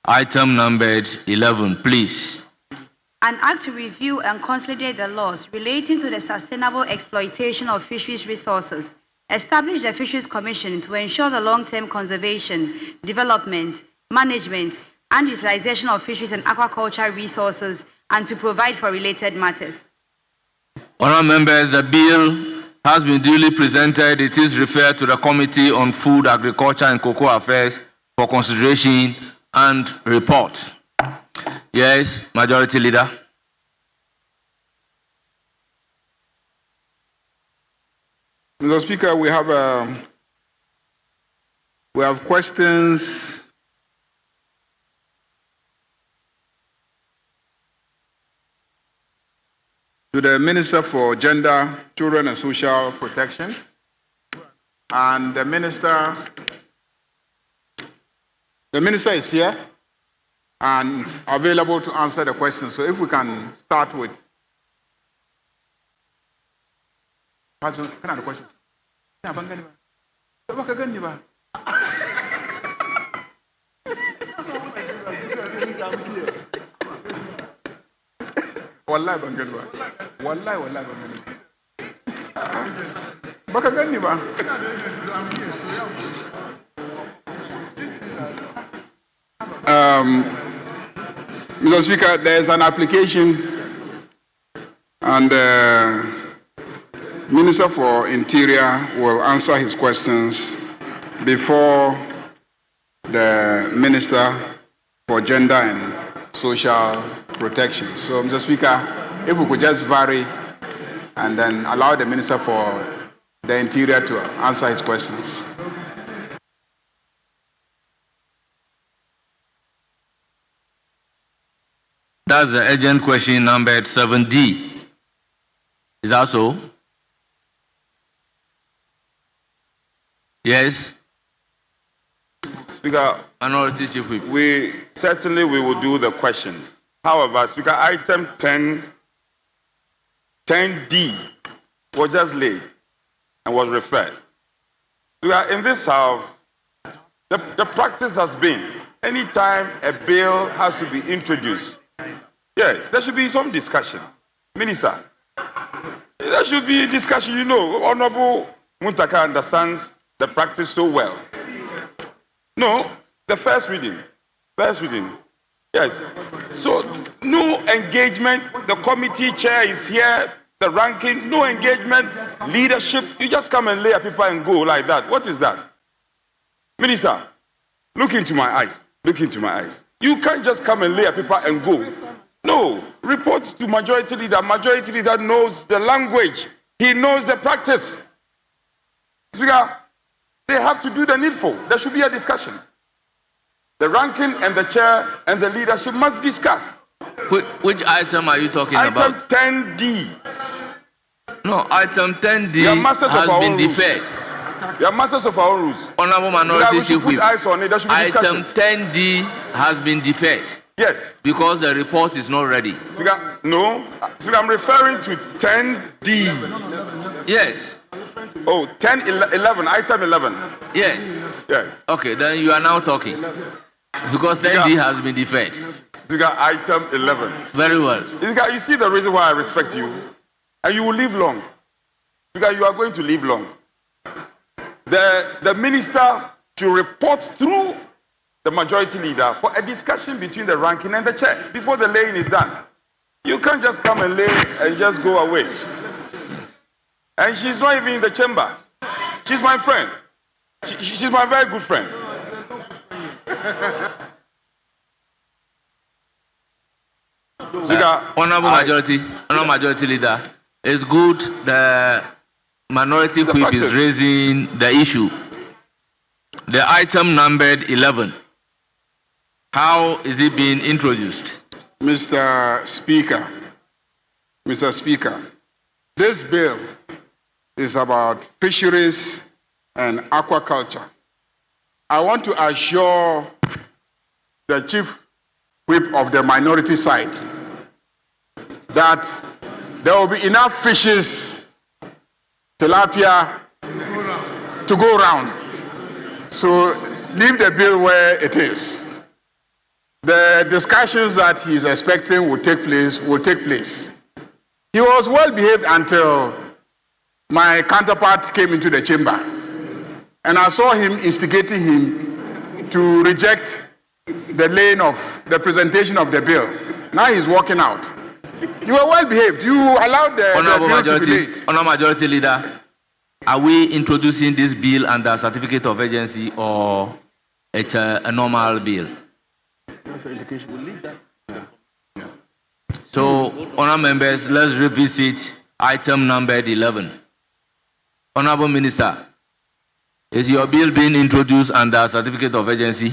Item numbered 11, please. An act to review and consolidate the laws relating to the sustainable exploitation of fisheries resources. Establish the Fisheries Commission to ensure the long-term conservation, development, management, and utilization of fisheries and aquaculture resources, and to provide for related matters. Honourable members, the bill has been duly presented. It is referred to the Committee on Food, Agriculture and Cocoa Affairs for consideration and report. Yes, Majority Leader. Mr. Speaker, we have questions to the Minister for Gender, Children and Social Protection, and the minister is here and available to answer the questions. So if we can start with questions. Wallahi bangadwa. Wallahi baka gani ba. Mr. Speaker, there is an application, and the Minister for Interior will answer his questions before the Minister for Gender and Social Protection. So, Mr. Speaker, if we could just vary and then allow the Minister for the Interior to answer his questions. That's the urgent question numbered 7D. Is that so? Yes. Speaker, Minority Chief Whip. we will do the questions. However, Speaker, item 10D was just laid and was referred. Speaker, in this House, the practice has been anytime a bill has to be introduced, yes, there should be some discussion. Minister, there should be discussion. You know, Honorable Muntaka understands the practice so well. No, the first reading. Yes. So, no engagement. The committee chair is here, the ranking, no engagement, leadership. You just come and lay a paper and go like that. What is that? Minister, look into my eyes. You can't just come and lay a paper and go. No, report to Majority Leader. Majority Leader knows the language. He knows the practice. Speaker, they have to do the needful. There should be a discussion. The ranking and the chair and the leadership must discuss. Which item are you talking about? Item 10D. No, item 10D has been deferred. You are masters of our rules. Honorable Minority Chief Whip. Item 10D has been deferred. Yes. Because the report is not ready. Speaker, no. Speaker, I'm referring to 10D. Yes. Oh, 11, item 11. Yes. Yes. Okay, then you are now talking. Because 10D has been deferred. Speaker, item 11. Very well. Speaker, you see the reason why I respect you? And you will live long. Speaker, you are going to live long. The minister should report through the Majority Leader for a discussion between the ranking and the chair before the laying is done. You can't just come and lay and just go away. And she's not even in the chamber. She's my friend. She's my very good friend. Honorable Majority Leader, it's good the Minority Whip is raising the issue. The item numbered 11. How is it being introduced? Mr. Speaker, this bill is about fisheries and aquaculture. I want to assure the Chief Whip of the minority side that there will be enough fishes, tilapia, to go around. So leave the bill where it is. the discussions that he's expecting will take place. He was well behaved until my counterpart came into the chamber, and I saw him instigating him to reject the lane of the presentation of the bill. Now he's walking out. You were well behaved. You allowed the bill to be late. Honourable Majority Leader, are we introducing this bill under certificate of urgency or it's a normal bill? So, honourable members, let's revisit item numbered 11. Honourable Minister, is your bill being introduced under certificate of urgency?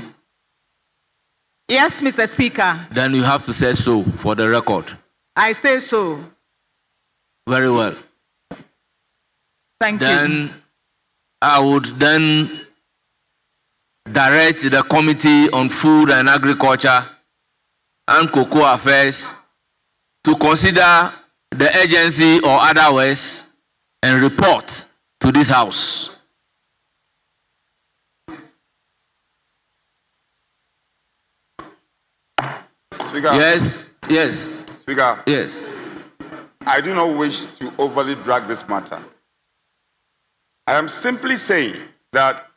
Yes, Mr. Speaker. Then you have to say so for the record. I say so. Very well. Thank you. Then I would then direct the Committee on Food and Agriculture and Cocoa Affairs to consider the agency or otherwise and report to this House. Speaker. Yes. Speaker. Yes. I do not wish to overly drag this matter. I am simply saying that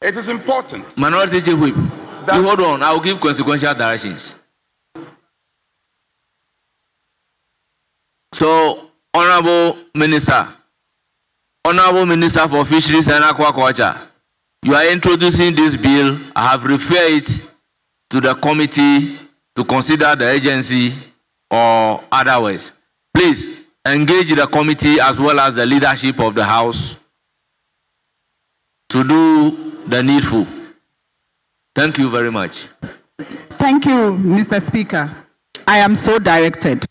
it is important. Minority Chief Whip, you hold on. I will give consequential directions. So, Honourable Minister for Fisheries and Aquaculture, you are introducing this bill. I have referred it to the committee to consider the agency or otherwise. Please engage the committee as well as the leadership of the House to do the needful. Thank you very much. Thank you, Mr. Speaker. I am so directed.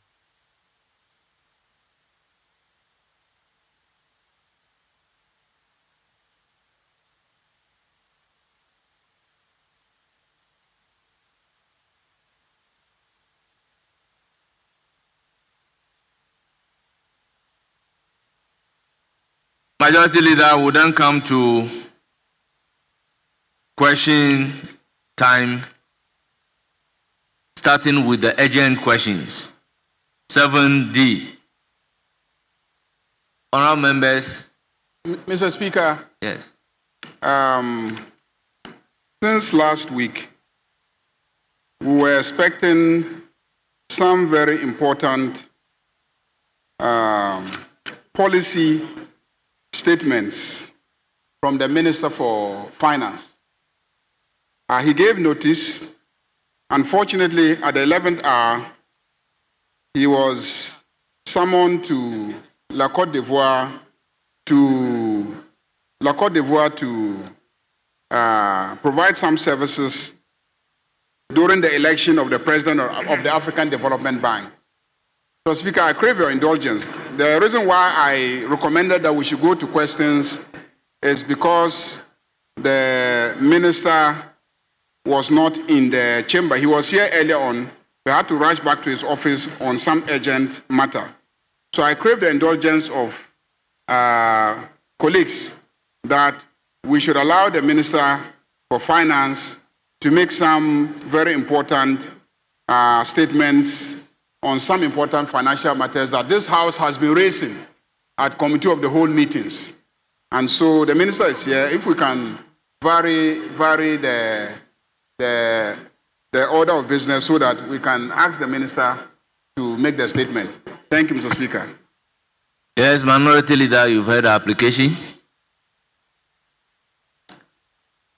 Majority Leader will then come to question time, starting with the urgent questions. 7D. Honourable members. Mr. Speaker. Yes. Since last week, we were expecting some very important policy statements from the Minister for Finance. He gave notice. Unfortunately, at the 11th hour, he was summoned to La Côte d'Ivoire to provide some services during the election of the president of the African Development Bank. So, Speaker, I crave your indulgence. The reason why I recommended that we should go to questions is because the minister was not in the chamber. He was here earlier on. We had to rush back to his office on some urgent matter. So I crave the indulgence of colleagues that we should allow the Minister for Finance to make some very important statements on some important financial matters that this House has been raising at Committee of the Whole meetings. And so the Minister is here. If we can vary the order of business so that we can ask the Minister to make the statement. Thank you, Mr. Speaker. Yes, Minority Leader, you've heard the application.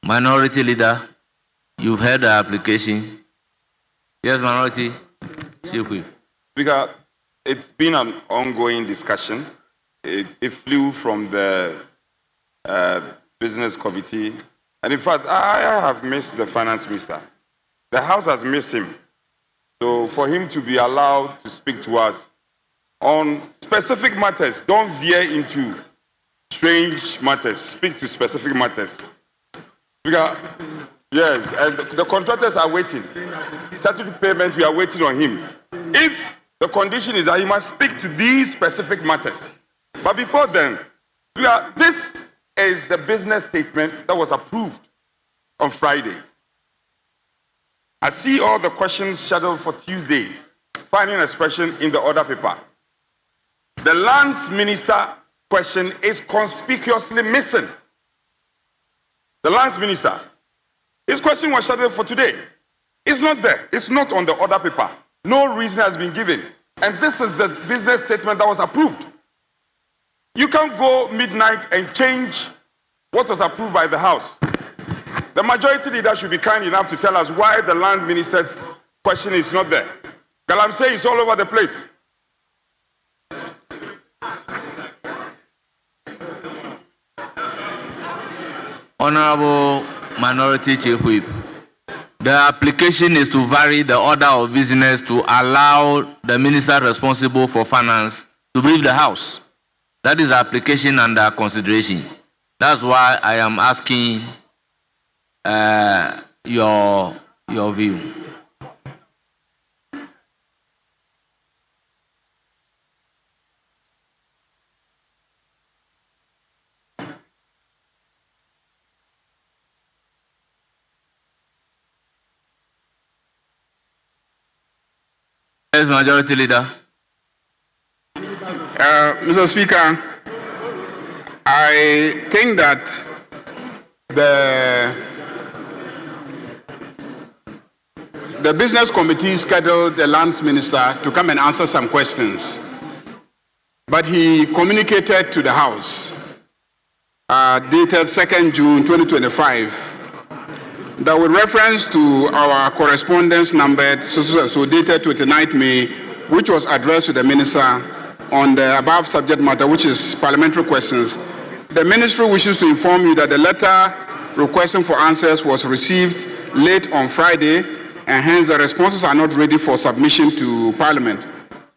Minority Leader, you've heard the application. Yes, Minority Chief Whip. Speaker, it's been an ongoing discussion. It flew from the business committee. And in fact, I have missed the finance minister. The House has missed him. So for him to be allowed to speak to us on specific matters, don't veer into strange matters, speak to specific matters. Speaker, yes, and the contractors are waiting. Statutory payment, we are waiting on him. If the condition is that he must speak to these specific matters. But before then, this is the business statement that was approved on Friday. I see all the questions scheduled for Tuesday, finding expression in the order paper. The lands minister question is conspicuously missing. The lands minister, his question was scheduled for today. It's not there. It's not on the order paper. No reason has been given. And this is the business statement that was approved. You can't go midnight and change what was approved by the House. The majority leader should be kind enough to tell us why the land minister's question is not there. Galamsey is all over the place. Honorable Minority Chief Whip, the application is to vary the order of business to allow the minister responsible for finance to brief the House. That is the application under consideration. That's why I am asking your view. Yes, Majority Leader. Mr. Speaker, I think that the business committee scheduled the lands minister to come and answer some questions, but he communicated to the House dated 2nd June 2025 that with reference to our correspondence numbered so dated 29th May, which was addressed to the minister on the above subject matter, which is parliamentary questions, the ministry wishes to inform you that the letter requesting for answers was received late on Friday, and hence the responses are not ready for submission to Parliament.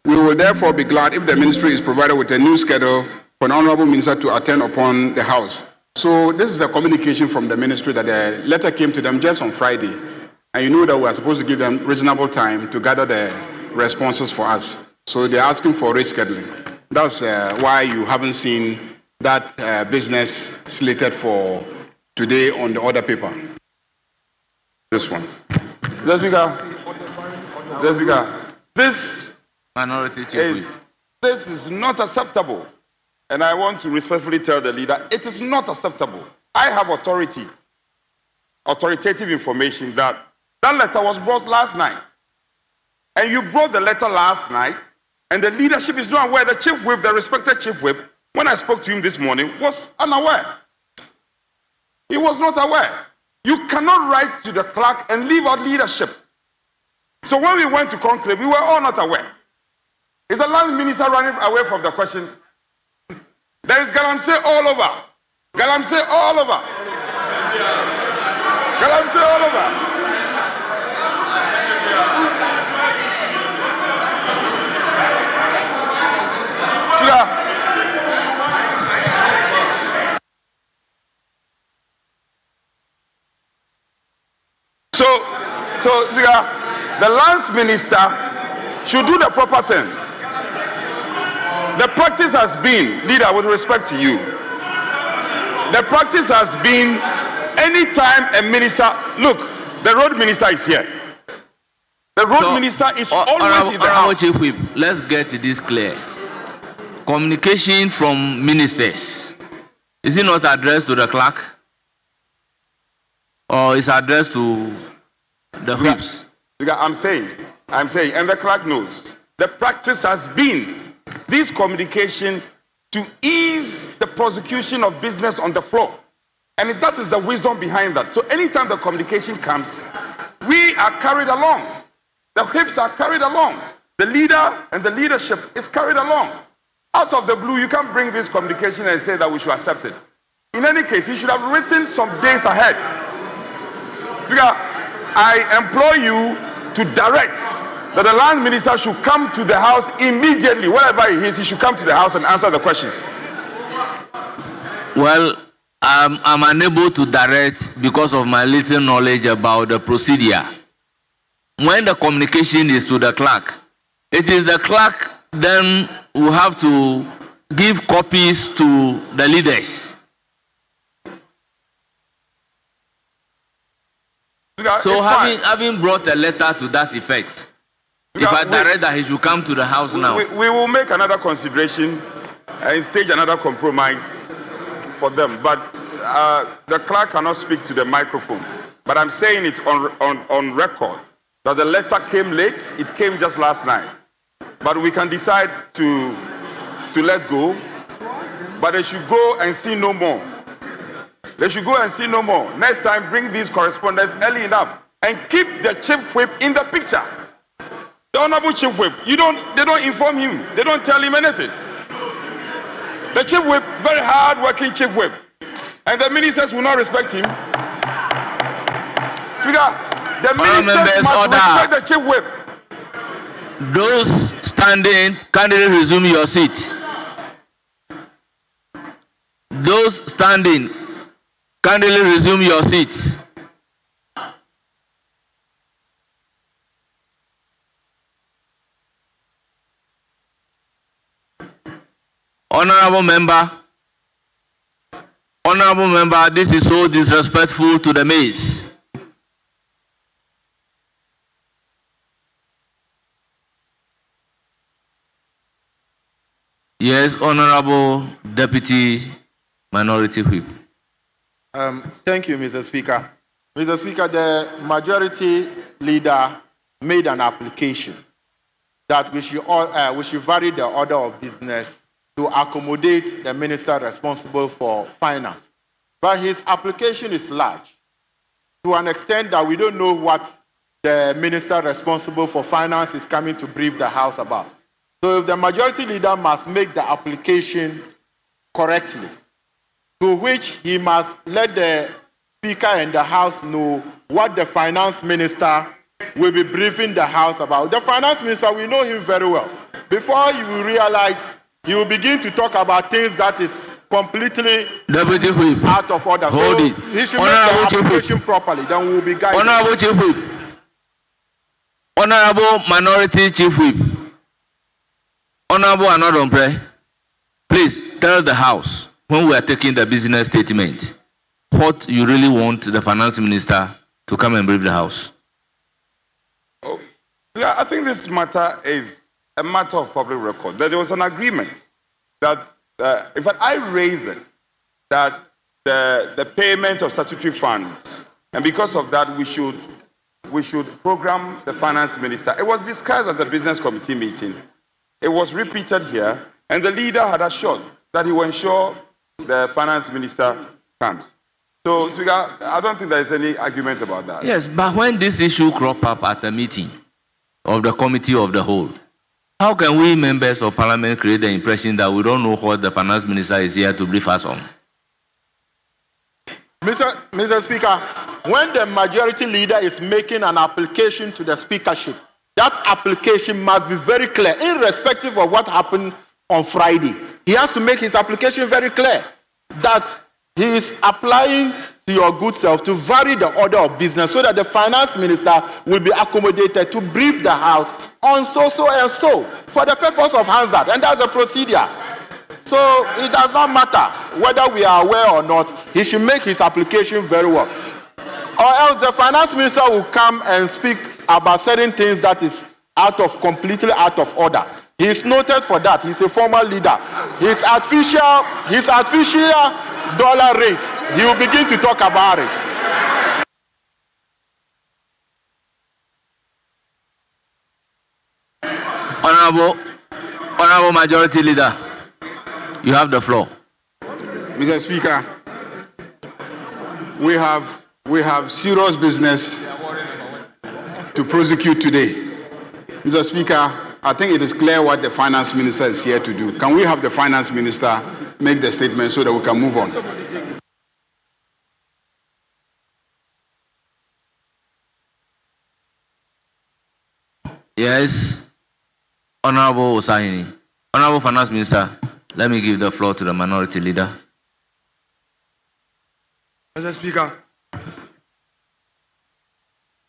We will therefore be glad if the ministry is provided with a new schedule for an honorable minister to attend upon the House. So this is a communication from the ministry that the letter came to them just on Friday, and you know that we are supposed to give them reasonable time to gather the responses for us. So they're asking for rescheduling. That's why you haven't seen that business slated for today on the order paper. This one. Mr. Speaker, this Minority Chief. This is not acceptable. And I want to respectfully tell the leader, it is not acceptable. I have authoritative information that letter was brought last night. And you brought the letter last night, and the leadership is not aware. The chief whip, the respected chief whip, when I spoke to him this morning, was unaware. He was not aware. You cannot write to the clerk and leave out leadership. So when we went to conclave, we were all not aware. Is the land minister running away from the question? There is Galamsey all over. Galamsey all over. Galamsey all over. So, the lands minister should do the proper thing. The practice has been, leader, with respect to you, the practice has been anytime a minister, look, the road minister is here. The road minister is always in the house. Chief Whip, let's get this clear. Communication from ministers, is it not addressed to the clerk? Or is addressed to the whips? I'm saying, and the clerk knows, the practice has been this communication to ease the prosecution of business on the floor. And that is the wisdom behind that. So anytime the communication comes, we are carried along. The whips are carried along. The leader and the leadership is carried along. Out of the blue, you can't bring this communication and say that we should accept it. In any case, he should have written some days ahead. Speaker, I implore you to direct that the land minister should come to the house immediately. Wherever he is, he should come to the house and answer the questions. Well, I'm unable to direct because of my little knowledge about the procedure. When the communication is to the clerk, it is the clerk then who have to give copies to the leaders. So having brought a letter to that effect, if I direct that he should come to the house now. We will make another consideration and stage another compromise for them. But the clerk cannot speak to the microphone. But I'm saying it on record that the letter came late. It came just last night. But we can decide to let go. But they should go and see no more. They should go and see no more. Next time, bring these correspondence early enough and keep the chief whip in the picture. The honorable chief whip, they don't inform him. They don't tell him anything. The chief whip, very hard-working chief whip. And the ministers will not respect him. Speaker, the ministers must respect the chief whip. Those standing, kindly resume your seat. Those standing, kindly resume your seats. Honorable member, this is so disrespectful to the maize. Yes, Honorable Deputy Minority Whip. Thank you, Mr. Speaker. Mr. Speaker, the majority leader made an application that we should vary the order of business to accommodate the minister responsible for finance. But his application is large to an extent that we don't know what the minister responsible for finance is coming to brief the House about. So if the majority leader must make the application correctly, to which he must let the Speaker and the House know what the finance minister will be briefing the House about. The finance minister, we know him very well. Before you will realize, he will begin to talk about things that is completely Deputy Whip, out of order. Hold so it. He should make the application properly, then we will be guided. Honorable Chief Whip, Honorable Minority Chief Whip, Honorable Anodombre, please tell the House when we are taking the business statement what you really want the finance minister to come and brief the House. Oh, yeah, I think this matter is a matter of public record. There was an agreement that, in fact, I raised it, that the payment of statutory funds, and because of that, we should program the finance minister. It was discussed at the business committee meeting. It was repeated here, and the leader had assured that he will ensure the finance minister comes. So, Speaker, I don't think there is any argument about that. Yes, but when this issue crop up at a meeting of the committee of the whole, how can we members of parliament create the impression that we don't know what the finance minister is here to brief us on? Mr. Speaker, when the majority leader is making an application to the speakership, that application must be very clear, irrespective of what happened on Friday. He has to make his application very clear that he is applying to your good self to vary the order of business so that the finance minister will be accommodated to brief the House on so and so for the purpose of Hansard, and that's a procedure. So it does not matter whether we are aware or not. He should make his application very well, or else the finance minister will come and speak about certain things that is completely out of order. He is noted for that. He's a former leader. His artificial dollar rate, he will begin to talk about it. Honorable Majority Leader, you have the floor. Mr. Speaker, we have serious business to prosecute today. Mr. Speaker, I think it is clear what the finance minister is here to do. Can we have the finance minister make the statement so that we can move on? Yes, Honorable Osahini. Honorable Finance Minister, let me give the floor to the minority leader. Mr. Speaker,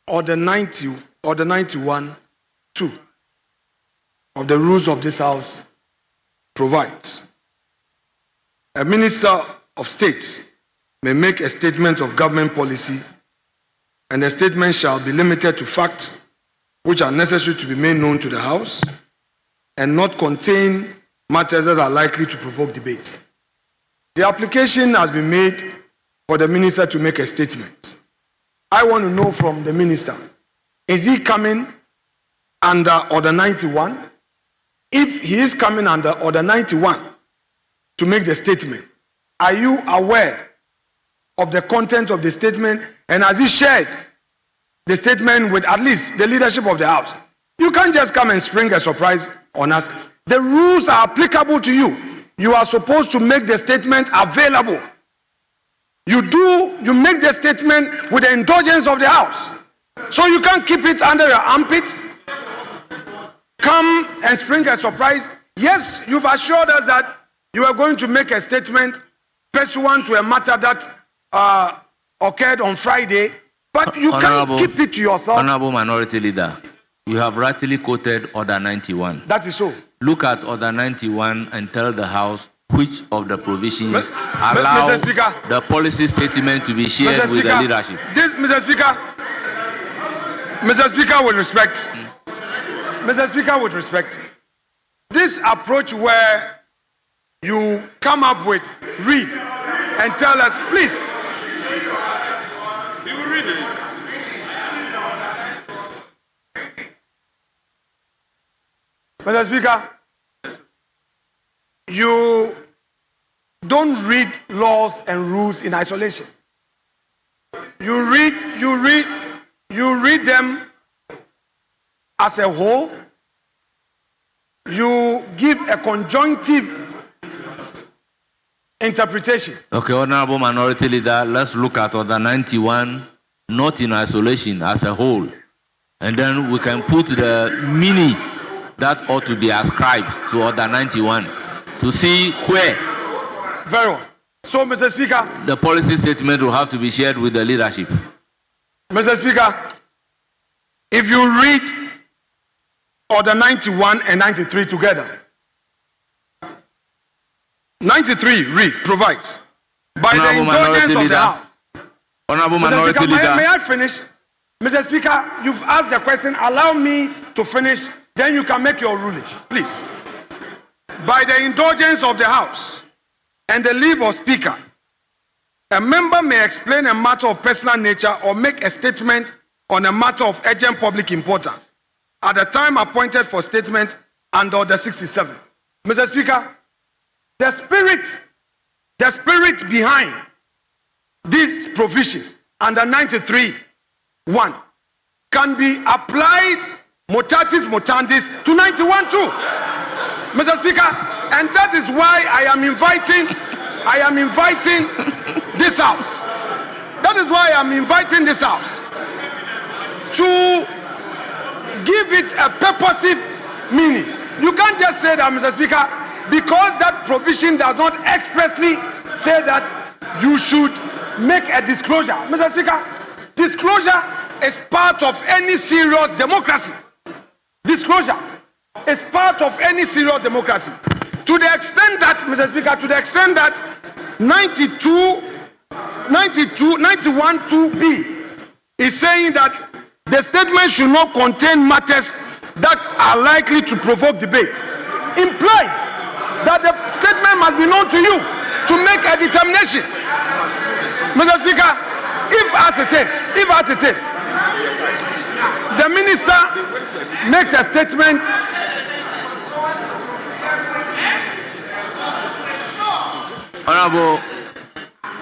Order 90, Order 91, 2 of the rules of this House provides a minister of state may make a statement of government policy and the statement shall be limited to facts which are necessary to be made known to the House and not contain matters that are likely to provoke debate. The application has been made for the minister to make a statement. I want to know from the minister, is he coming under Order 91? If he is coming under Order 91 to make the statement, are you aware of the content of the statement, and has he shared the statement with at least the leadership of the House? You can't just come and spring a surprise on us. The rules are applicable to you. You are supposed to make the statement available. You make the statement with the indulgence of the House. So you can't keep it under your armpit. Come and spring a surprise. Yes, you've assured us that you are going to make a statement pursuant to a matter that occurred on Friday, but you can't keep it to yourself. Honorable Minority Leader, you have rightly quoted Order 91. That is so. Look at Order 91 and tell the House which of the provisions allow Mr. Speaker, the policy statement to be shared with the leadership. This, Mr. Speaker, with respect, Mr. Speaker, with respect, this approach where you come up with, read, and tell us, please. You read it. Mr. Speaker, you don't read laws and rules in isolation. You read them as a whole. You give a conjunctive interpretation. Okay, Honorable Minority Leader, let's look at Order 91, not in isolation, as a whole. And then we can put the meaning that ought to be ascribed to Order 91 to see where. Very well. So, Mr. Speaker, the policy statement will have to be shared with the leadership. Mr. Speaker, if you read Order 91 and 93 together, 93 provides by the indulgence of the House. Honorable Minority Leader. May I finish? Mr. Speaker, you've asked the question. Allow me to finish. Then you can make your ruling, please. By the indulgence of the House and the leave of Speaker, a member may explain a matter of personal nature or make a statement on a matter of urgent public importance at the time appointed for statement under Order 67. Mr. Speaker, the spirit behind this provision under 93(1) can be applied mutatis mutandis to 91 too, Mr. Speaker, and that is why I am inviting this House. That is why I am inviting this House to give it a purposive meaning. You can't just say that, Mr. Speaker, because that provision does not expressly say that you should make a disclosure. Mr. Speaker, disclosure is part of any serious democracy. Disclosure is part of any serious democracy. To the extent that, Mr. Speaker, to the extent that 91(2)(b) is saying that the statement should not contain matters that are likely to provoke debate, implies that the statement must be known to you to make a determination. Mr. Speaker, if as it is, the minister makes a statement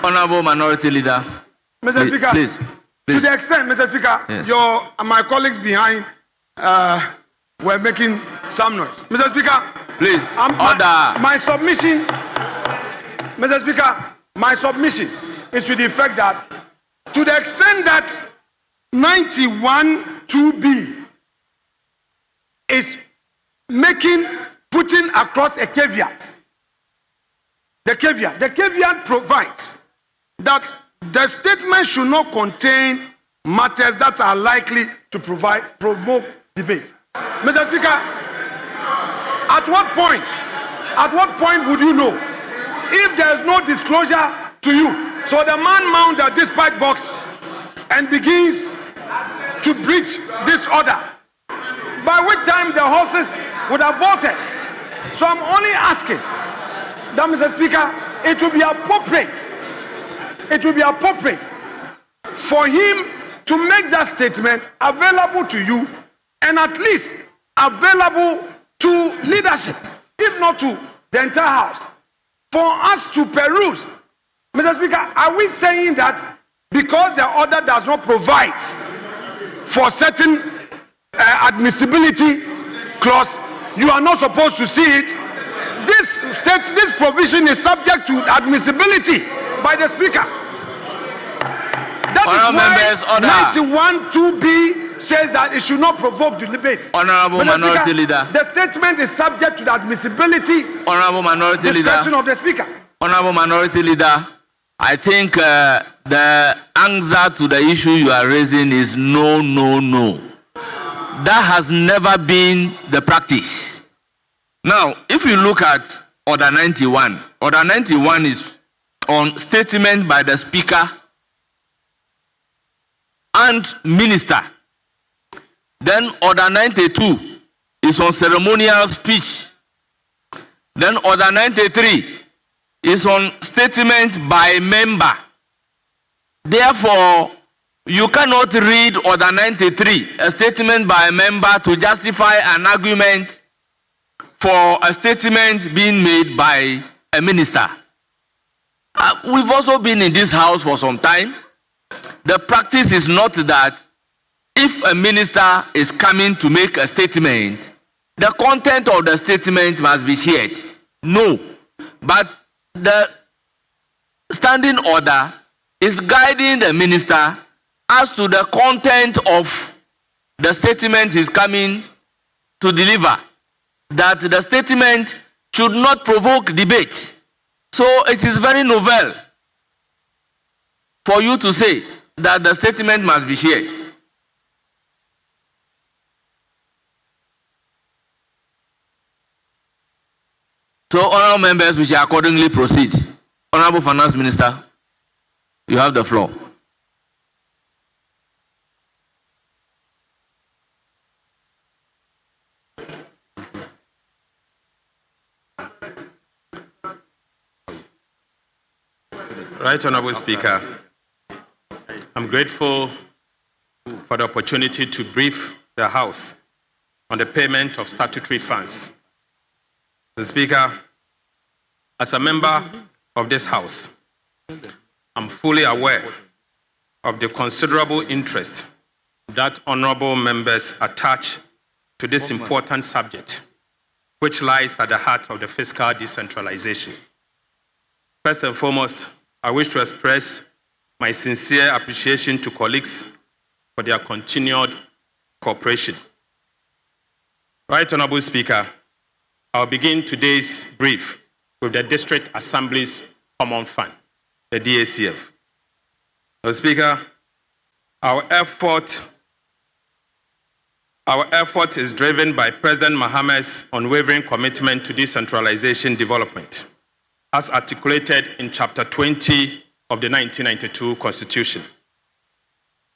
Honorable Minority Leader. Mr. Speaker, please. To the extent, Mr. Speaker, yes. My colleagues behind were making some noise. Mr. Speaker, please, order. My submission, Mr. Speaker, my submission is to the effect that to the extent that 91(2)(b) is putting across a caveat. The caveat provides that the statement should not contain matters that are likely to provoke debate. Mr. Speaker, at what point would you know if there is no disclosure to you? So the man mount the dispatch box and begins to breach this order, by which time the horses would have bolted. So I'm only asking that, Mr. Speaker, it will be appropriate for him to make that statement available to you and at least available to leadership, if not to the entire House, for us to peruse. Mr. Speaker, are we saying that because the order does not provide for certain admissibility clause, you are not supposed to see it? This provision is subject to admissibility by the Speaker. That is why 91(2)(b) says that it should not provoke the debate. Honorable Minority Leader. The statement is subject to the admissibility Honorable Minority discretion Leader. of the Speaker. Honorable Minority Leader, I think the answer to the issue you are raising is no, no, no. That has never been the practice. Now, if you look at Order 91, Order 91 is on statement by the Speaker and Minister. Then Order 92 is on ceremonial speech. Then Order 93 is on statement by member. Therefore, you cannot read Order 93, a statement by a member, to justify an argument for a statement being made by a minister. We've also been in this house for some time. The practice is not that if a minister is coming to make a statement, the content of the statement must be shared. No. But the standing order is guiding the minister as to the content of the statement he's coming to deliver, that the statement should not provoke debate. So it is very novel for you to say that the statement must be shared. So, honorable members, we shall accordingly proceed. Honorable Finance Minister, you have the floor. Right, Honorable Speaker, I'm grateful for the opportunity to brief the House on the payment of statutory funds. Mr. Speaker, as a member of this House, I'm fully aware of the considerable interest that honorable members attach to this important subject, which lies at the heart of the fiscal decentralization. First and foremost, I wish to express my sincere appreciation to colleagues for their continued cooperation. Right, Honorable Speaker, I'll begin today's brief with the District Assembly's Common Fund, the DACF. Mr. Speaker, our effort is driven by President Mahama's unwavering commitment to decentralization development, as articulated in Chapter 20 of the 1992 Constitution.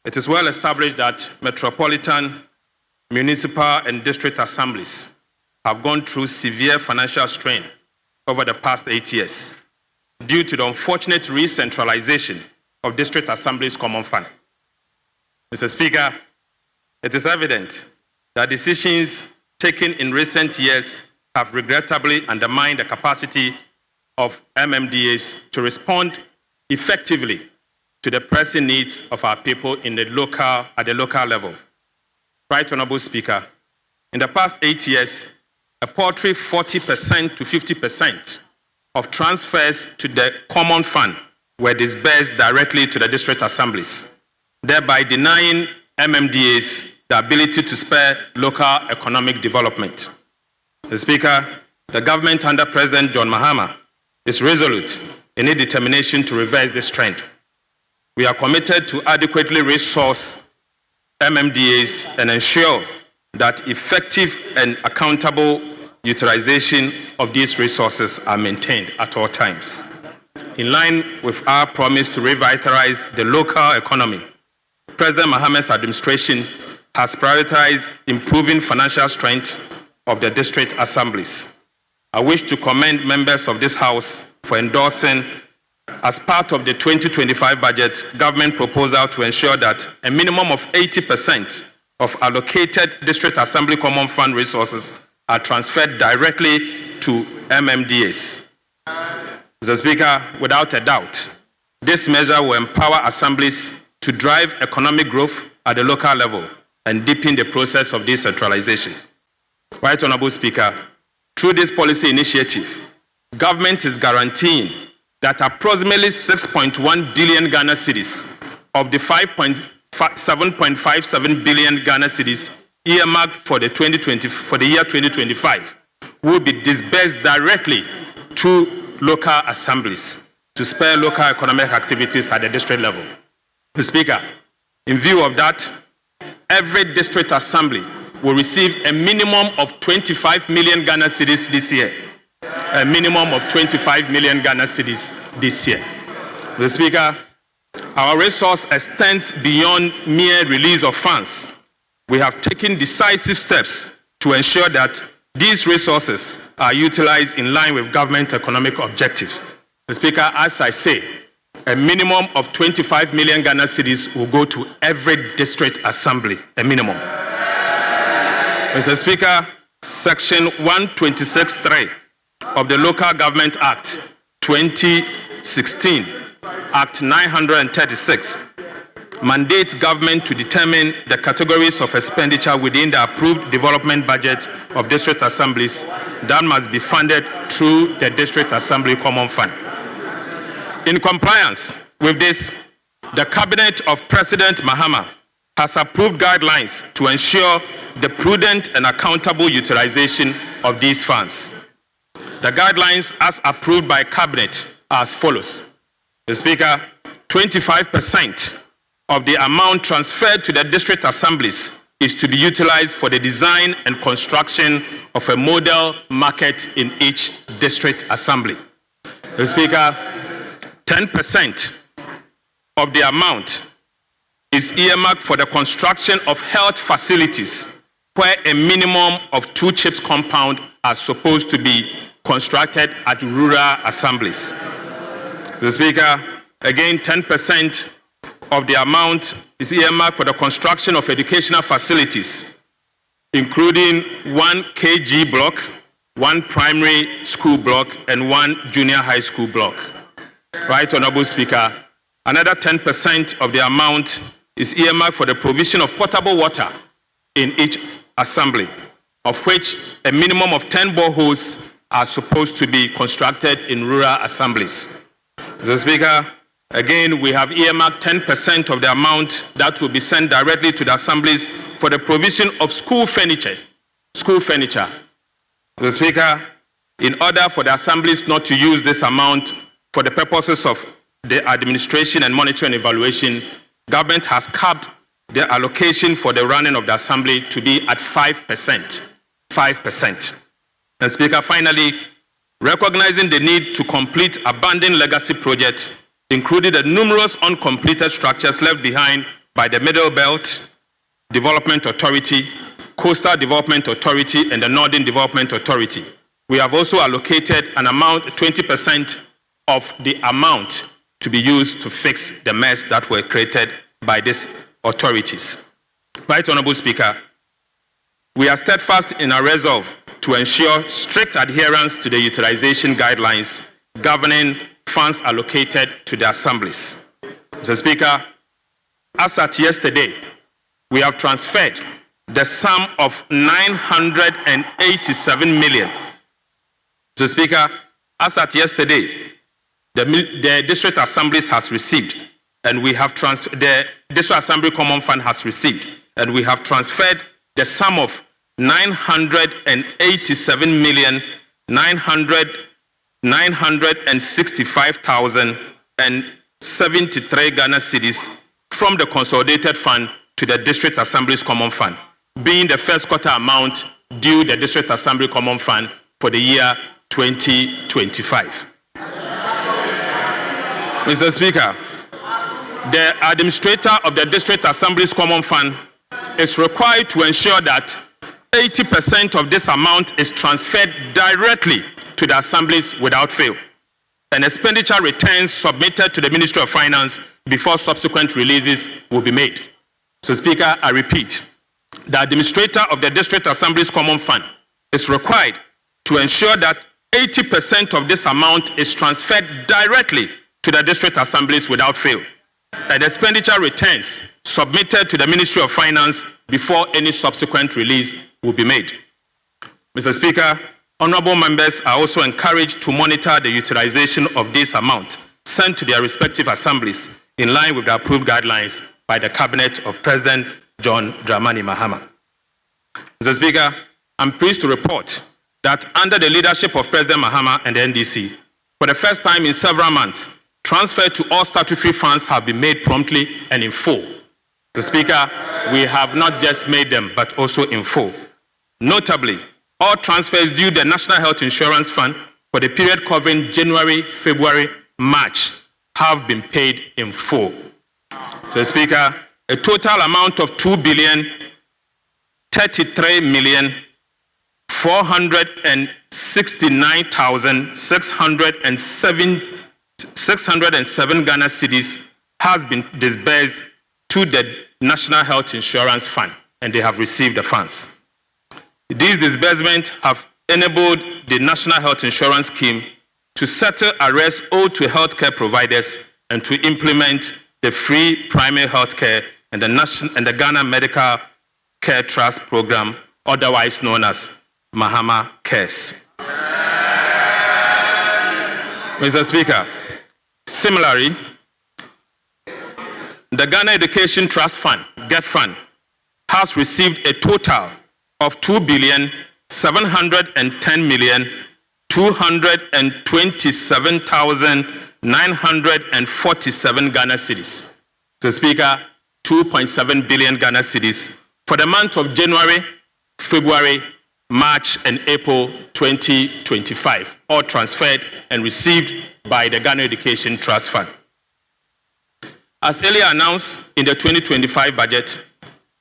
It is well established that metropolitan, municipal, and district assemblies have gone through severe financial strain over the past 8 years due to the unfortunate re-centralization of district assemblies' common fund. Mr. Speaker, it is evident that decisions taken in recent years have regrettably undermined the capacity of MMDAs to respond effectively to the pressing needs of our people at the local level. Right, Honorable Speaker, in the past 8 years, a paltry 40% to 50% of transfers to the common fund were disbursed directly to the district assemblies, thereby denying MMDAs the ability to spur local economic development. Mr. Speaker, the government under President John Mahama is resolute in its determination to reverse this trend. We are committed to adequately resource MMDAs and ensure that effective and accountable utilization of these resources are maintained at all times. In line with our promise to revitalize the local economy, President Mohammed's administration has prioritized improving financial strength of the district assemblies. I wish to commend members of this House for endorsing, as part of the 2025 budget, government proposal to ensure that a minimum of 80% of allocated district assembly common fund resources are transferred directly to MMDAs. Mr. Speaker, without a doubt, this measure will empower assemblies to drive economic growth at the local level and deepen the process of decentralization. Right Honorable Speaker, through this policy initiative, government is guaranteeing that approximately 6.1 billion Ghana cedis of the 7.57 billion Ghana cedis earmarked for the year 2025 will be disbursed directly to local assemblies to spur local economic activities at the district level. Mr. Speaker, in view of that, every district assembly will receive a minimum of 25 million Ghana cedis this year. A minimum of 25 million Ghana cedis this year. Mr. Speaker, our resource extends beyond mere release of funds. We have taken decisive steps to ensure that these resources are utilized in line with government economic objectives. Mr. Speaker, as I say, a minimum of 25 million Ghana cedis will go to every district assembly, a minimum. Mr. Speaker, Section 126(3) of the Local Government Act 2016, Act 936, mandates government to determine the categories of expenditure within the approved development budget of district assemblies that must be funded through the District Assembly Common Fund. In compliance with this, the Cabinet of President Mahama has approved guidelines to ensure the prudent and accountable utilization of these funds. The guidelines as approved by Cabinet are as follows. Mr. Speaker, 25% of the amount transferred to the district assemblies is to be utilized for the design and construction of a model market in each district assembly. Mr. Speaker, 10% of the amount is earmarked for the construction of health facilities where a minimum of 2 CHIPS compounds are supposed to be constructed at rural assemblies. Mr. Speaker, again, 10% of the amount is earmarked for the construction of educational facilities, including 1 KG block, 1 primary school block, and 1 junior high school block. Right Honorable Speaker, another 10% of the amount is earmarked for the provision of potable water in each assembly, of which a minimum of 10 boreholes are supposed to be constructed in rural assemblies. Mr. Speaker, again, we have earmarked 10% of the amount that will be sent directly to the assemblies for the provision of school furniture. Mr. Speaker, in order for the assemblies not to use this amount for the purposes of the administration and monitoring and evaluation, government has capped the allocation for the running of the assembly to be at 5%. 5%. And Speaker, finally, recognizing the need to complete abandoned legacy projects, including the numerous uncompleted structures left behind by the Middle Belt Development Authority, Coastal Development Authority, and the Northern Development Authority, we have also allocated an amount, 20% of the amount to be used to fix the mess that were created by these authorities. Right Honorable Speaker, we are steadfast in our resolve to ensure strict adherence to the utilization guidelines governing funds allocated to the assemblies. Mr. Speaker, as at yesterday, we have transferred the sum of 987 million. Mr. Speaker, as at yesterday, the district assemblies has received, and we have the district assembly common fund has received, and we have transferred the sum of 965,965,073 Ghana cedis from the consolidated fund to the district assembly's common fund, being the first quarter amount due the district assembly common fund for the year 2025. Mr. Speaker, the administrator of the District Assembly's Common Fund is required to ensure that 80% of this amount is transferred directly to the assemblies without fail, and expenditure returns submitted to the Ministry of Finance before subsequent releases will be made. So, Speaker, I repeat, the administrator of the District Assembly's Common Fund is required to ensure that 80% of this amount is transferred directly to the District Assemblies without fail, and expenditure returns submitted to the Ministry of Finance before any subsequent release will be made. Mr. Speaker, honorable members are also encouraged to monitor the utilization of this amount sent to their respective assemblies in line with the approved guidelines by the Cabinet of President John Dramani Mahama. Mr. Speaker, I'm pleased to report that under the leadership of President Mahama and the NDC, for the first time in several months, transfer to all statutory funds have been made promptly and in full. Mr. Speaker, we have not just made them, but also in full. Notably, all transfers due the National Health Insurance Fund for the period covering January, February, March have been paid in full. Mr. Speaker, a total amount of 2,033,469,607 Ghana cedis has been disbursed to the National Health Insurance Fund, and they have received the funds. These disbursements have enabled the National Health Insurance Scheme to settle arrears owed to healthcare providers and to implement the free primary health care and the Ghana Medical Care Trust Program, otherwise known as Mahama Cares. Mr. Speaker, similarly, the Ghana Education Trust Fund, GET Fund, has received a total of 2,710,227,947 Ghana cedis. So, Speaker, 2.7 billion Ghana cedis for the month of January, February, March, and April 2025, all transferred and received by the Ghana Education Trust Fund. As earlier announced in the 2025 budget,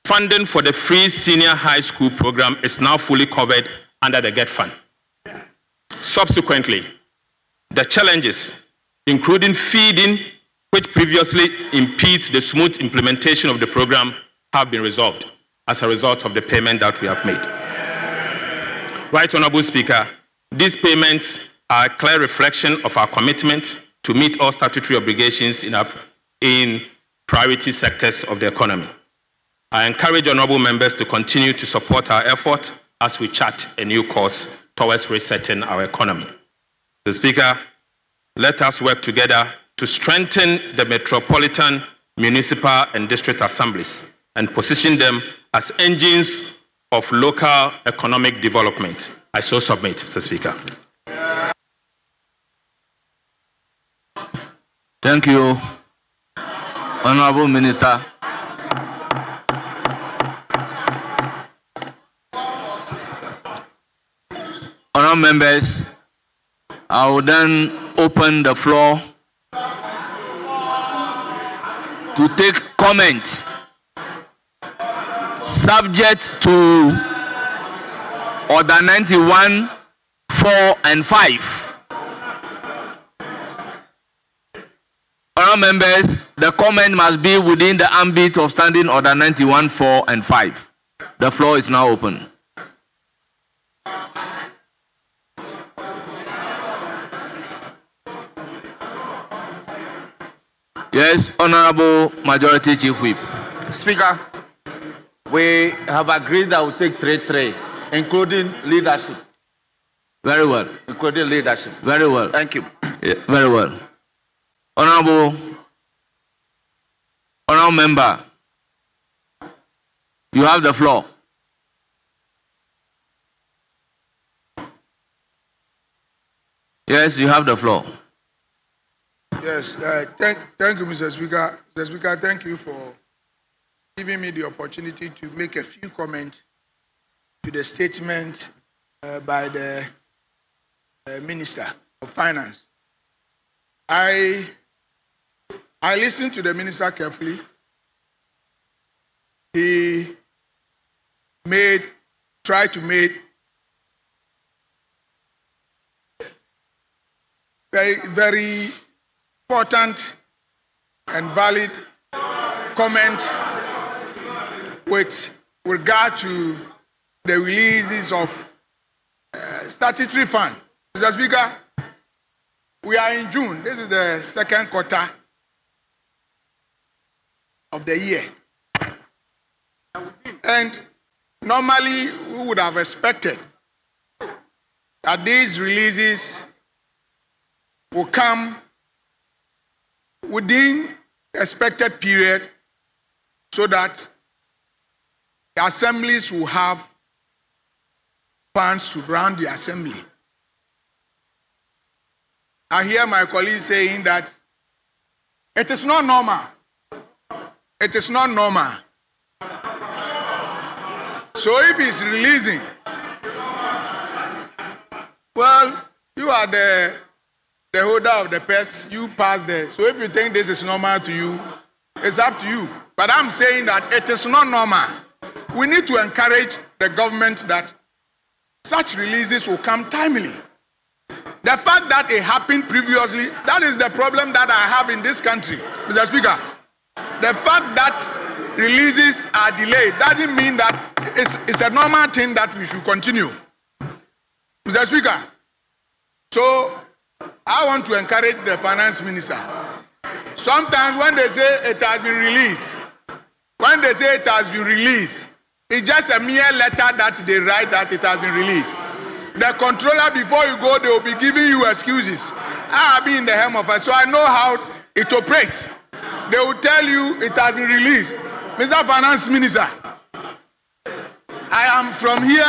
funding for the free senior high school program is now fully covered under the GET Fund. Subsequently, the challenges, including feeding, which previously impedes the smooth implementation of the program, have been resolved as a result of the payment that we have made. Right Honorable Speaker, these payments are a clear reflection of our commitment to meet all statutory obligations in priority sectors of the economy. I encourage honorable members to continue to support our effort as we chart a new course towards resetting our economy. Mr. Speaker, let us work together to strengthen the metropolitan, municipal, and district assemblies and position them as engines of local economic development. I so submit, Mr. Speaker. Thank you, Honorable Minister. Honourable members, I will then open the floor to take comment subject to Order 91, 4, and 5. Honourable members, the comment must be within the ambit of Standing Order 91, 4, and 5. The floor is now open. Yes, Honorable Majority Chief Whip. Speaker, we have agreed that we'll take 3-3, including leadership. Very well. Including leadership. Very well. Thank you. Yeah, very well. Honorable member, you have the floor. Yes, you have the floor. Yes, thank you, Mr. Speaker. Mr. Speaker, thank you for giving me the opportunity to make a few comments to the statement by the Minister of Finance. I I listened to the minister carefully. He tried to make very, very important and valid comment with regard to the releases of statutory fund. Mr. Speaker, we are in June. This is the second quarter of the year. And normally we would have expected that these releases will come within the expected period so that the assemblies will have funds to run the assembly. I hear my colleagues saying that it is not normal. It is not normal. So if he's releasing, well, you are the holder of the purse, you pass there. So if you think this is normal to you, it's up to you. But I'm saying that it is not normal. We need to encourage the government that such releases will come timely. The fact that it happened previously, that is the problem that I have in this country, Mr. Speaker. The fact that releases are delayed doesn't mean that it's a normal thing that we should continue. Mr. Speaker, so I want to encourage the finance minister. Sometimes when they say it has been released, it's just a mere letter that they write that it has been released. The controller, before you go, they will be giving you excuses. I have been in the helm of it, so I know how it operates. They will tell you it has been released. Mr. Finance Minister, I am from here.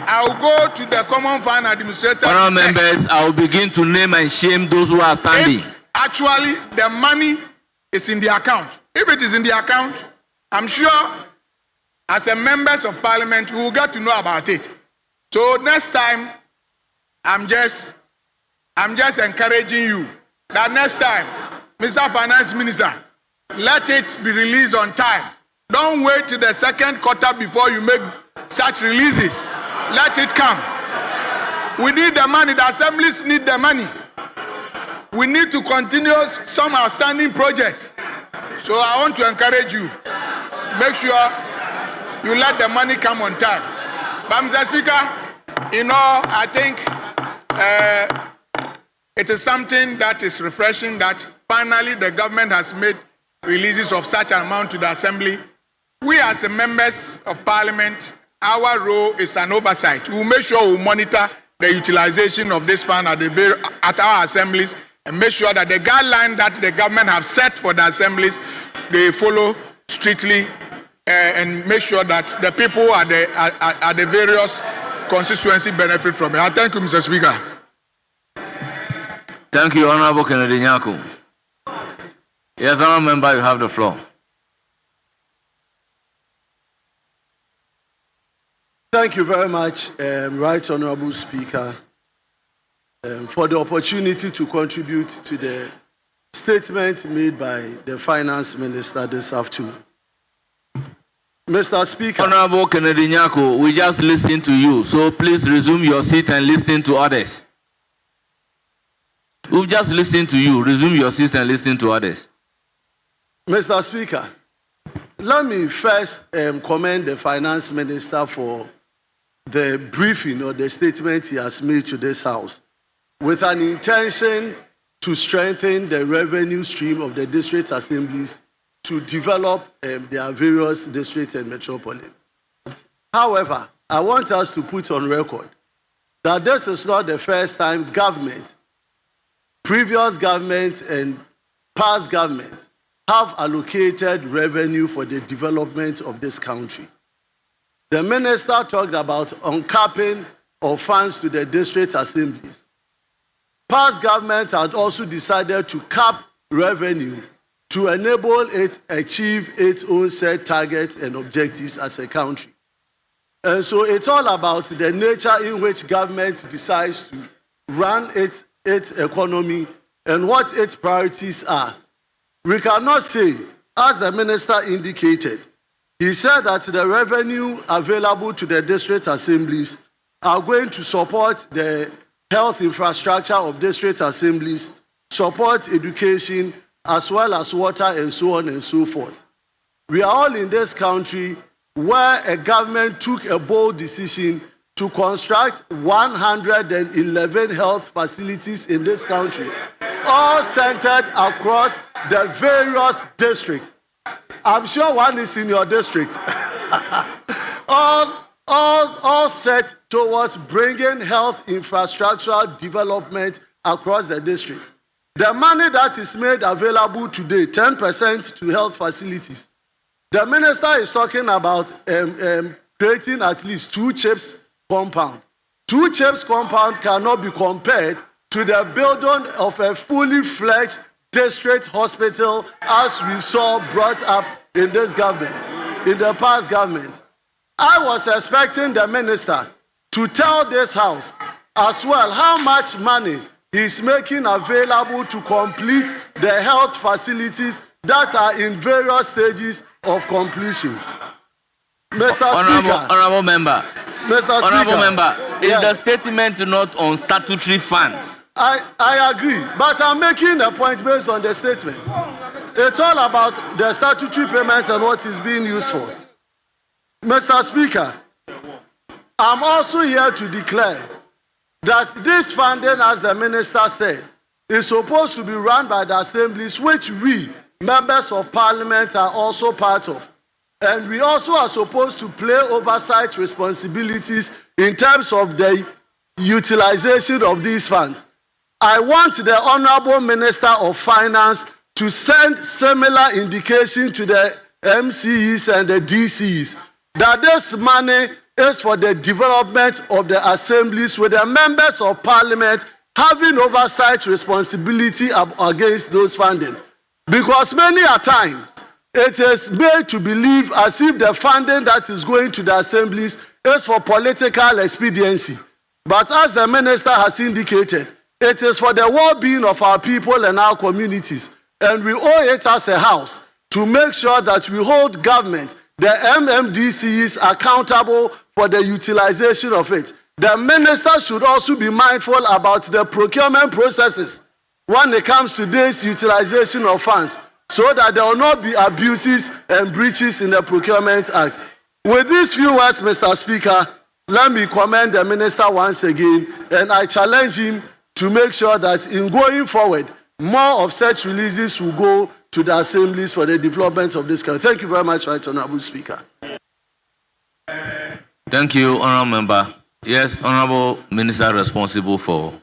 I will go to the Common Fund Administrator. Honourable members, I will begin to name and shame those who are standing. If actually the money is in the account. If it is in the account, I'm sure as a members of parliament, we will get to know about it. So next time, I'm just encouraging you that next time, Mr. Finance Minister, let it be released on time. Don't wait till the second quarter before you make such releases. Let it come. We need the money. The assemblies need the money. We need to continue some outstanding projects. So I want to encourage you. Make sure you let the money come on time. But Mr. Speaker, you know, I think it is something that is refreshing that finally the government has made releases of such an amount to the assembly. We as the members of parliament, our role is an oversight. We will make sure we monitor the utilization of this fund at our assemblies and make sure that the guideline that the government have set for the assemblies, they follow strictly and make sure that the people at the various constituency benefit from it. I thank you, Mr. Speaker. Thank you, Honourable Kennedy Nyako. Yes, Honourable Member, you have the floor. Thank you very much, Right Honourable Speaker, for the opportunity to contribute to the statement made by the Finance Minister this afternoon. Mr. Speaker. Honourable Kennedy Nyako, we just listened to you, so please resume your seat and listen to others. We've just listened to you. Resume your seat and listen to others. Mr. Speaker, let me first commend the Finance Minister for the briefing or the statement he has made to this House with an intention to strengthen the revenue stream of the district assemblies to develop their various districts and metropolis. However, I want us to put on record that this is not the first time previous government and past government have allocated revenue for the development of this country. The minister talked about uncapping of funds to the district assemblies. Past government had also decided to cap revenue to enable it achieve its own set targets and objectives as a country. And so it's all about the nature in which government decides to run its economy and what its priorities are. we cannot say, as the minister indicated, he said that the revenue available to the district assemblies are going to support the health infrastructure of district assemblies, support education, as well as water and so on and so forth. We are all in this country where a government took a bold decision to construct 111 health facilities in this country, all centered across the various districts. I'm sure one is in your district. all set towards bringing health infrastructural development across the district. The money that is made available today, 10% to health facilities, the minister is talking about creating at least 2 CHIPS compound. 2 CHIPS compound cannot be compared to the building of a fully fledged district hospital as we saw brought up in this government, in the past government. I was expecting the minister to tell this house as well how much money he's making available to complete the health facilities that are in various stages of completion. Mr. Speaker. Honorable member. Mr. Honorable Speaker. member, is Yes. the statement not on statutory funds? I agree, but I'm making a point based on the statement. It's all about the statutory payments and what is being used for. Mr. Speaker, I'm also here to declare that this funding, as the minister said, is supposed to be run by the assemblies, which we, members of parliament, are also part of. And we also are supposed to play oversight responsibilities in terms of the utilization of these funds. I want the Honorable Minister of Finance to send similar indication to the MCEs and the DCEs that this money is for the development of the assemblies, with the members of parliament having oversight responsibility against those funding. Because many a times it is made to believe as if the funding that is going to the assemblies is for political expediency. But as the minister has indicated, it is for the well-being of our people and our communities. And we owe it as a house to make sure that we hold government, the MMDCs, accountable for the utilization of it. The minister should also be mindful about the procurement processes when it comes to this utilization of funds, so that there will not be abuses and breaches in the Procurement Act. With these few words, Mr. Speaker, let me commend the minister once again, and I challenge him to make sure that in going forward, more of such releases will go to the assemblies for the development of this country. Thank you very much, Right Honourable Speaker. Thank you, Honourable Member. Yes, Honourable Minister responsible for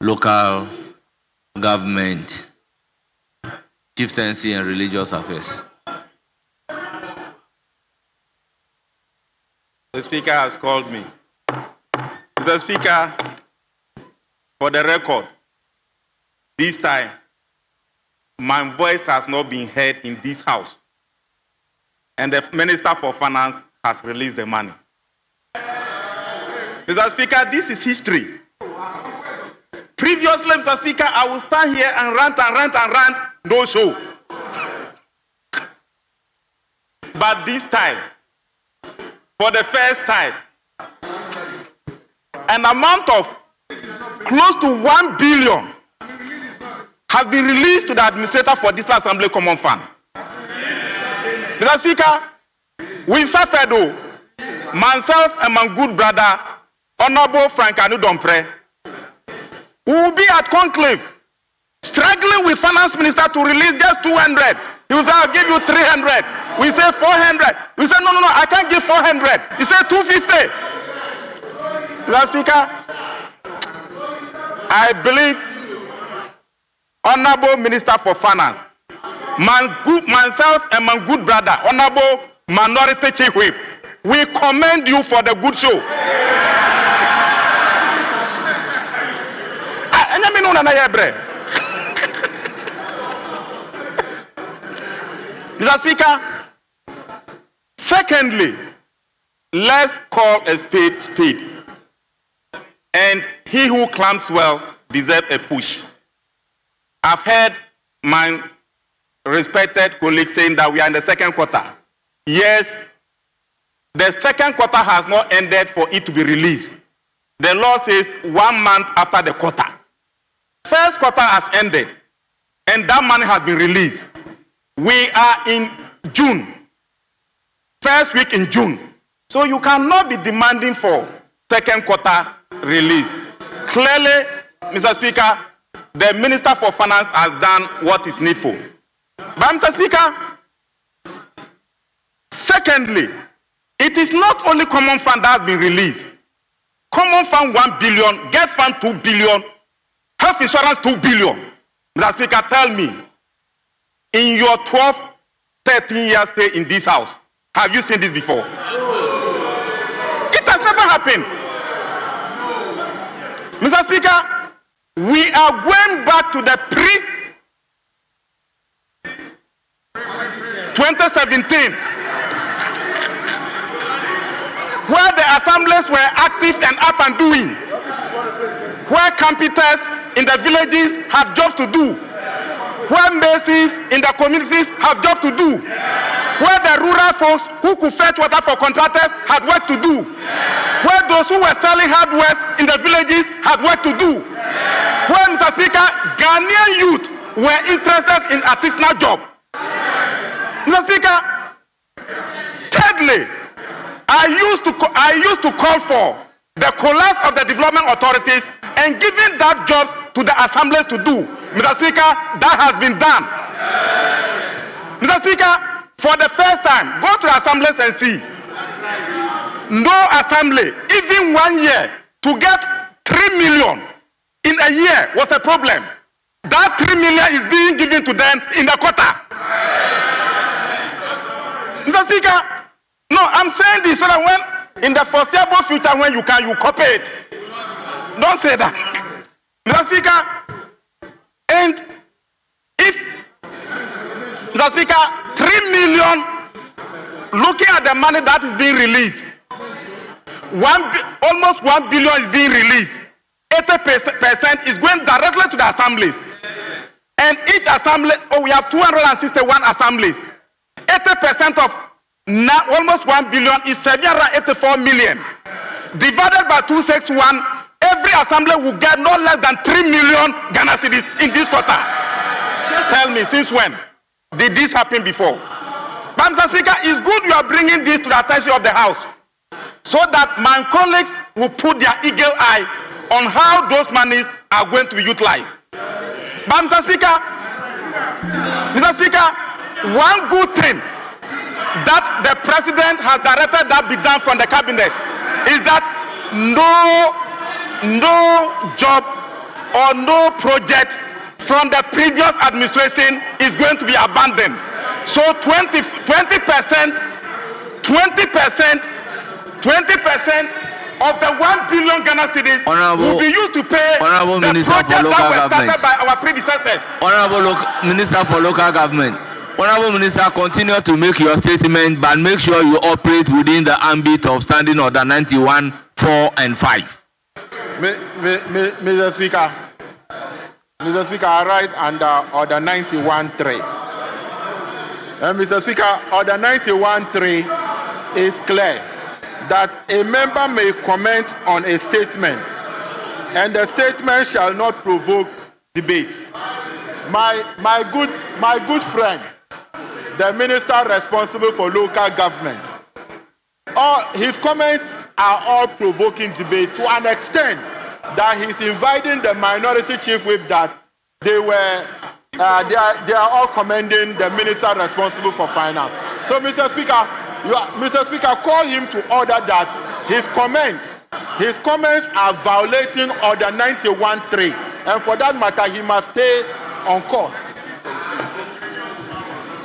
local government, chieftaincy and religious affairs. The Speaker has called me. Mr. Speaker, for the record, this time, my voice has not been heard in this house. And the Minister for Finance has released the money. Mr. Speaker, this is history. Previously, Mr. Speaker, I will stand here and rant, no show. But this time, for the first time, an amount of close to 1 billion has been released to the administrator for this Assembly Common Fund. Mr. Speaker, we suffered though. Myself and my good brother, Honorable Frank Anudompre, we will be at conclave, struggling with Finance Minister to release just 200. He will say, I'll give you 300. We say 400. We say, no, I can't give 400. He said 250. Mr. Speaker, I believe Honorable Minister for Finance, myself and my good brother, Honorable Minority Chief Whip, we commend you for the good show. Mr. Speaker, secondly, let's call a spade spade. And he who climbs well deserves a push. I've heard my respected colleague saying that we are in the second quarter. Yes, the second quarter has not ended for it to be released. The law says 1 month after the quarter. First quarter has ended, and that money has been released. We are in June, first week in June. So you cannot be demanding for second quarter release. Clearly, Mr. Speaker, the Minister for Finance has done what is needful. But Mr. Speaker, secondly, it is not only common fund that has been released. Common fund 1 billion, get fund 2 billion, health insurance 2 billion. Mr. Speaker, tell me, in your 12, 13 years stay in this house, have you seen this before? It has never happened. Mr. Speaker, we are going back to the pre-2017, where the assemblies were active and up and doing, where computers in the villages have jobs to do, where masons in the communities have jobs to do, where the rural folks who could fetch water for contractors had work to do, where those who were selling hardware in the villages had work to do, where, Mr. Speaker, Ghanaian youth were interested in artisanal job. Mr. Speaker, thirdly, I used to call for the collapse of the development authorities and giving that jobs to the assemblies to do. Mr. Speaker, that has been done. Mr. Speaker, for the first time, go to the assemblies and see. No assembly, even 1 year, to get 3 million in a year was a problem. That 3 million is being given to them in the quarter. Mr. Speaker, no, I'm saying this so that when, in the foreseeable future, when you can, you copy it. Don't say that. Mr. Speaker, and if, Mr. Speaker, 3 million, looking at the money that is being released, almost 1 billion is being released. 80% is going directly to the assemblies. And each assembly, we have 261 assemblies. 80% of almost 1 billion is 784 million. Divided by 261, every assembly will get no less than 3 million Ghana cedis in this quarter. Tell me, since when did this happen before? But Mr. Speaker, it's good you are bringing this to the attention of the House, so that my colleagues will put their eagle eye on how those monies are going to be utilized. But Mr. Speaker, one good thing that the President has directed that be done from the Cabinet is that no job or no project from the previous administration is going to be abandoned. So 20% of the 1 billion Ghana cedis will be used to pay the projects that were started by our predecessors. Honorable Minister for Local Government. Honorable Minister, continue to make your statement, but make sure you operate within the ambit of Standing Order 91, 4 and 5. Mr. Speaker, I rise under Order 91.3. And Mr. Speaker, Order 91.3 is clear that a member may comment on a statement, and the statement shall not provoke debate. My good friend, the minister responsible for local government, his comments are all provoking debate to an extent that he's inviting the minority chief whip that they are all commending the minister responsible for finance. So, Mr. Speaker, call him to order that his comments are violating Order 91.3, and for that matter, he must stay on course.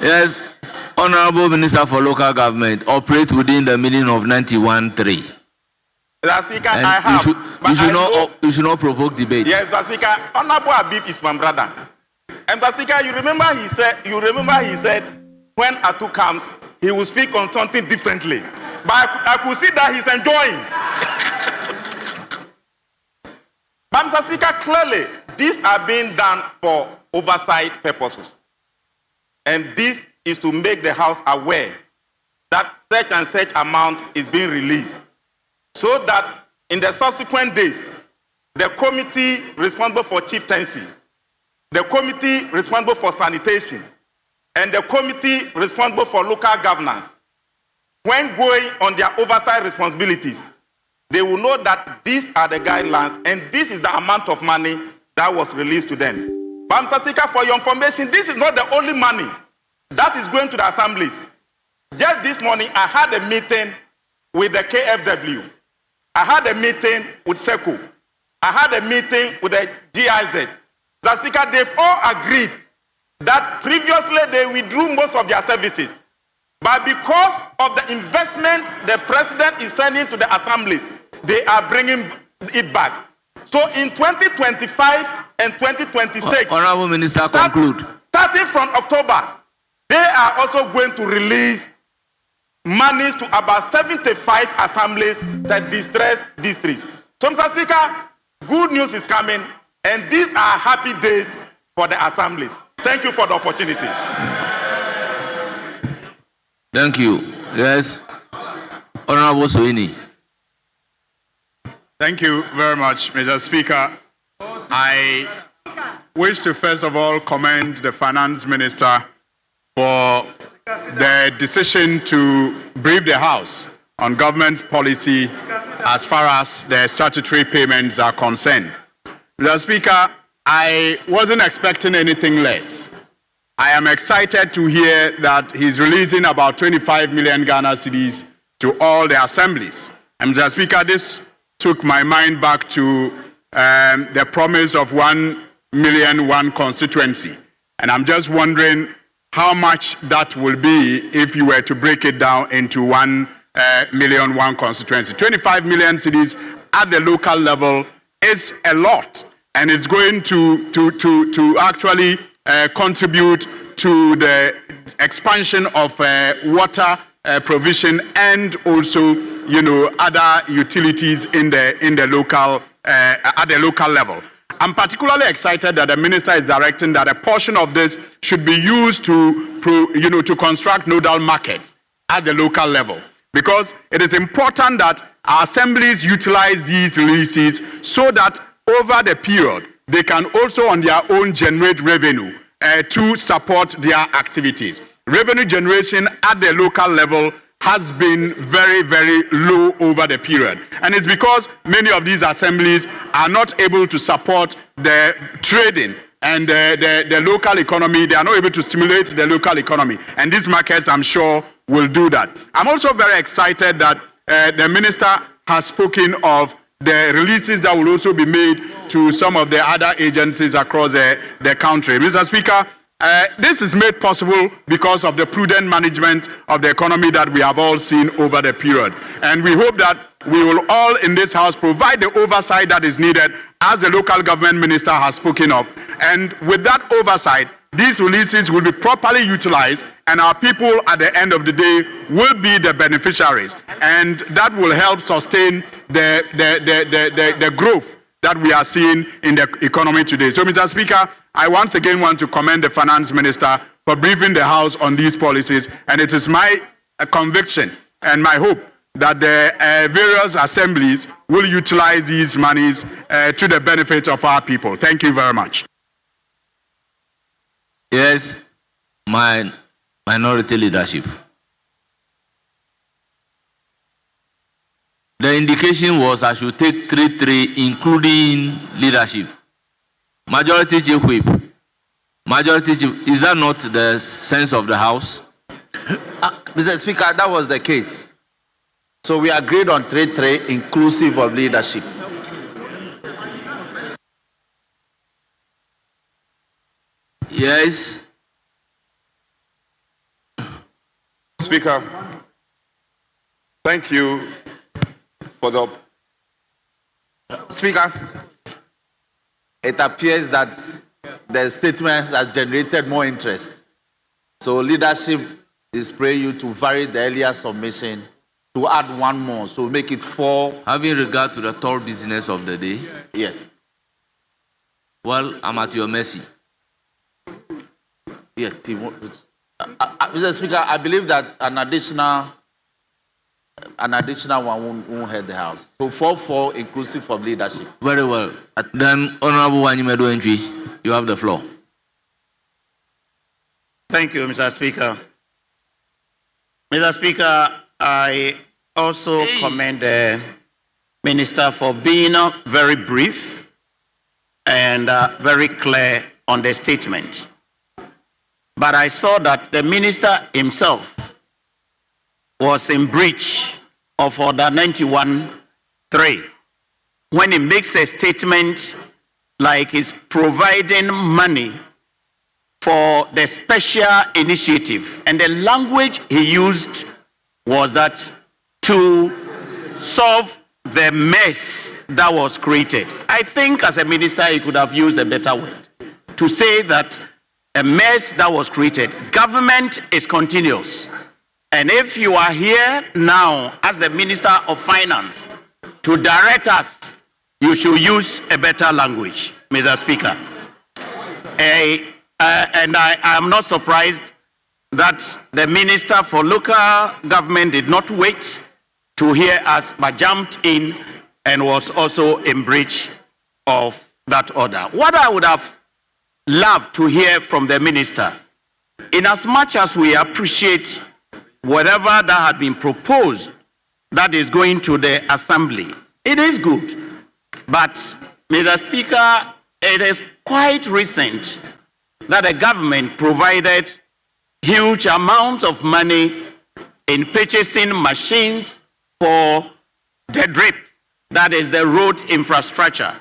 Yes, Honorable Minister for Local Government, operate within the meaning of 91.3. Mr. Speaker, I have. You should not provoke debate. Yes, Mr. Speaker, Honorable Habib is my brother. And Mr. Speaker, you remember he said when Atu comes, he will speak on something differently. But I could see that he's enjoying. But Mr. Speaker, clearly, these are being done for oversight purposes. And this is to make the House aware that such and such amount is being released, so that in the subsequent days, the committee responsible for chieftaincy, the committee responsible for sanitation, and the committee responsible for local governance, when going on their oversight responsibilities, they will know that these are the guidelines and this is the amount of money that was released to them. But Mr. Speaker, for your information, this is not the only money that is going to the assemblies. Just this morning, I had a meeting with the KFW. I had a meeting with SECO. I had a meeting with the GIZ. Mr. Speaker, they've all agreed that previously they withdrew most of their services. But because of the investment the president is sending to the assemblies, they are bringing it back. So in 2025 and 2026, Honorable Minister, conclude. Starting from October, they are also going to release monies to about 75 assemblies that distress districts. So, Mr. Speaker, good news is coming, and these are happy days for the assemblies. Thank you for the opportunity. Thank you. Yes, Honorable Soini. Thank you very much, Mr. Speaker. I wish to first of all commend the Finance Minister for the decision to brief the House on government's policy as far as the statutory payments are concerned. Mr. Speaker, I wasn't expecting anything less. I am excited to hear that he's releasing about 25 million Ghana cedis to all the assemblies. And Mr. Speaker, this took my mind back to the promise of 1 million one constituency. And I'm just wondering how much that will be if you were to break it down into 1 million one constituency. 25 million cedis at the local level is a lot. And it's going to actually contribute to the expansion of water provision and also, other utilities in the local at the local level. I'm particularly excited that the minister is directing that a portion of this should be used to construct nodal markets at the local level, because it is important that our assemblies utilize these releases so that over the period they can also on their own generate revenue to support their activities. Revenue generation at the local level has been very, very low over the period. And it's because many of these assemblies are not able to support the trading and the local economy. They are not able to stimulate the local economy. And these markets, I'm sure, will do that. I'm also very excited that the minister has spoken of the releases that will also be made to some of the other agencies across the country. Mr. Speaker, this is made possible because of the prudent management of the economy that we have all seen over the period. And we hope that we will all in this House provide the oversight that is needed, as the local government minister has spoken of. And with that oversight, these releases will be properly utilized, and our people at the end of the day will be the beneficiaries. And that will help sustain the growth that we are seeing in the economy today. So, Mr. Speaker, I once again want to commend the Finance Minister for briefing the House on these policies, and it is my conviction and my hope that the various assemblies will utilize these monies to the benefit of our people. Thank you very much. Yes, my minority leadership. The indication was I should take 3-3, including leadership. Majority chief whip. Majority chief, is that not the sense of the House? Mr. Speaker, that was the case. So we agreed on 3-3, inclusive of leadership. Yes. Speaker, thank you for the... Speaker, it appears that the statement has generated more interest. So leadership is praying you to vary the earlier submission to add one more, so make it 4. Having regard to the toll business of the day? Yes. Well, I'm at your mercy. Yes, Mr. Speaker, I believe that an additional one won't hurt the House. So 4-4 inclusive of leadership. Very well. Then, Honorable Wanyimedu Entry, you have the floor. Thank you, Mr. Speaker. Mr. Speaker, I also commend the Minister for being very brief and very clear on the statement. But I saw that the Minister himself was in breach of Order 91.3 when he makes a statement like he's providing money for the special initiative. And the language he used was that to solve the mess that was created. I think as a minister he could have used a better word to say that a mess that was created. Government is continuous. And if you are here now as the Minister of Finance to direct us, you should use a better language, Mr. Speaker. And I am not surprised that the Minister for Local Government did not wait to hear us, but jumped in and was also in breach of that order. What I would have loved to hear from the Minister, in as much as we appreciate whatever that had been proposed that is going to the Assembly, it is good. But, Mr. Speaker, it is quite recent that the government provided huge amounts of money in purchasing machines for the DRIP, that is the road infrastructure.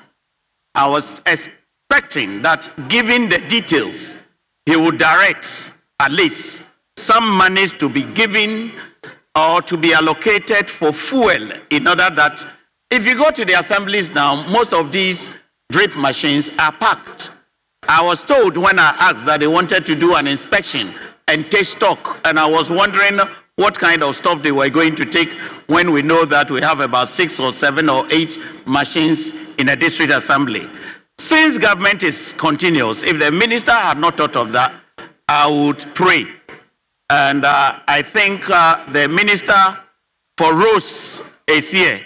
I was expecting that, given the details, he would direct at least some monies to be given or to be allocated for fuel, in order that if you go to the assemblies now, most of these drip machines are packed. I was told when I asked that they wanted to do an inspection and take stock, and I was wondering what kind of stuff they were going to take when we know that we have about 6 or 7 or 8 machines in a district assembly. Since government is continuous, if the minister had not thought of that, I would pray. And I think the Minister for Roads is here.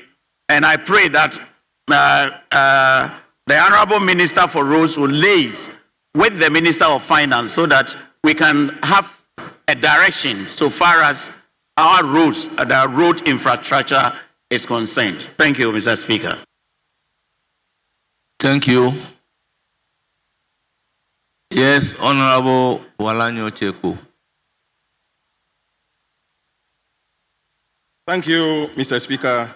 And I pray that the Honorable Minister for Roads will liaise with the Minister of Finance so that we can have a direction so far as our roads, the road infrastructure is concerned. Thank you, Mr. Speaker. Thank you. Yes, Honorable Walanyo Cheku. Thank you, Mr. Speaker.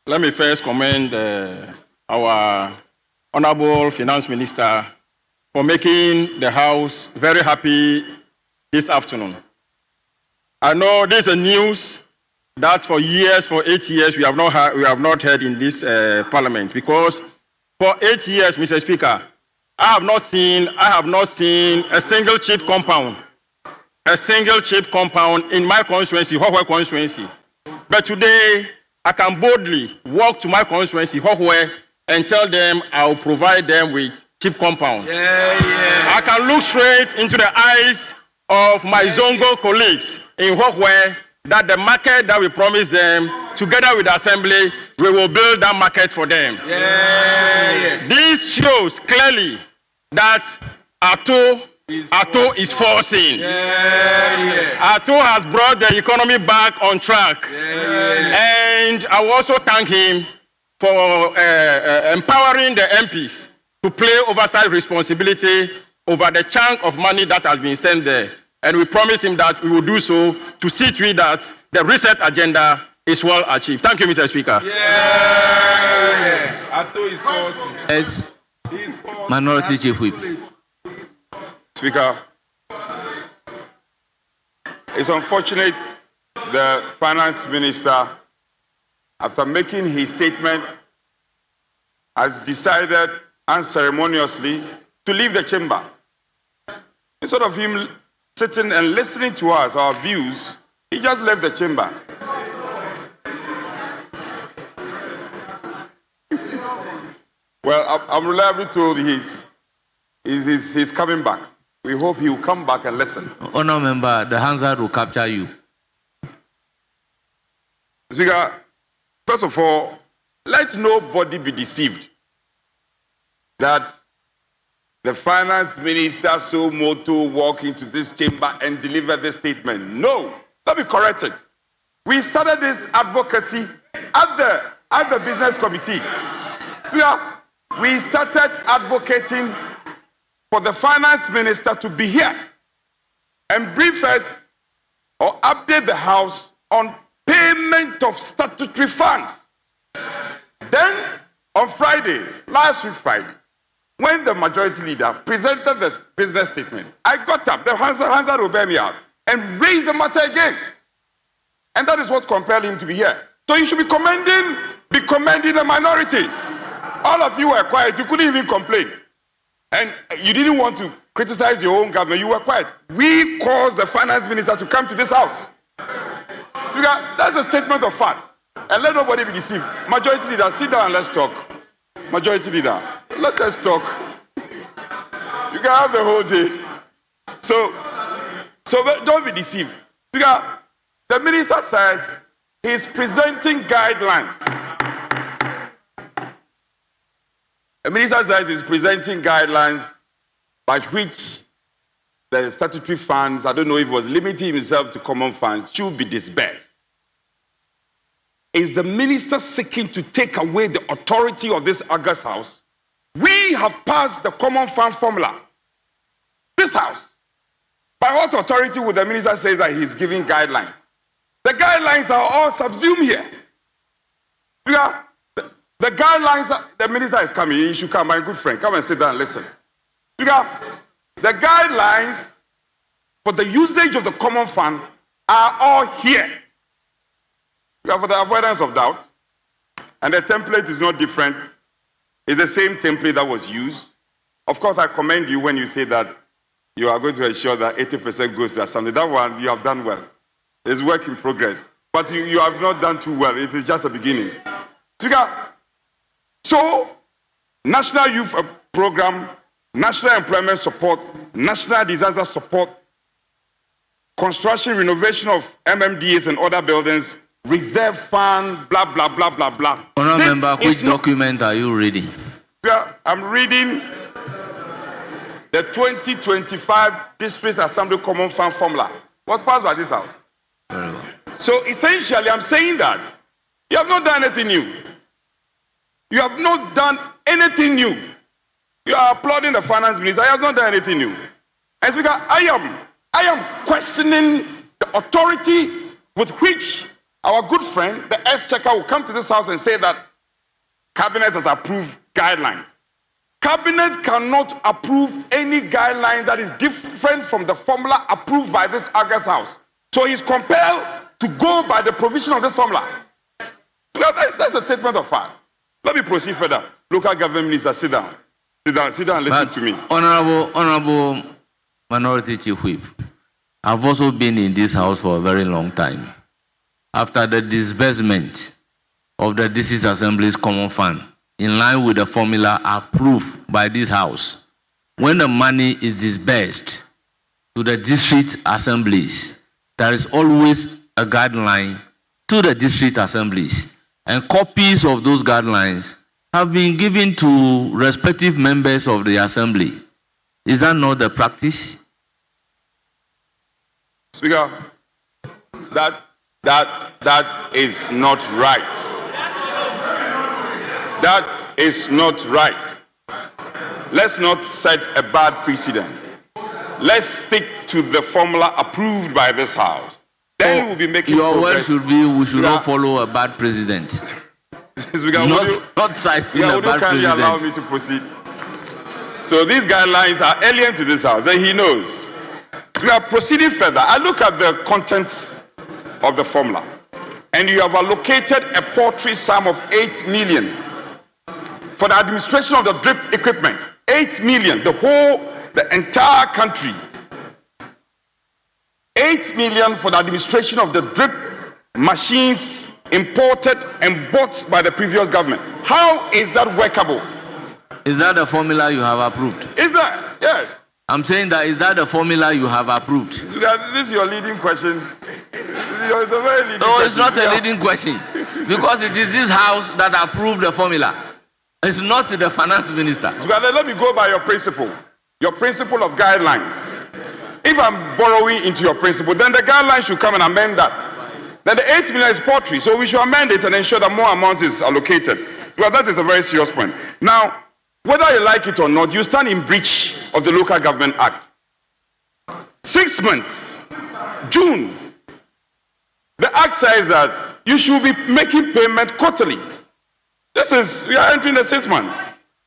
Let me first commend our Honorable Finance Minister for making the House very happy this afternoon. I know this is a news that for years, for 8 years, we have not heard in this Parliament, because for 8 years, Mr. Speaker, I have not seen a single chip compound in my constituency, Hohwe constituency. But today, I can boldly walk to my constituency, Hohwe, and tell them I will provide them with chip compound. I can look straight into the eyes of my Zongo colleagues in Hohwe that the market that we promised them, together with the assembly, we will build that market for them. This shows clearly that Ato is forcing. Ato has brought the economy back on track. And I will also thank him for empowering the MPs to play oversight responsibility over the chunk of money that has been sent there. And we promise him that we will do so to see to it that the reset agenda is well achieved. Thank you, Mr. Speaker. Ato is forcing. Yes, Minority Chief Whip. Speaker, it's unfortunate the finance minister, after making his statement, has decided unceremoniously to leave the chamber. Instead of him sitting and listening to us, our views, he just left the chamber. Well, I'm reliably told he's coming back. We hope he will come back and listen. Honourable member, the Hansard will capture you. Speaker, first of all, let nobody be deceived that the finance minister so moto walk into this chamber and deliver this statement. No, let me correct it. We started this advocacy at the business committee. We started advocating for the finance minister to be here and brief us or update the House on payment of statutory funds. Then on Friday, last week Friday, when the majority leader presented the business statement, I got up, the Hansard will bear me out, and raised the matter again. And that is what compelled him to be here. So you should be commending the minority. All of you were quiet, you couldn't even complain. And you didn't want to criticize your own government, you were quiet. We caused the finance minister to come to this house. Speaker, that's a statement of fact. And let nobody be deceived. Majority leader, sit down and let's talk. Majority leader, let us talk. You can have the whole day. So don't be deceived. Speaker, the minister says he's presenting guidelines. The minister says he's presenting guidelines by which the statutory funds, I don't know if it was limiting himself to common funds, should be disbursed. Is the minister seeking to take away the authority of this August House? We have passed the common fund formula. This House. By what authority would the minister say that he's giving guidelines? The guidelines are all subsumed here. The guidelines, the minister is coming, he should come, my good friend, come and sit down and listen. The guidelines for the usage of the common fund are all here. For the avoidance of doubt, and the template is not different, it's the same template that was used. Of course, I commend you when you say that you are going to ensure that 80% goes to assembly. That one, you have done well. It's work in progress. But you have not done too well. It is just a beginning. So, National Youth Program, National Employment Support, National Disaster Support, construction, renovation of MMDAs and other buildings, reserve fund, blah, blah, blah, blah, blah. Honourable member, which document are you reading? I'm reading the 2025 District Assembly Common Fund Formula. Was passed by this House. Very well. So essentially, I'm saying that you have not done anything new. You have not done anything new. You are applauding the finance minister. I have not done anything new. And Speaker, I am questioning the authority with which our good friend, the Exchequer, will come to this House and say that Cabinet has approved guidelines. Cabinet cannot approve any guideline that is different from the formula approved by this August House. So he's compelled to go by the provision of this formula. That's a statement of fact. Let me proceed further. Local government minister, sit down. Sit down and listen to me. Honorable Minority Chief Whip, I've also been in this House for a very long time. After the disbursement of the District Assembly's Common Fund, in line with the formula approved by this House, when the money is disbursed to the district assemblies, there is always a guideline to the district assemblies, and copies of those guidelines have been given to respective members of the assembly. Is that not the practice? Speaker, that is not right. That is not right. Let's not set a bad precedent. Let's stick to the formula approved by this House. Then we will be making your progress. word should be we should not follow a bad precedent. Speaker, not citing a bad kindly precedent. Allow me to proceed. So these guidelines are alien to this House, and he knows. We are proceeding further. I look at the contents of the formula, and you have allocated a paltry sum of 8 million for the administration of the drip equipment. 8 million, the entire country. 8 million for the administration of the drip machines imported and bought by the previous government. How is that workable? Is that the formula you have approved? Is that? Yes. I'm saying that is that the formula you have approved? This is your leading question. It's a very leading No, question. it's not a leading question. Because it is this house that approved the formula. It's not the finance minister. Let me go by your principle of guidelines. If I'm borrowing into your principle, then the guidelines should come and amend that. Then the 8 million is paltry, so we should amend it and ensure that more amount is allocated. Well, that is a very serious point. Now, whether you like it or not, you stand in breach of the Local Government Act. 6 months, June, the Act says that you should be making payment quarterly. We are entering the 6th month.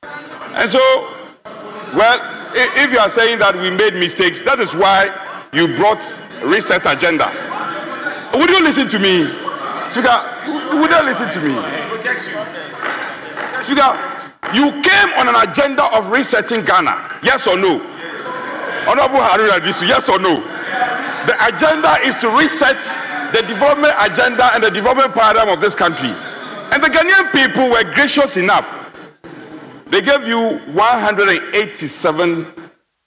And so, well, if you are saying that we made mistakes, that is why you brought reset agenda. Would you listen to me? Speaker, would you listen to me? Speaker, you came on an agenda of resetting Ghana, yes or no? Honorable Haruna Adrisu, yes or no? The agenda is to reset the development agenda and the development paradigm of this country. And the Ghanaian people were gracious enough. They gave you 187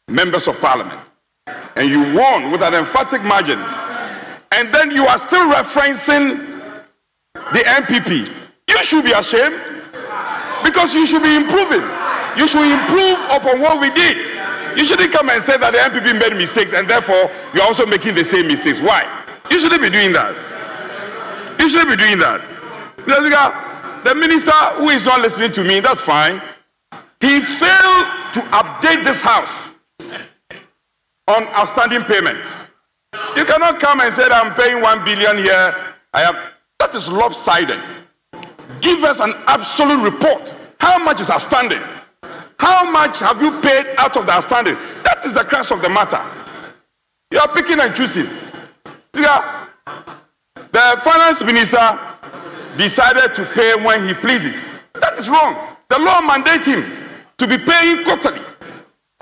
members of parliament. And you won with an emphatic margin. And then you are still referencing the MPP. You should be ashamed. Because you should be improving. You should improve upon what we did. You shouldn't come and say that the MPP made mistakes and therefore you're also making the same mistakes. Why? You shouldn't be doing that. You shouldn't be doing that. The minister who is not listening to me, that's fine. He failed to update this house on outstanding payments. You cannot come and say that I'm paying 1 billion here. That is lopsided. Give us an absolute report. How much is outstanding? How much have you paid out of the outstanding? That is the crux of the matter. You are picking and choosing. The finance minister decided to pay when he pleases. That is wrong. The law mandates him to be paying quarterly.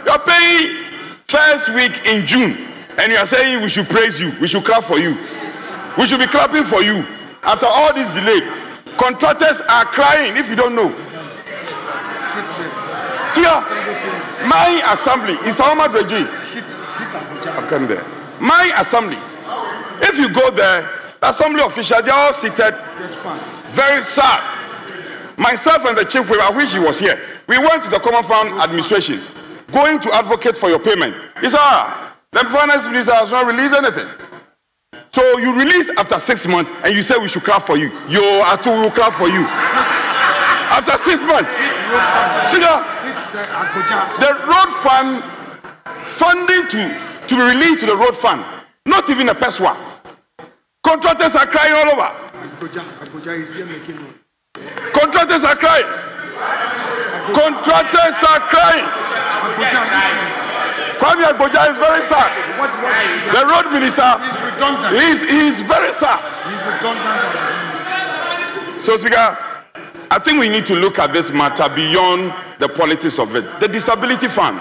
You are paying first week in June, and you are saying we should praise you, we should clap for you. We should be clapping for you. After all this delay, contractors are crying if you don't know. So my assembly is Ahoma Dredri. I've come there. My assembly. If you go there, the assembly officials, they are all seated. Very sad. Myself and the chief whip, I wish he was here. We went to the Common Fund Administration, going to advocate for your payment. He said, the finance minister has not released anything. So you release after 6 months and you say we should clap for you. Yo, Atu will clap for you. After 6 months. The road fund, funding to be released to the road fund, not even a PESWA. Contractors are crying all over. Contractors are crying. Contractors are crying. Kwame Agboja is very sad. The road minister is very sad. So, Speaker, I think we need to look at this matter beyond the politics of it. The disability fund.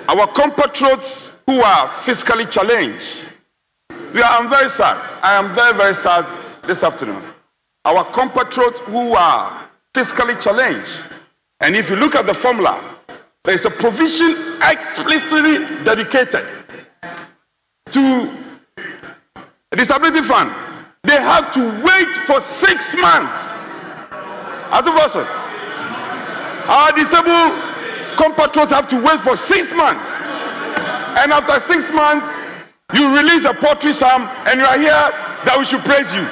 Our compatriots who are fiscally challenged. I'm very sad. I am very, very sad this afternoon. Our compatriots who are fiscally challenged. And if you look at the formula, there is a provision explicitly dedicated to a disability fund. They have to wait for 6 months. Our disabled compatriots have to wait for 6 months. And after 6 months, you release a paltry sum and you are here that we should praise you.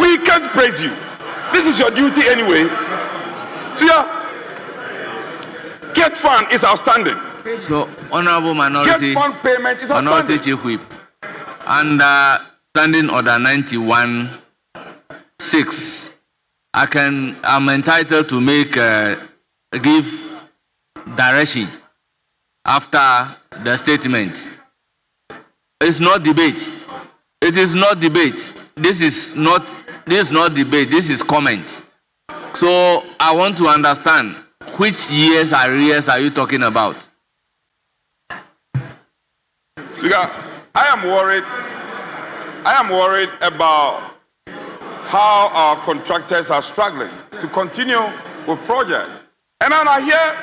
We can't praise you. This is your duty anyway. So, Get fund is outstanding. So, Honorable Minority, Get fund payment is Minority outstanding. Chief Whip, under Standing Order 91(6), I'm entitled to give direction after the statement. It's not debate. It is not debate. This is not debate. This is comment. So I want to understand which years are you talking about? Speaker, I am worried about how our contractors are struggling to continue with project. And then I hear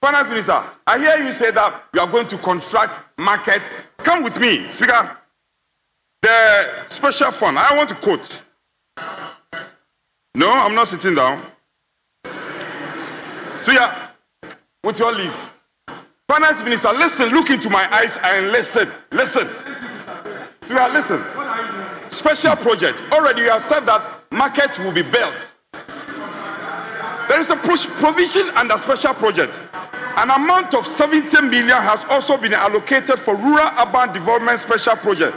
Finance Minister, I hear you say that you are going to construct market. Come with me, Speaker. The special fund, I want to quote. No, I'm not sitting down. Speaker, with your leave. Finance Minister, listen, look into my eyes and listen. Listen. Speaker, listen. Special project. Already you have said that market will be built. There is a provision under special project. An amount of 70 million has also been allocated for rural urban development special project,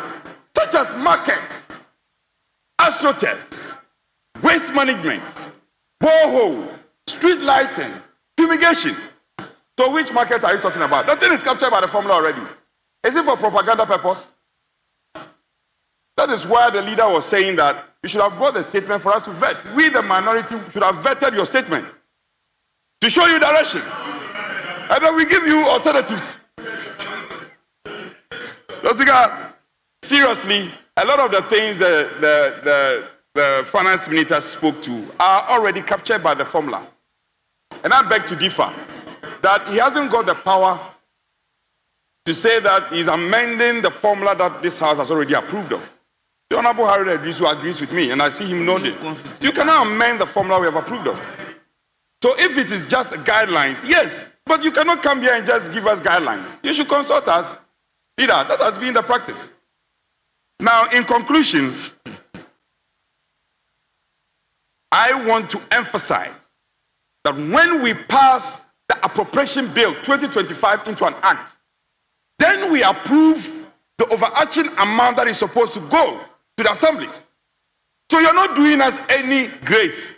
such as markets, astroturfs, waste management, borehole, street lighting, fumigation. So which market are you talking about? That thing is captured by the formula already. Is it for propaganda purpose? That is why the leader was saying that you should have brought the statement for us to vet. We, the minority, should have vetted your statement to show you direction. And then we give you alternatives. So, Speaker, seriously, a lot of the things the finance minister spoke to are already captured by the formula. And I beg to differ that he hasn't got the power to say that he's amending the formula that this House has already approved of. The Honorable Harry Idrisu agrees with me, and I see him nodding. You cannot amend the formula we have approved of. So if it is just guidelines, yes, but you cannot come here and just give us guidelines. You should consult us. Leader, that has been the practice. Now, in conclusion, I want to emphasize that when we pass the appropriation bill 2025 into an act, then we approve the overarching amount that is supposed to go to the assemblies. So you're not doing us any grace.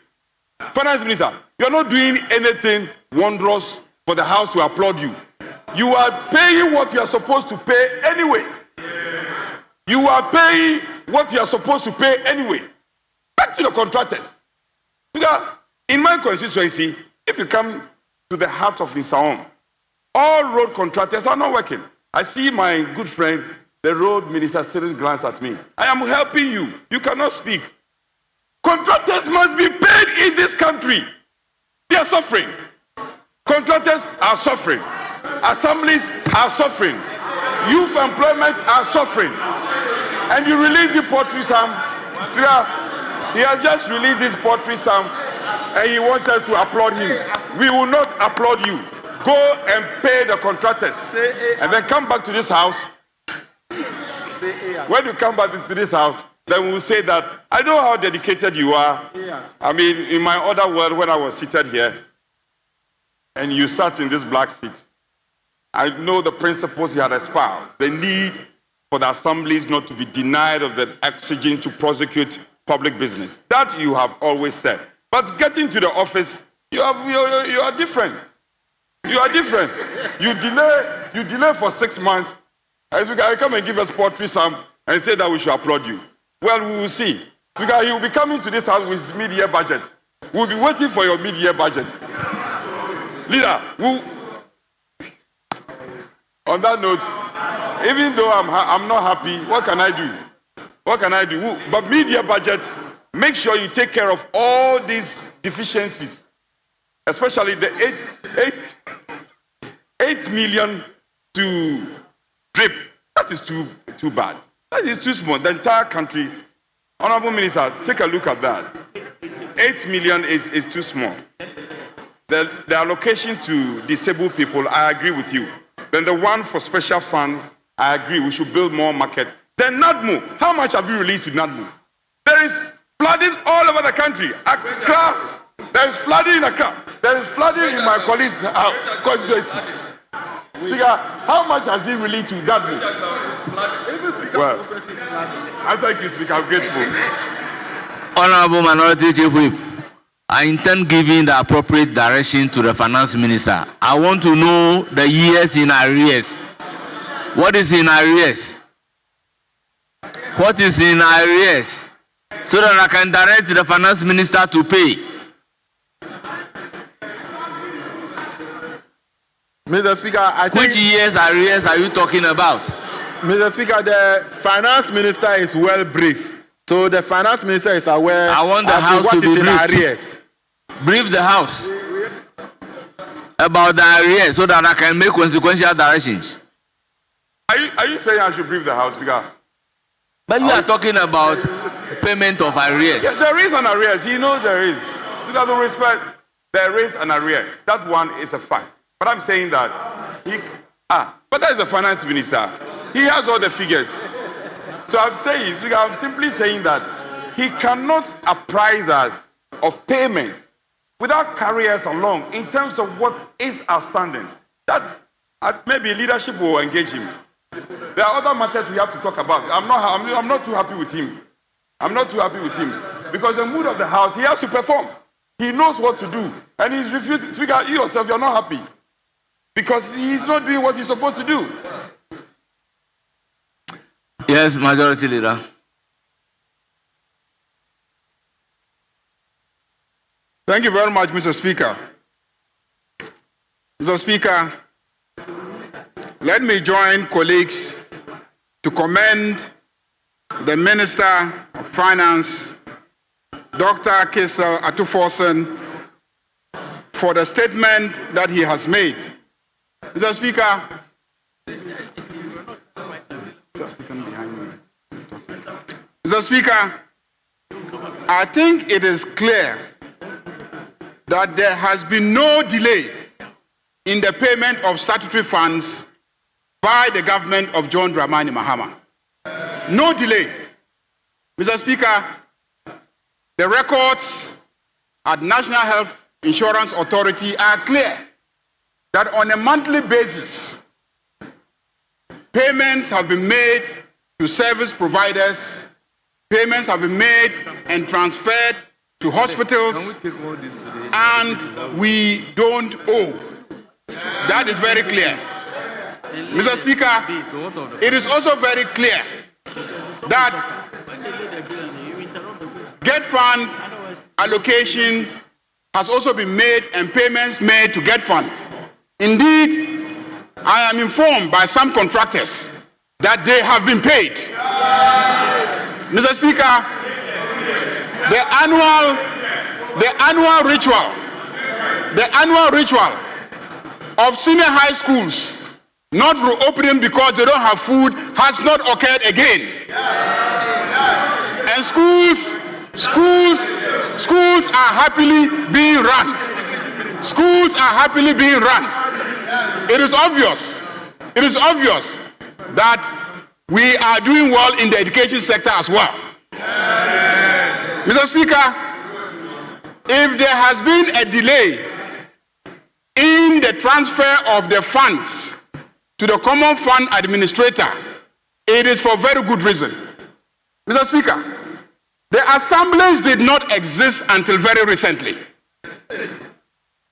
Finance Minister, you're not doing anything wondrous for the House to applaud you. You are paying what you are supposed to pay anyway. You are paying what you are supposed to pay anyway. Back to the contractors. Because in my constituency, if you come to the heart of Nisaon, all road contractors are not working. I see my good friend, the road minister, sitting glance at me. I am helping you. You cannot speak. Contractors must be paid in this country. They are suffering. Contractors are suffering. Assemblies are suffering. Youth employment are suffering. And you release the poetry psalm. He has just released this poetry psalm and he wants us to applaud him. We will not applaud you. Go and pay the contractors and then come back to this house. When you come back to this house, then we will say that I know how dedicated you are. I mean, in my other world, when I was seated here and you sat in this black seat, I know the principles you had espoused. The need for the assemblies not to be denied of the oxygen to prosecute public business. That you have always said. But getting to the office, you are different. You are different. You delay for 6 months. As we can come and give us poetry psalm and say that we should applaud you. Well, we will see. So he will be coming to this house with mid-year budget. We'll be waiting for your mid-year budget. Leader, on that note, even though I'm not happy, what can I do? What can I do? But mid-year budget, make sure you take care of all these deficiencies, especially the 8 million to drip. That is too bad. That is too small. The entire country, Honorable Minister, take a look at that. 8 million is too small. The allocation to disabled people, I agree with you. Then the one for special fund, I agree, we should build more market. Then NADMO, how much have you released to NADMO? There is flooding all over the country. Accra, there is flooding in Accra. There is flooding in my colleague's constituency. Speaker, how much has he released to NADMO? Well, I thank you, Speaker. I'm grateful. Honorable Minority Chief Whip, I intend giving the appropriate direction to the Finance Minister. I want to know the years in arrears. What is in arrears? What is in arrears? So that I can direct the Finance Minister to pay. Mr. Speaker, I think... Which years arrears are you talking about? Mr. Speaker, the Finance Minister is well briefed. So the Finance Minister is aware I want the House to be in briefed. arrears. Brief the House. about the arrears so that I can make consequential directions. Are you saying I should brief the House, Speaker? But you are talking about payment of arrears. Yes, there is an arrears. He knows there is. With all due respect, there is an arrears. That one is a fact. But I'm saying that but that is the finance minister. He has all the figures. So I'm saying, Speaker, I'm simply saying that he cannot apprise us of payment without carry us along in terms of what is outstanding. That maybe leadership will engage him. There are other matters we have to talk about. I'm not too happy with him. I'm not too happy with him because the mood of the House, he has to perform. He knows what to do, and he's refusing. Speaker, you yourself, you're not happy because he's not doing what he's supposed to do. Yes, Majority Leader. Thank you very much, Mr. Speaker. Mr. Speaker, let me join colleagues to commend the Minister of Finance, Dr. Kessel Atuforsen, for the statement that he has made. Mr. Speaker, I think it is clear that there has been no delay in the payment of statutory funds by the government of John Dramani Mahama. No delay. Mr. Speaker, the records at National Health Insurance Authority are clear that on a monthly basis, payments have been made to service providers, payments have been made and transferred to hospitals, and we don't owe. That is very clear. Mr. Speaker, it is also very clear that Get Fund allocation has also been made and payments made to Get Fund. Indeed, I am informed by some contractors that they have been paid. Mr. Speaker, the annual ritual of senior high schools not reopening because they don't have food has not occurred again. And schools are happily being run. Schools are happily being run. It is obvious that we are doing well in the education sector as well. Mr. Speaker, if there has been a delay in the transfer of the funds to the Common Fund Administrator, it is for very good reason. Mr. Speaker, the assemblies did not exist until very recently.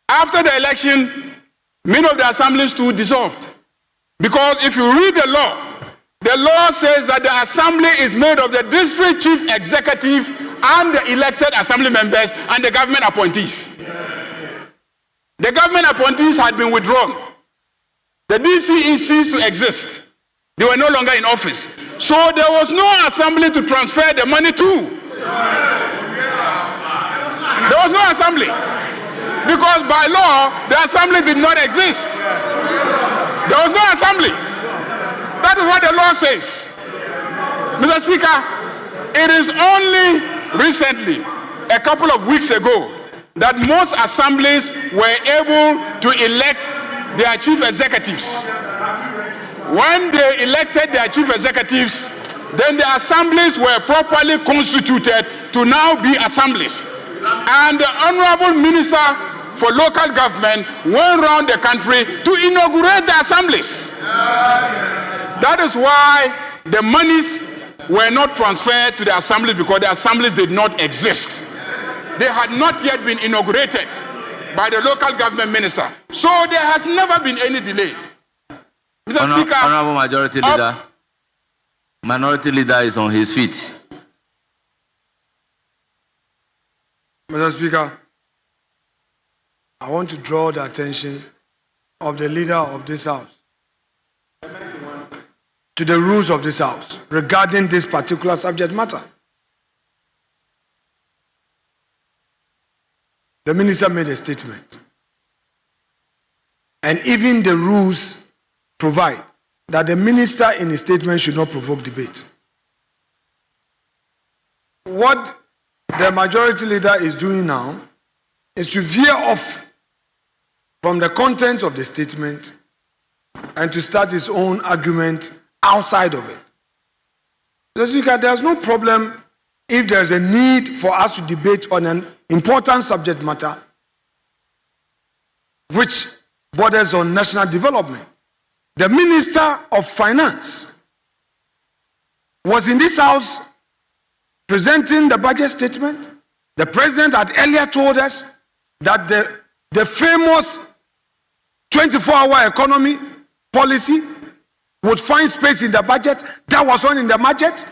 After the election, many of the assemblies too dissolved. Because if you read the law says that the assembly is made of the district chief executive and the elected assembly members and the government appointees. The government appointees had been withdrawn. The DCE ceased to exist. They were no longer in office. So there was no assembly to transfer the money to. There was no assembly. Because by law, the assembly did not exist. There was no assembly. That is what the law says. Mr. Speaker, it is only recently, a couple of weeks ago, that most assemblies were able to elect their chief executives. When they elected their chief executives, then the assemblies were properly constituted to now be assemblies. And the Honorable Minister for Local Government went around the country to inaugurate the assemblies. That is why the monies were not transferred to the assemblies, because the assemblies did not exist. They had not yet been inaugurated by the local government minister. So there has never been any delay. Mr. Speaker, Honorable Majority Leader, Minority Leader is on his feet. Mr. Speaker, I want to draw the attention of the leader of this House to the rules of this House regarding this particular subject matter. The minister made a statement and even the rules provide that the minister in his statement should not provoke debate. What the majority leader is doing now is to veer off from the content of the statement and to start his own argument outside of it. Mr. Speaker, there's no problem if there's a need for us to debate on an important subject matter which borders on national development. The Minister of Finance was in this house presenting the budget statement. The President had earlier told us that the famous 24-hour economy policy would find space in the budget. That was not in the budget.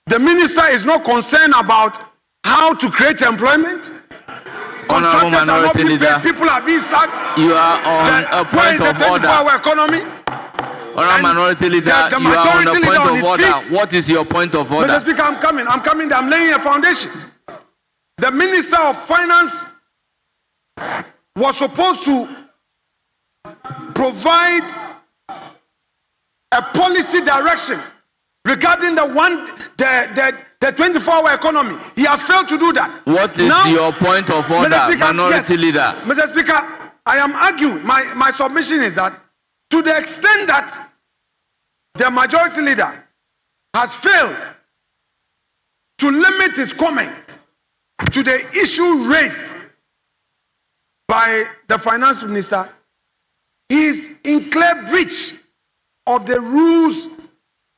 The minister is not concerned about how to create employment. Contractors are not being paid, people are being sacked. You are on a point of order. 24-hour economy? Honourable Minority Leader, the you are on a majority point leader on of its order. feet. What is your point of order? Mr. Speaker, I'm coming there. I'm laying a foundation. The Minister of Finance was supposed to provide a policy direction regarding the 24-hour economy. He has failed to do that. What is your point of order, Mr. Speaker, Minority Leader? Mr. Speaker, I am arguing. My submission is that to the extent that the majority leader has failed to limit his comments to the issue raised by the finance minister, he is in clear breach of the rules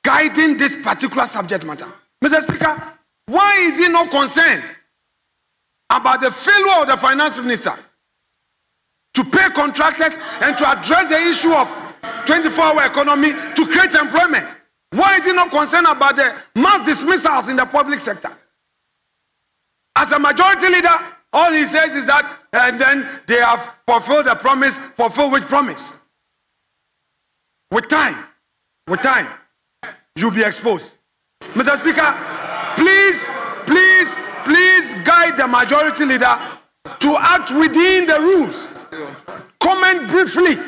guiding this particular subject matter. Mr. Speaker, why is he not concerned about the failure of the finance minister to pay contractors and to address the issue of 24-hour economy to create employment? Why is he not concerned about the mass dismissals in the public sector? As a majority leader, all he says is that, and then they have fulfilled the promise. Fulfill which promise? With time, you'll be exposed. Mr. Speaker, please guide the majority leader to act within the rules. Comment briefly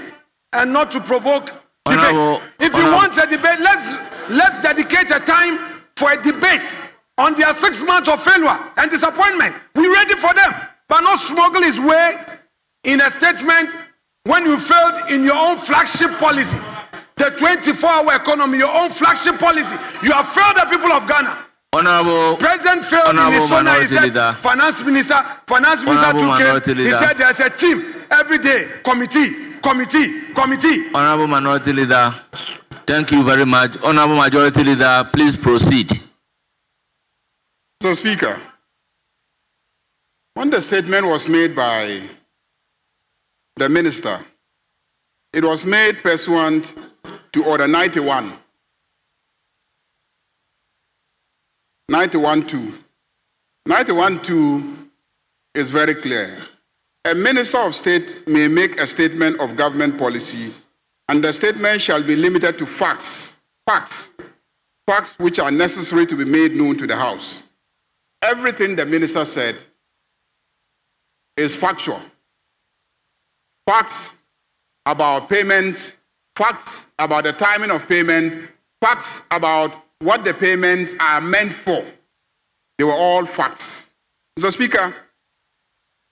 and not to provoke debate. If you want a debate, let's dedicate a time for a debate on their 6 months of failure and disappointment. We're ready for them, but not smuggle his way in a statement when you failed in your own flagship policy. The 24-hour economy, your own flagship policy. You have failed the people of Ghana. Honorable President failed in his own. He said, Finance minister took it. He said there's a team every day, committee. Honorable Minority Leader, thank you very much. Honorable Majority Leader, please proceed. So, Speaker, when the statement was made by the minister, it was made pursuant to Order 91. 91.2. 91.2 is very clear. A minister of state may make a statement of government policy, and the statement shall be limited to facts which are necessary to be made known to the House. Everything the minister said is factual. Facts about payments, facts about the timing of payments, facts about what the payments are meant for. They were all facts. Mr. Speaker,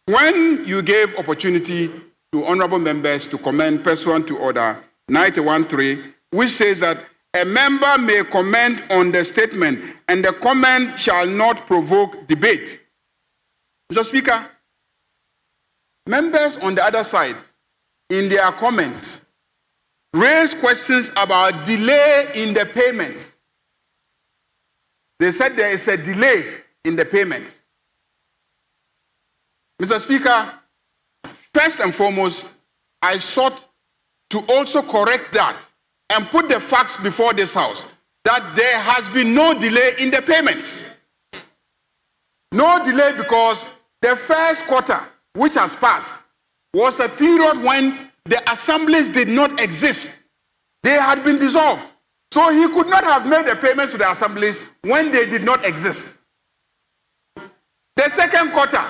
when you gave opportunity to honorable members to comment pursuant to Order 91.3, which says that a member may comment on the statement and the comment shall not provoke debate. Mr. Speaker, members on the other side, in their comments, raise questions about delay in the payments. They said there is a delay in the payments. Mr. Speaker, first and foremost, I sought to also correct that and put the facts before this House that there has been no delay in the payments. No delay because the first quarter, which has passed, was a period when the assemblies did not exist. They had been dissolved. So he could not have made the payments to the assemblies when they did not exist. The second quarter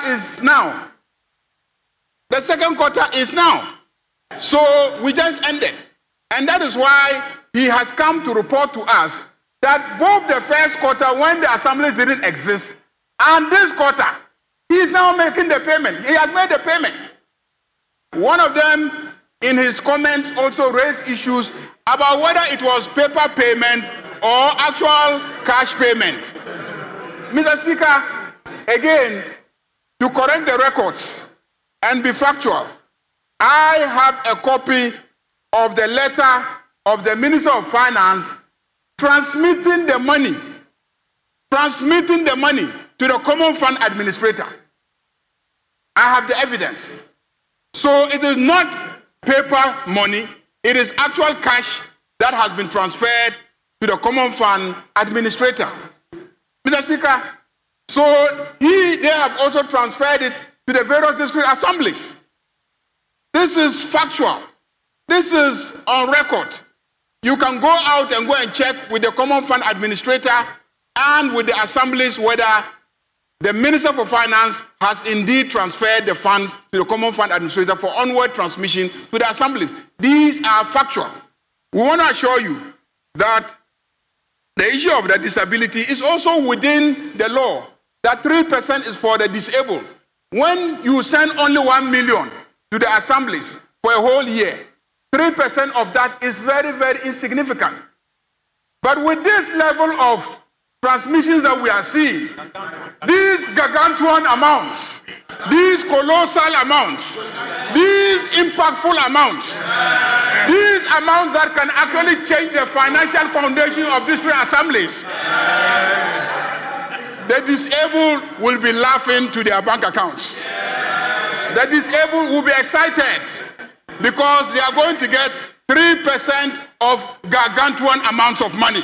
is now. The second quarter is now. So we just ended. And that is why he has come to report to us that both the first quarter, when the assemblies didn't exist, and this quarter, he is now making the payment. He has made the payment. One of them, in his comments, also raised issues about whether it was paper payment or actual cash payment. Mr. Speaker, again, to correct the records and be factual, I have a copy of the letter of the Minister of Finance transmitting the money to the Common Fund Administrator. I have the evidence. So it is not paper money, it is actual cash that has been transferred to the Common Fund Administrator. Mr. Speaker, so they have also transferred it to the various district assemblies. This is factual. This is on record. You can go out and go and check with the Common Fund Administrator and with the assemblies whether the Minister for Finance has indeed transferred the funds to the Common Fund Administrator for onward transmission to the assemblies. These are factual. We want to assure you that the issue of the disability is also within the law, that 3% is for the disabled. When you send only 1 million to the assemblies for a whole year, 3% of that is very, very insignificant. But with this level of transmissions that we are seeing, these gargantuan amounts, these colossal amounts, these impactful amounts, these amounts that can actually change the financial foundation of district assemblies, the disabled will be laughing to their bank accounts. The disabled will be excited because they are going to get 3% of gargantuan amounts of money.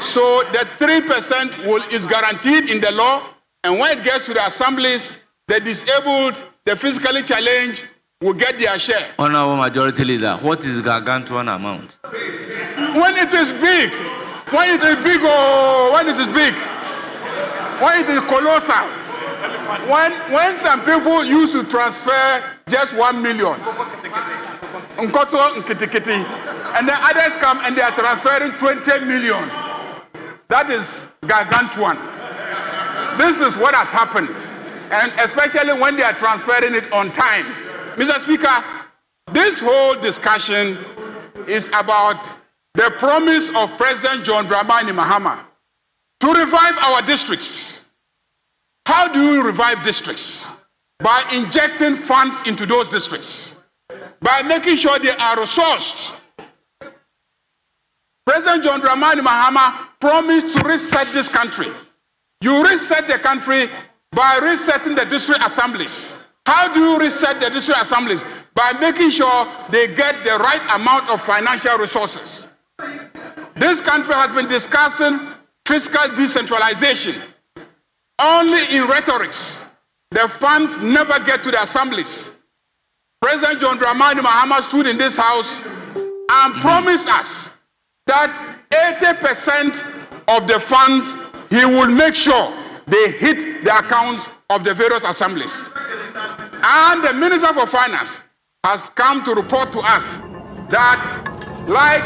So the 3% is guaranteed in the law, and when it gets to the assemblies, the disabled, the physically challenged will get their share. Honorable Majority Leader, what is gargantuan amount? When it is big, when it is big, when it is colossal, when some people used to transfer just 1 million, and then others come and they are transferring 20 million. That is gargantuan. This is what has happened, and especially when they are transferring it on time. Mr. Speaker, this whole discussion is about the promise of President John Dramani Mahama to revive our districts. How do you revive districts? By injecting funds into those districts, by making sure they are resourced. President John Dramani Mahama promised to reset this country. You reset the country by resetting the district assemblies. How do you reset the district assemblies? By making sure they get the right amount of financial resources. This country has been discussing fiscal decentralization only in rhetorics. The funds never get to the assemblies. President John Dramani Mahama stood in this house and promised us that 80% of the funds, he will make sure they hit the accounts of the various assemblies. And the Minister for Finance has come to report to us that like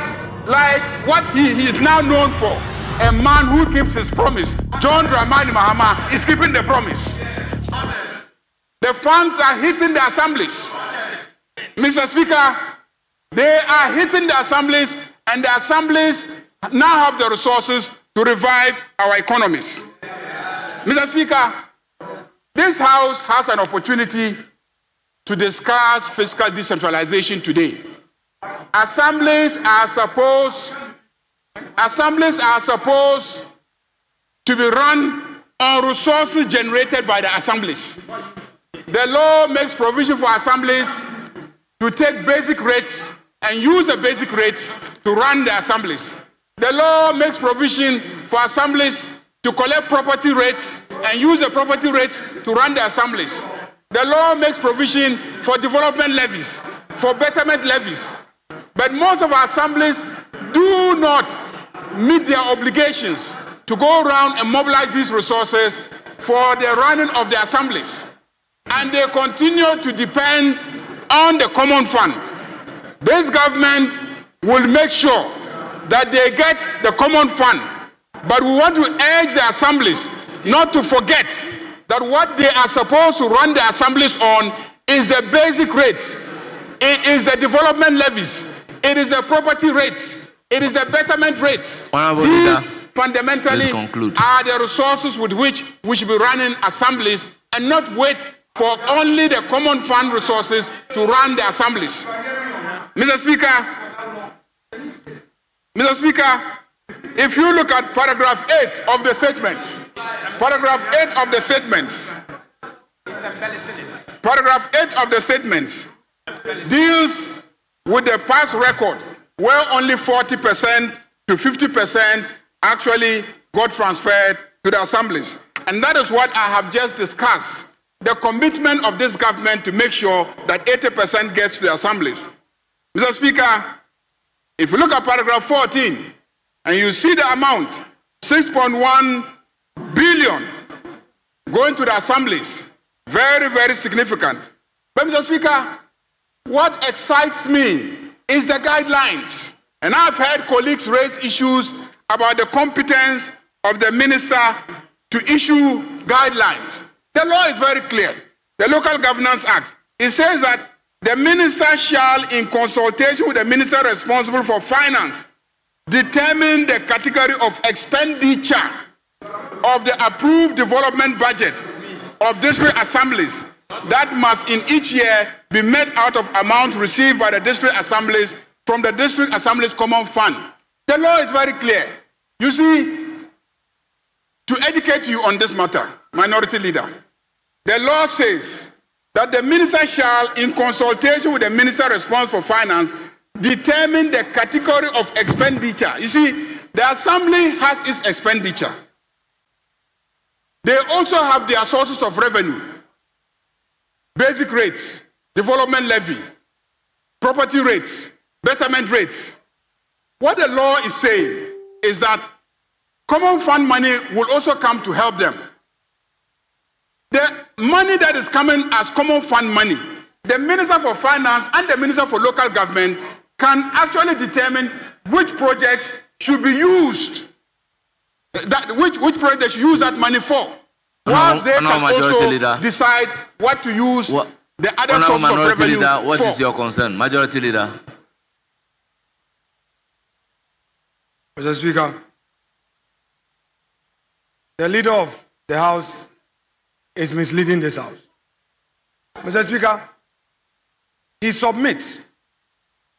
what he is now known for, a man who keeps his promise, John Dramani Mahama is keeping the promise. The funds are hitting the assemblies. Mr. Speaker, they are hitting the assemblies, and the assemblies now have the resources to revive our economies. Mr. Speaker, this House has an opportunity to discuss fiscal decentralization today. Assemblies are supposed to be run on resources generated by the assemblies. The law makes provision for assemblies to take basic rates and use the basic rates to run the assemblies. The law makes provision for assemblies to collect property rates and use the property rates to run the assemblies. The law makes provision for development levies, for betterment levies. But most of our assemblies do not meet their obligations to go around and mobilize these resources for the running of the assemblies. and they continue to depend on the common fund. This government will make sure that they get the common fund, but we want to urge the assemblies not to forget that what they are supposed to run the assemblies on is the basic rates, it is the development levies, it is the property rates, it is the betterment rates. These fundamentally are the resources with which we should be running assemblies, and not wait for only the common fund resources to run the assemblies. Mr. Speaker, if you look at paragraph 8 of the statements, paragraph 8 of the statements deals with the past record where only 40% to 50% actually got transferred to the assemblies. And that is what I have just discussed, the commitment of this government to make sure that 80% gets to the assemblies. Mr. Speaker, if you look at paragraph 14 and you see the amount, 6.1 billion going to the assemblies, very, very significant. But Mr. Speaker, what excites me is the guidelines. And I've heard colleagues raise issues about the competence of the minister to issue guidelines. The law is very clear. The Local Governance Act, it says that the minister shall, in consultation with the minister responsible for finance, determine the category of expenditure of the approved development budget of district assemblies that must in each year be made out of amount received by the district assemblies from the district assemblies common fund. The law is very clear. You see, to educate you on this matter, Minority Leader, the law says that the minister shall, in consultation with the minister responsible for finance, determine the category of expenditure. You see, the assembly has its expenditure. They also have their sources of revenue, basic rates, development levy, property rates, betterment rates. What the law is saying is that common fund money will also come to help them. The money that is coming as common fund money, the Minister for Finance and the Minister for Local Government can actually determine which projects should be used, which projects should use that money for. Whilst they can also decide what to use the other sources of revenue Leader, what for. is your concern? Majority Leader. Mr. Speaker, the leader of the House is misleading this House. Mr. Speaker, he submits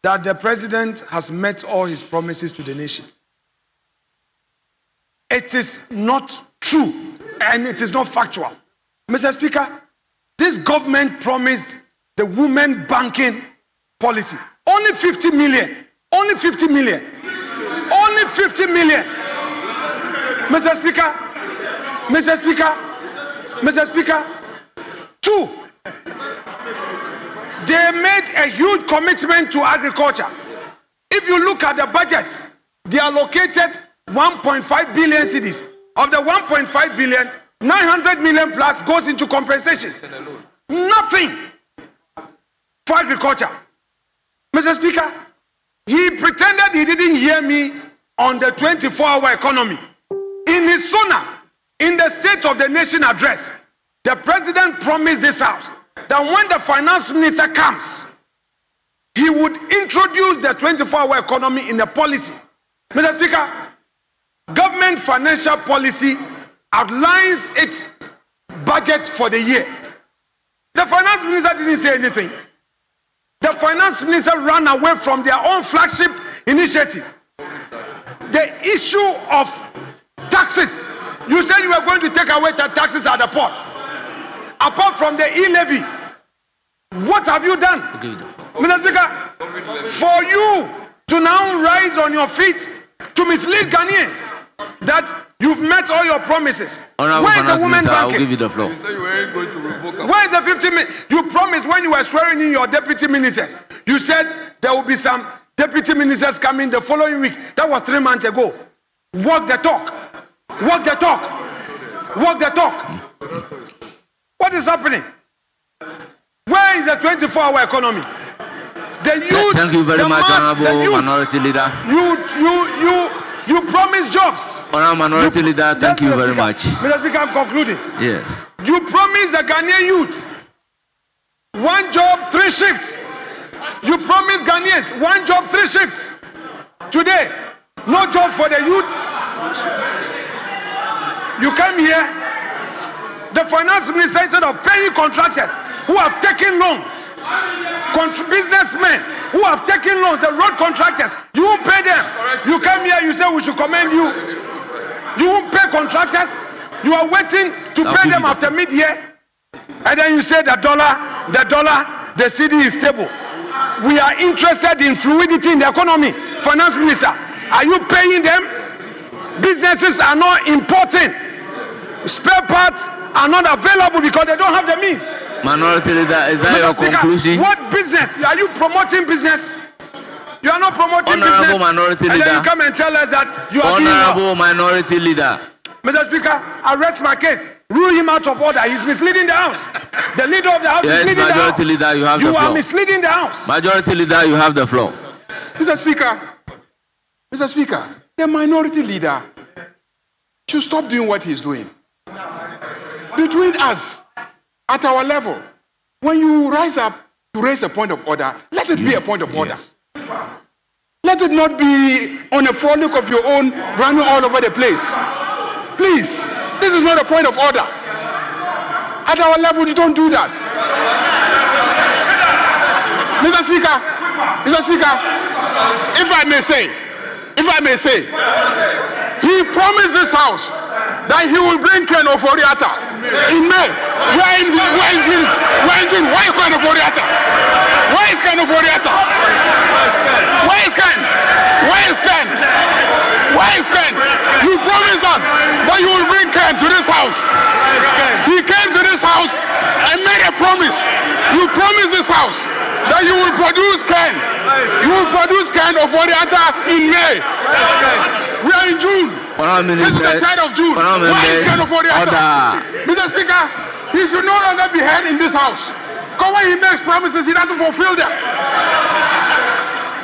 that the President has met all his promises to the nation. It is not true and it is not factual. Mr. Speaker, this government promised the women banking policy. Only 50 million. Only 50 million. Only 50 million. Mr. Speaker, Mr. Speaker, Mr. Speaker, 2. They made a huge commitment to agriculture. If you look at the budget, they allocated 1.5 billion cedis. Of the 1.5 billion, 900 million plus goes into compensation. Nothing for agriculture. Mr. Speaker, he pretended he didn't hear me on the 24-hour economy. In his SONA, in the State of the Nation address, the President promised this House that when the Finance Minister comes, he would introduce the 24-hour economy in a policy. Mr. Speaker, government financial policy outlines its budget for the year. The Finance Minister didn't say anything. The Finance Minister ran away from their own flagship initiative. The issue of taxes. You said you were going to take away the taxes at the port. Apart from the e-levy, what have you done? Mr. Speaker, for you to now rise on your feet to mislead Ghanaians that you've met all your promises. Where is the women banking? I'll give you the floor. You say you weren't going to revoke. Where is the 50 million? You promised when you were swearing in your deputy ministers. You said there will be some deputy ministers coming the following week. That was 3 months ago. Walk the talk. Walk the talk. Walk the talk. What is happening? Where is the 24-hour economy? The youth. Thank you very the much, mass, the Honorable youth. Minority Leader. You promise jobs. Honorable Minority Leader, thank you very much. Mr. Speaker, I'm concluding. Yes. You promise the Ghanaian youth 1 job, 3 shifts. You promise Ghanaians 1 job, 3 shifts. Today, no job for the youth. You come here, the finance minister, instead of paying contractors who have taken loans, businessmen who have taken loans, the road contractors, you won't pay them. You come here, you say we should commend you. You won't pay contractors. You are waiting to pay them after mid-year. And then you say the dollar, the CD is stable. We are interested in fluidity in the economy. Finance minister, are you paying them? Businesses are not importing. Spare parts are not available because they don't have the means. Minority Leader, is that your conclusion? What business? Are you promoting business? You are not promoting Honorable business. Minority And Leader. then you come and tell us that you are doing Honorable Minority Leader. Mr. Speaker, arrest my case. Rule him out of order. He's misleading the House. The leader of the House Yes, is misleading the House. Majority Leader, you have the You floor. are misleading the House. Majority Leader, you have the floor. Mr. Speaker, the Minority Leader should stop doing what he's doing. Between us, at our level, when you rise up to raise a point of order, let it be a point of order. Let it not be on a frolic of your own, running all over the place. Please, this is not a point of order. At our level, you don't do that. Mr. Speaker, if I may say, he promised this House that he will bring Ken Oforiatta in May. Where is Ken Oforiatta? Where is Ken Oforiatta? Where is Ken? Where is Ken? Where is Ken? You promised us that you will bring Ken to this House. He came to this House and made a promise. You promised this House that you will produce Ken. You will produce Ken Oforiatta in May. We are in June. This is the 3rd of June. Why is Ken Oforiatta? Mr. Speaker, he should no longer be heard in this House. Because when he makes promises, he doesn't fulfill them.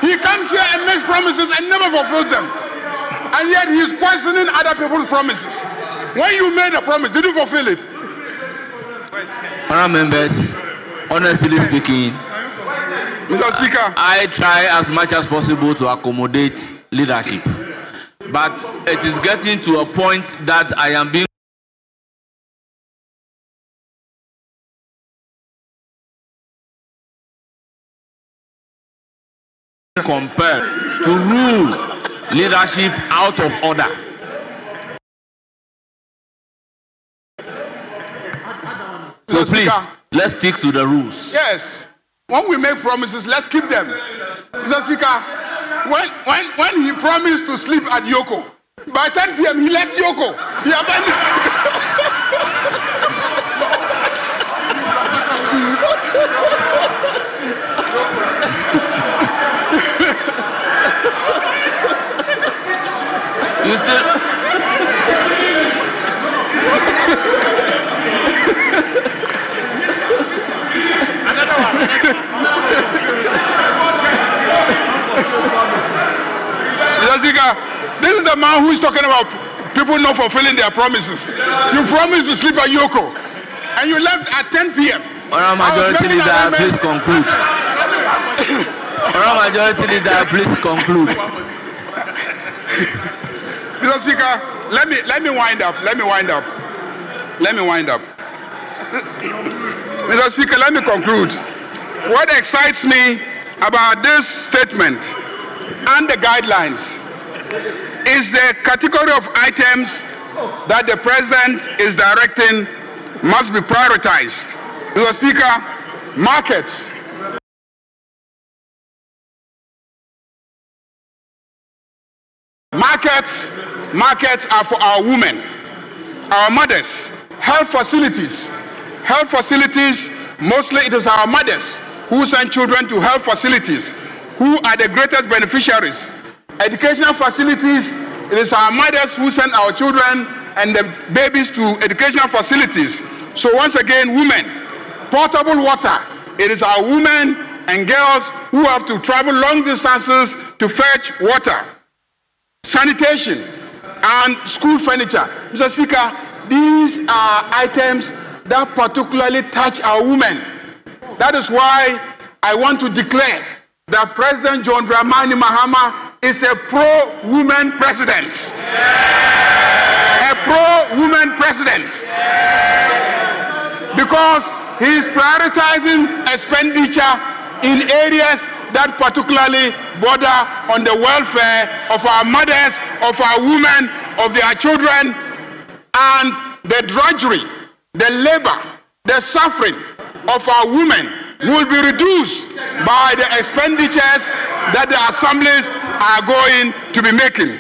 He comes here and makes promises and never fulfills them. And yet he is questioning other people's promises. When you made a promise, did you fulfill it? Honourable members, honestly speaking, Mr. Speaker, I try as much as possible to accommodate leadership. But it is getting to a point that I am being compelled to rule leadership out of order. So please, let's stick to the rules. yes. When we make promises, let's keep them. Mr. Speaker, when he promised to sleep at Yoko, by 10 p.m. he left Yoko. He abandoned. You still. Mr. Speaker, this is the man who is talking about people not fulfilling their promises. You promised to sleep at Yoko, and you left at 10 p.m. Honourable Majority Leader, please conclude. Honourable Majority Leader, please conclude. Mr. Speaker, let me wind up. Mr. Speaker, let me conclude. What excites me about this statement and the guidelines is the category of items that the President is directing must be prioritized. Mr. Speaker, markets. Markets are for our women, our mothers. Health facilities, mostly it is our mothers who send children to health facilities, who are the greatest beneficiaries. Educational facilities, it is our mothers who send our children and the babies to educational facilities. So once again, women, potable water. It is our women and girls who have to travel long distances to fetch water. Sanitation and school furniture. Mr. Speaker, these are items that particularly touch our women. That is why I want to declare that President John Dramani Mahama is a pro-women president. A pro-women president. Because he is prioritizing expenditure in areas that particularly border on the welfare of our mothers, of our women, of their children, and the drudgery, the labor, the suffering of our women will be reduced by the expenditures that the assemblies are going to be making.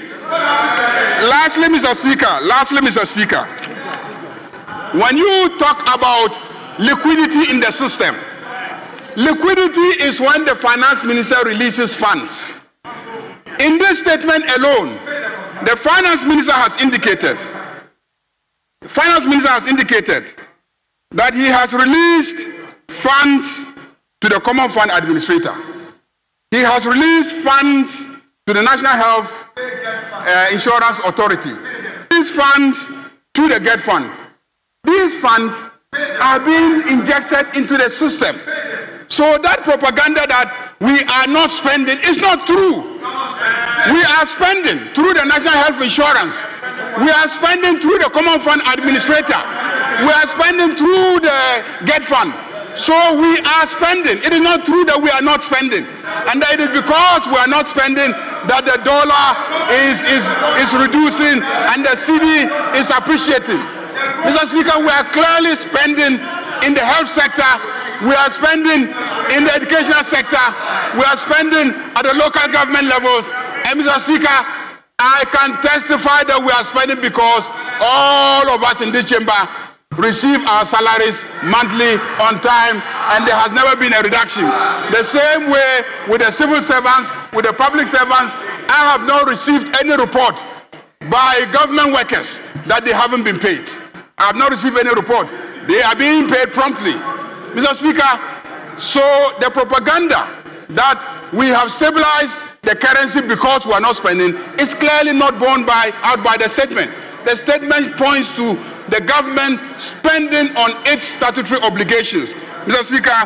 Lastly, Mr. Speaker, when you talk about liquidity in the system, liquidity is when the finance minister releases funds. In this statement alone, the finance minister has indicated that he has released funds to the Common Fund Administrator. He has released funds to the National Health Insurance Authority. These funds to the GET Fund. These funds are being injected into the system. So that propaganda that we are not spending is not true. We are spending through the National Health Insurance. We are spending through the Common Fund Administrator. We are spending through the GET Fund. So we are spending. It is not true that we are not spending. And that it is because we are not spending that the dollar is reducing and the cedi is appreciating. Mr. Speaker, we are clearly spending in the health sector. We are spending in the educational sector. We are spending at the local government levels. And Mr. Speaker, I can testify that we are spending because all of us in this chamber receive our salaries monthly on time, and there has never been a reduction. The same way with the civil servants, with the public servants, I have not received any report by government workers that they haven't been paid. I have not received any report. They are being paid promptly. Mr. Speaker, so the propaganda that we have stabilized the currency because we are not spending is clearly not borne out by the statement. The statement points to the government spending on its statutory obligations. Mr. Speaker,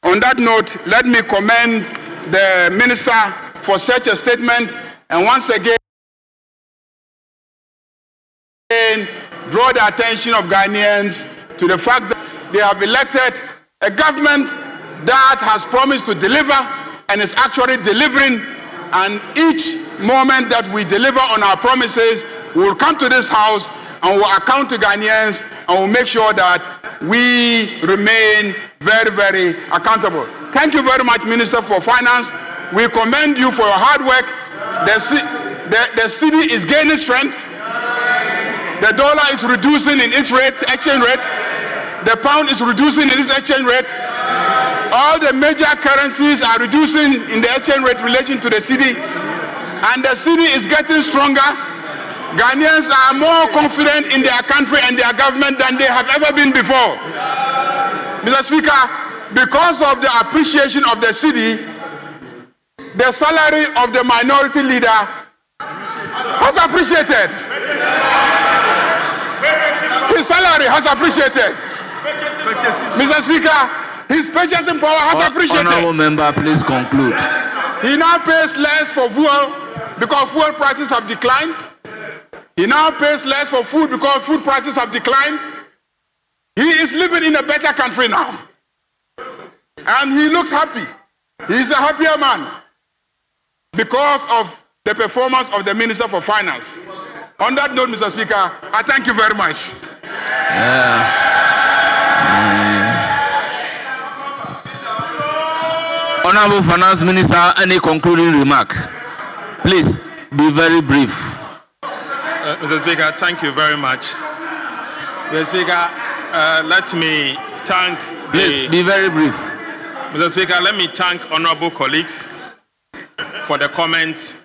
on that note, let me commend the minister for such a statement, and once again draw the attention of Ghanaians to the fact that they have elected a government that has promised to deliver and is actually delivering, and each moment that we deliver on our promises, we will come to this house and we'll account to Ghanaians and we'll make sure that we remain very, very accountable. Thank you very much, Minister for Finance. We commend you for your hard work. The cedi is gaining strength. The dollar is reducing in its exchange rate. The pound is reducing in its exchange rate. All the major currencies are reducing in the exchange rate relation to the cedi. And the cedi is getting stronger. Ghanaians are more confident in their country and their government than they have ever been before. Mr. Speaker, because of the appreciation of the cedi, the salary of the minority leader has appreciated. His salary has appreciated. Mr. Speaker, his purchasing power has appreciated. Honorable member, please conclude. He now pays less for fuel because fuel prices have declined. He now pays less for food because food prices have declined. He is living in a better country now. And he looks happy. He is a happier man because of the performance of the Minister for Finance. On that note, Mr. Speaker, I thank you very much. Honorable Finance Minister, any concluding remark? Please be very brief. Mr. Speaker, thank you very much. Mr. Speaker, let me thank Please be very brief. Mr. Speaker, let me thank honorable colleagues for the comments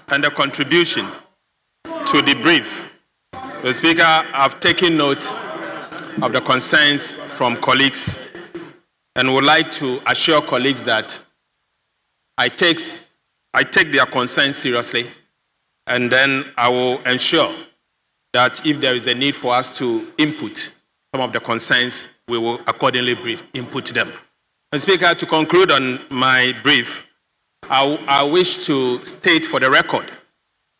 and the contribution to the brief. Mr. Speaker, I've taken note of the concerns from colleagues and would like to assure colleagues that I take their concerns seriously, and then I will ensure that if there is the need for us to input some of the concerns, we will accordingly input them. Mr. Speaker, to conclude on my brief, I wish to state for the record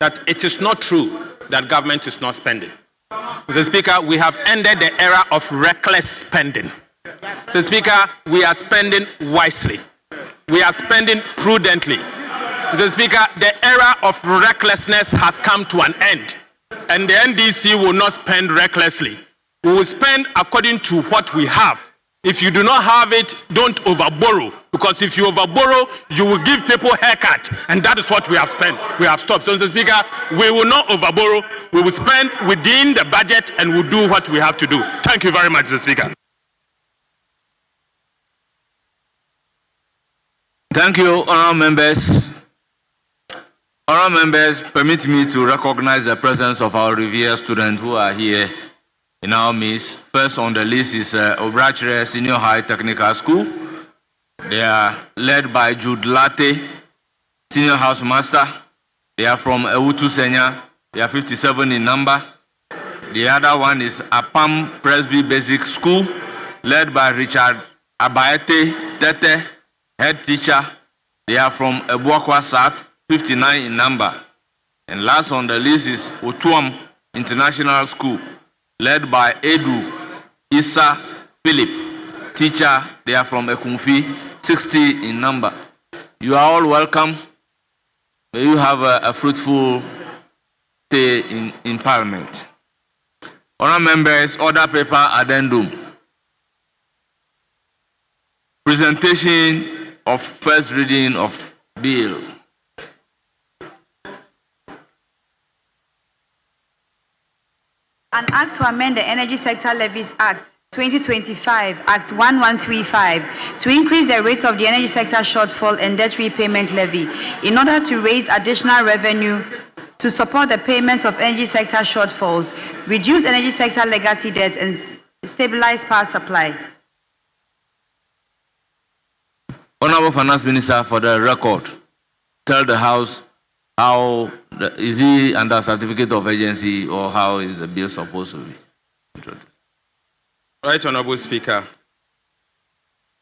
that it is not true that government is not spending. Mr. Speaker, we have ended the era of reckless spending. Mr. Speaker, we are spending wisely. We are spending prudently. Mr. Speaker, the era of recklessness has come to an end, and the NDC will not spend recklessly. We will spend according to what we have. If you do not have it, don't overborrow, because if you overborrow, you will give people haircut, and that is what we have spent. We have stopped. So, Mr. Speaker, we will not overborrow. We will spend within the budget, and we'll do what we have to do. Thank you very much, Mr. Speaker. Thank you, honourable members. Honourable members, permit me to recognize the presence of our revered students who are here in our midst. First on the list is Obrachere Senior High Technical School. They are led by Jude Latte, Senior House Master. They are from Ewutu Senya. They are 57 in number. The other one is Apam Presby Basic School, led by Richard Abaete Tete, Head Teacher. They are from Ebuakwa South, 59 in number. And last on the list is Otuam International School, led by Edu Issa Philip, teacher. They are from Ekumfi, 60 in number. You are all welcome. May you have a fruitful stay in Parliament. Honourable members, order paper addendum. Presentation of first reading of bill. An act to amend the Energy Sector Levies Act 2025, Act 1135, to increase the rates of the energy sector shortfall and debt repayment levy in order to raise additional revenue to support the payment of energy sector shortfalls, reduce energy sector legacy debts, and stabilize power supply. Honourable Finance Minister, for the record, tell the House how is he under certificate of agency, or how is the bill supposed to be introduced? Right, Honourable Speaker.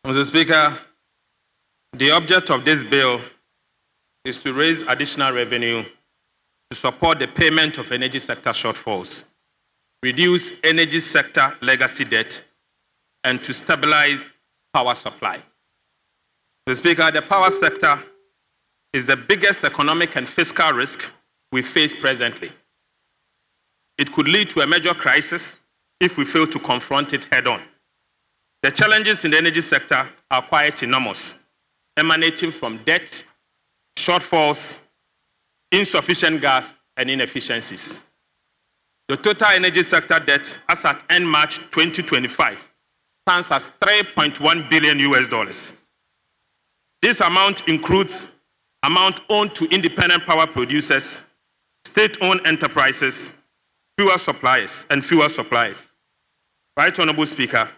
Mr. Speaker, the object of this bill is to raise additional revenue to support the payment of energy sector shortfalls, reduce energy sector legacy debt, and to stabilize power supply. Mr. Speaker, the power sector is the biggest economic and fiscal risk we face presently. It could lead to a major crisis if we fail to confront it head-on. The challenges in the energy sector are quite enormous, emanating from debt, shortfalls, insufficient gas, and inefficiencies. The total energy sector debt as at end March 2025 stands at $3.1 billion. This amount includes amount owed to independent power producers, state-owned enterprises, fuel suppliers, and fuel suppliers. Right, Honourable Speaker,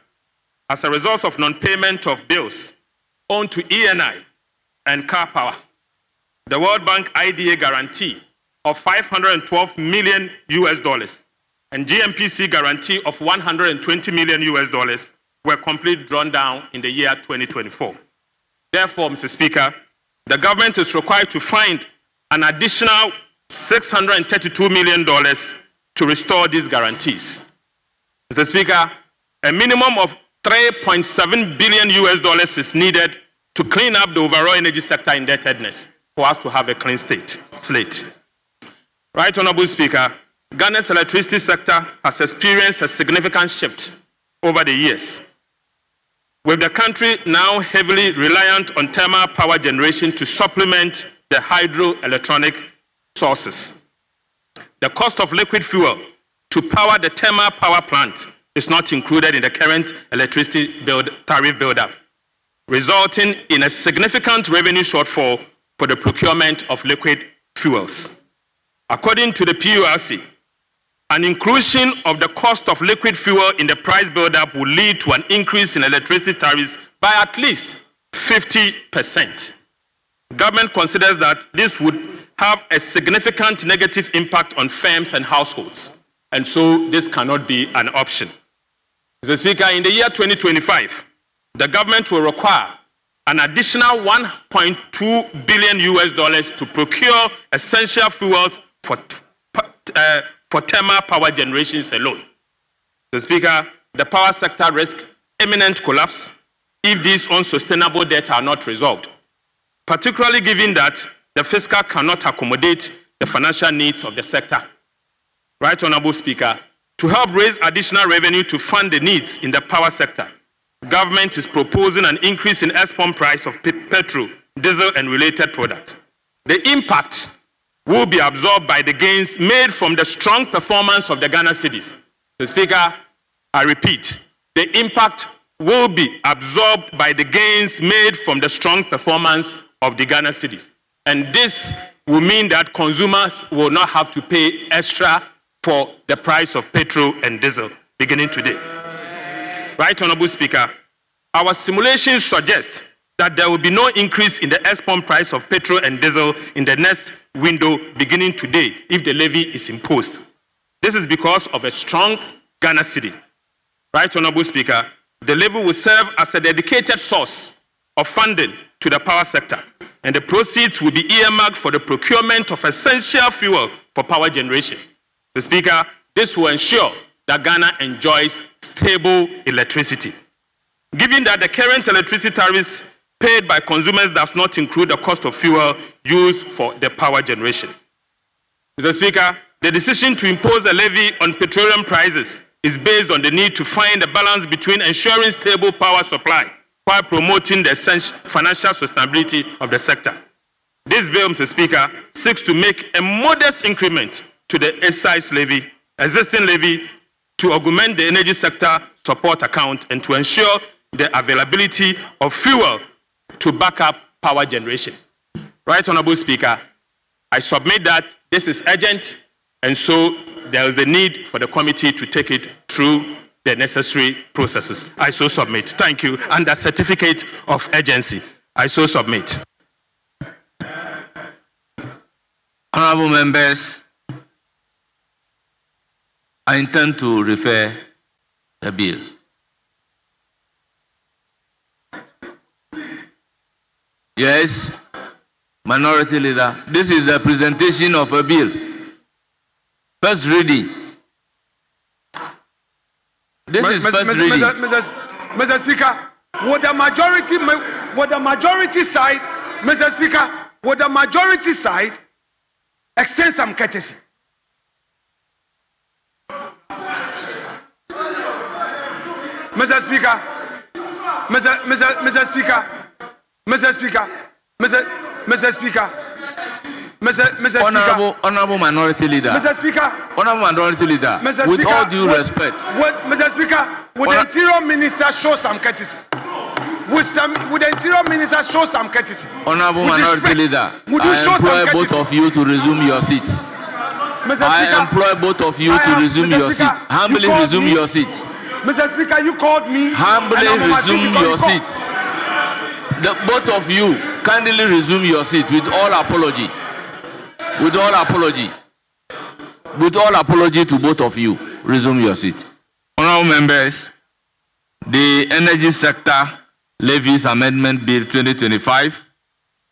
as a result of non-payment of bills owed to ENI and Car Power, the World Bank IDA guarantee of $512 million and GMPC guarantee of $120 million were completely drawn down in the year 2024. Therefore, Mr. Speaker, the government is required to find an additional $632 million to restore these guarantees. Mr. Speaker, a minimum of $3.7 billion is needed to clean up the overall energy sector indebtedness for us to have a clean slate. Right, Honourable Speaker, Ghana's electricity sector has experienced a significant shift over the years, with the country now heavily reliant on thermal power generation to supplement the hydroelectronic sources. The cost of liquid fuel to power the thermal power plant is not included in the current electricity tariff build-up, resulting in a significant revenue shortfall for the procurement of liquid fuels. According to the PURC, an inclusion of the cost of liquid fuel in the price build-up will lead to an increase in electricity tariffs by at least 50%. Government considers that this would have a significant negative impact on firms and households, and so this cannot be an option. Mr. Speaker, in the year 2025, the government will require an additional $1.2 billion to procure essential fuels for thermal power generations alone. Mr. Speaker, the power sector risks imminent collapse if these unsustainable debts are not resolved, particularly given that the fiscal cannot accommodate the financial needs of the sector. Right, Honorable Speaker, to help raise additional revenue to fund the needs in the power sector, government is proposing an increase in export price of petrol, diesel, and related products. The impact will be absorbed by the gains made from the strong performance of the Ghana cedis. Mr. Speaker, I repeat, the impact will be absorbed by the gains made from the strong performance of the Ghana cedis. And this will mean that consumers will not have to pay extra for the price of petrol and diesel beginning today. Right, Honorable Speaker, our simulations suggest that there will be no increase in the export price of petrol and diesel in the next window beginning today if the levy is imposed. This is because of a strong Ghana cedi. Right, Honorable Speaker, the levy will serve as a dedicated source of funding to the power sector, and the proceeds will be earmarked for the procurement of essential fuel for power generation. Mr. Speaker, this will ensure that Ghana enjoys stable electricity. Given that the current electricity tariffs paid by consumers does not include the cost of fuel used for the power generation. Mr. Speaker, the decision to impose a levy on petroleum prices is based on the need to find a balance between ensuring stable power supply while promoting the financial sustainability of the sector. This bill, Mr. Speaker, seeks to make a modest increment to the existing levy to augment the energy sector support account and to ensure the availability of fuel to back up power generation. Right, Honorable Speaker, I submit that this is urgent, and so there is the need for the committee to take it through the necessary processes. I so submit. Thank you. And the certificate of urgency, I so submit. Honorable members, I intend to refer the bill. Yes, Minority Leader, this is the presentation of a bill. First reading. This is first reading. Mr. Speaker, would the majority side, Mr. Speaker, would the majority side extend some courtesy? Mr. Speaker, Mr. Speaker, Mr. Speaker, Mr. Speaker, Honorable Minority Leader. Mr. Speaker. Honorable Minority Leader. Mr. With Speaker, all due respect. Mr. Speaker, would the Interior Minister show some courtesy? Would the Interior Minister show some courtesy? Honorable Minority Leader, would you show I some employ both courtesy? of you to resume your seats. I employ both of you to resume your seat. Humbly resume your seat. Mr. Speaker, you called me. Humbly resume your seat. The both of you kindly resume your seat with all apology. With all apology. With all apology to both of you, resume your seat. Honorable members, the Energy Sector Levies Amendment Bill 2025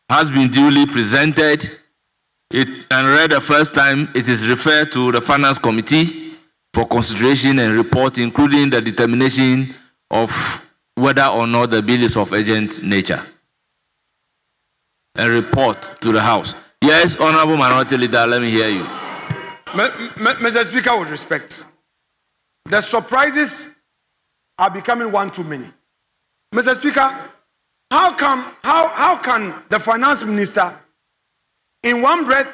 has been duly presented and read the first time. It is referred to the Finance Committee for consideration and report, including the determination of whether or not the bill is of urgent nature. A report to the House. Yes, Honorable Minority Leader, let me hear you. Mr. Speaker, with respect, the surprises are becoming one too many. Mr. Speaker, how can the Finance Minister in one breath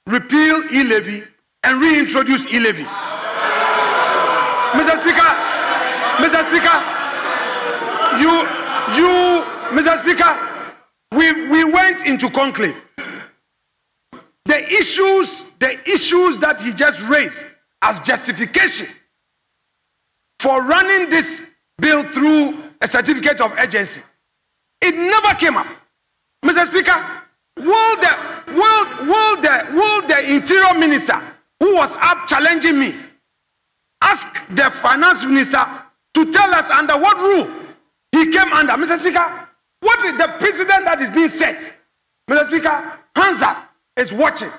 repeal e-levy and reintroduce e-levy? Mr. Speaker, Mr. Speaker, we went into conclave. The issues that he just raised as justification for running this bill through a certificate of urgency. It never came up. Mr. Speaker, will the Interior Minister, who was up challenging me, ask the Finance Minister to tell us under what rule he came under? Mr. Speaker, what is the precedent that is being set? Mr. Speaker, Hansard is watching.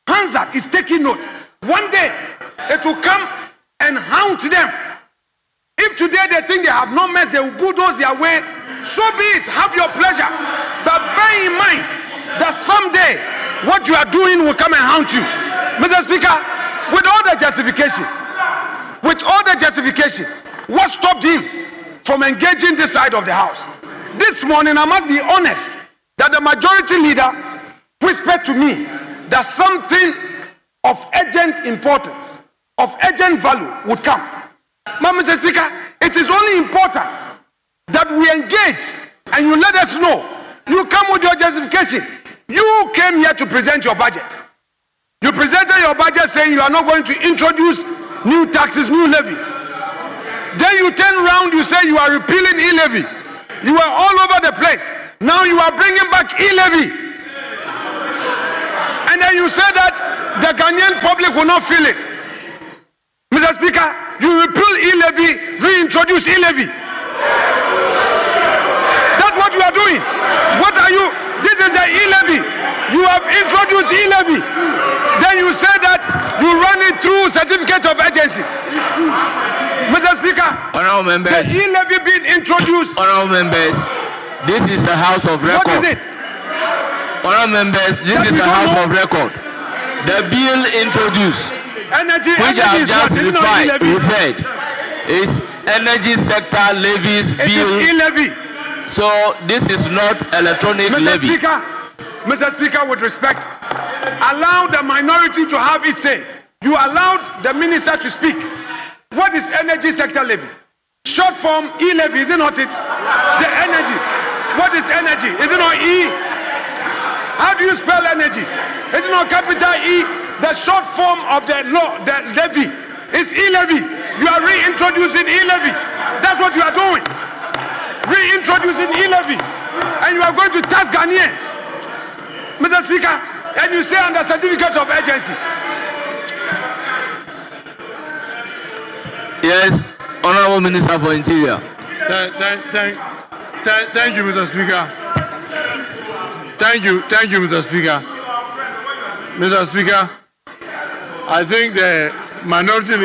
Hansard is taking note. One day, it will come and hound them. If today they think they have no mess, they will bulldoze their way. So be it. Have your pleasure. But bear in mind that someday what you are doing will come and haunt you. Mr. Speaker, with all the justification, what stopped him from engaging this side of the house? This morning, I must be honest that the majority leader whispered to me that something of urgent importance, of urgent value would come. Mr. Speaker, it is only important that we engage and you let us know. You come with your justification. You came here to present your budget. You presented your budget saying you are not going to introduce new taxes, new levies. Then you turn around, you say you are repealing e-levy. You are all over the place. Now you are bringing back e-levy. And then you say that the Ghanaian public will not feel it. Mr. Speaker, you repeal e-levy, reintroduce e-levy. That's what you are doing. What are you? This is the e-levy. You have introduced e-levy. Then you say that you run it through certificate of urgency. Mr. Speaker, honorable members, the e-levy being introduced. Honorable members, this is a house of record. What is it? Honorable members, this is a house of record. The bill introduced, which I have just referred, is energy sector levies bill. It is e-levy. So this is not electronic levy. Mr. Speaker, with respect, allow the minority to have its say. You allowed the minister to speak. What is energy sector levy? Short form e-levy, is it not it? The energy. What is energy? Is it not E? How do you spell energy? Is it not capital E? The short form of the law, the levy, is e-levy. You are reintroducing e-levy. That's what you are doing. Reintroducing e-levy. And you are going to tax Ghanaians. Mr. Speaker, and you say under certificate of urgency. Yes, Honorable Minister for Interior. Thank you, Mr. Speaker. Thank you, Mr. Speaker. Mr. Speaker, I think the minority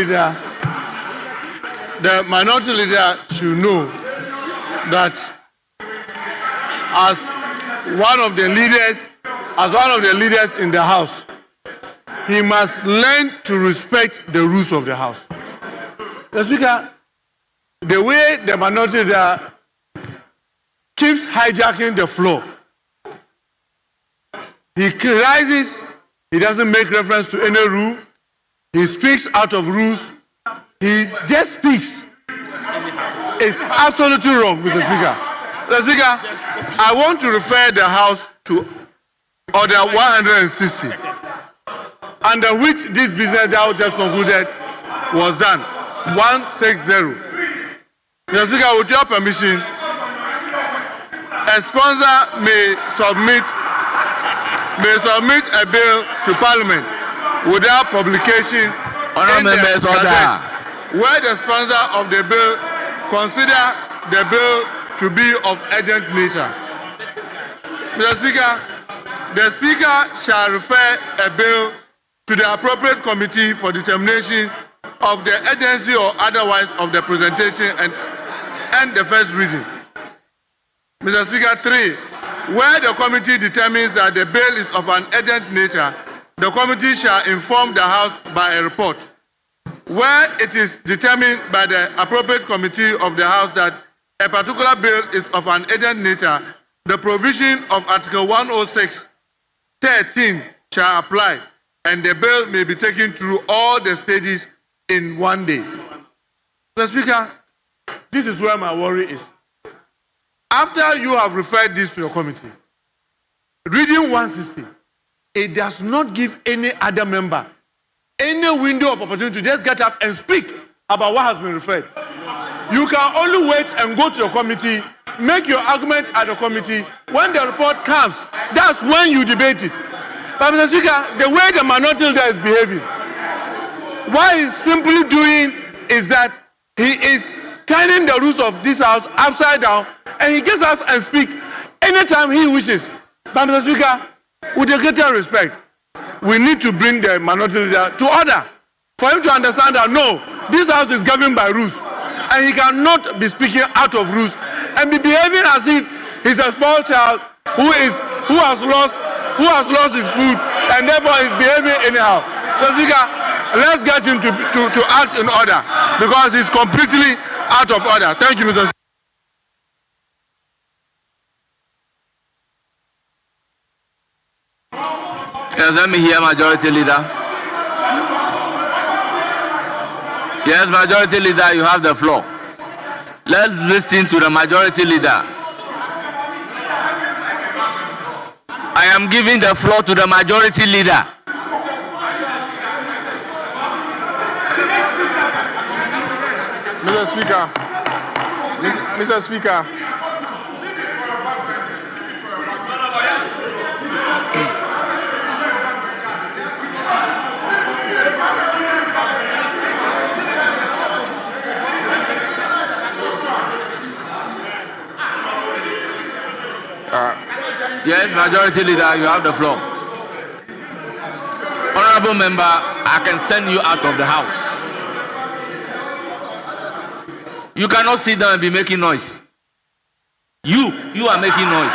leader should know that as one of the leaders in the House, he must learn to respect the rules of the House. The Speaker, the way the minority leader keeps hijacking the floor, he rises, he doesn't make reference to any rule, he speaks out of rules, he just speaks. It's absolutely wrong, Mr. Speaker. Mr. Speaker, I want to refer the House to Order 160, under which this business that I just concluded was done. 160. Mr. Speaker, with your permission, a sponsor may submit a bill to Parliament without publication in the Gazette, where the sponsor of the bill consider the bill to be of urgent nature. Mr. Speaker, the Speaker shall refer a bill to the appropriate committee for determination of the urgency or otherwise of the presentation and the first reading. Mr. Speaker, 3. Where the committee determines that the bill is of an urgent nature, the committee shall inform the House by a report. Where it is determined by the appropriate committee of the House that a particular bill is of an urgent nature, the provision of Article 106(13) shall apply, and the bill may be taken through all the stages in one day. Mr. Speaker, this is where my worry is. After you have referred this to your committee, reading 160, it does not give any other member any window of opportunity to just get up and speak about what has been referred. You can only wait and go to the committee, make your argument at the committee. When the report comes, that's when you debate it. But Mr. Speaker, the way the minority leader is behaving, what he's simply doing is that he is turning the rules of this house upside down, and he gets up and speaks anytime he wishes. But Mr. Speaker, with the greater respect, we need to bring the minority leader to order for him to understand that no, this house is governed by rules, and he cannot be speaking out of rules and be behaving as if he's a small child who has lost his food and therefore is behaving anyhow. So, Speaker, let's get him to act in order because he's completely out of order. Thank you, Mr. Speaker. Yes, let me hear Majority Leader. Yes, Majority Leader, you have the floor. Let's listen to the Majority Leader. I am giving the floor to the Majority Leader. Mr. Speaker, Mr. Speaker, yes, Majority Leader, you have the floor. Honorable Member, I can send you out of the house. You cannot sit down and be making noise. You are making noise.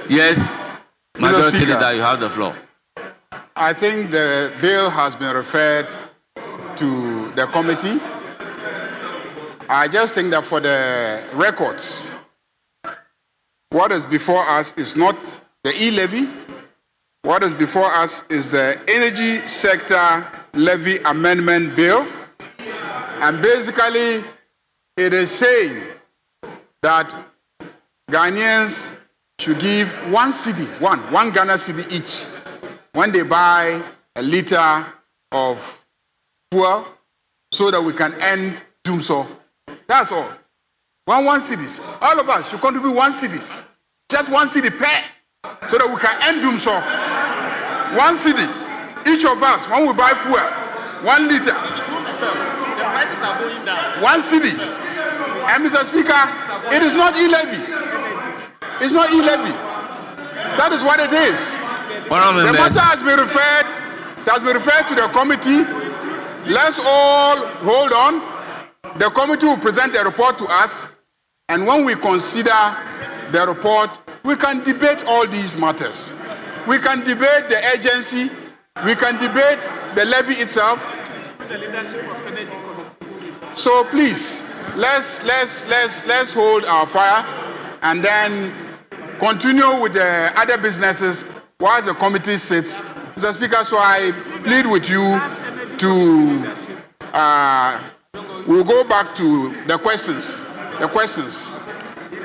Yes, Majority Leader, you have the floor. I think the bill has been referred to the committee. I just think that for the records, what is before us is not the e-levy. What is before us is the Energy Sector Levy Amendment Bill. And basically, it is saying that Ghanaians should give one Ghana cedi each when they buy a liter of fuel so that we can end doomsday. That's all. One cedis. All of us should contribute 1 cedis. Just 1 cedi per, so that we can end doomsday. 1 cedi. Each of us, when we buy fuel, 1 liter. The prices are going down. 1 cedi. And Mr. Speaker, it is not e-levy. It's not e-levy. That is what it is. The matter has been referred to the committee. Let's all hold on. The committee will present a report to us, and when we consider the report, we can debate all these matters. We can debate the agency, we can debate the levy itself. So please, let's hold our fire and then continue with the other businesses while the committee sits. Mr. Speaker, so I plead with you to we'll go back to the questions.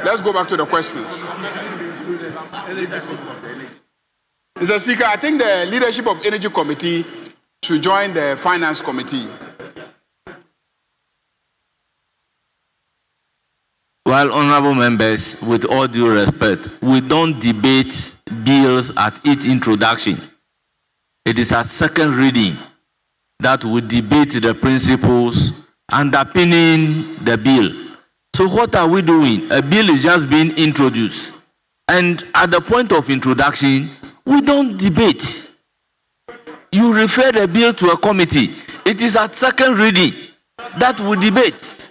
Let's go back to the questions. Mr. Speaker, I think the leadership of Energy Committee should join the Finance Committee. Well, honorable members, with all due respect, we don't debate bills at its introduction. It is at second reading that we debate the principles underpinning the bill. So what are we doing? A bill is just being introduced. And at the point of introduction, we don't debate. You refer the bill to a committee. It is at second reading that we debate.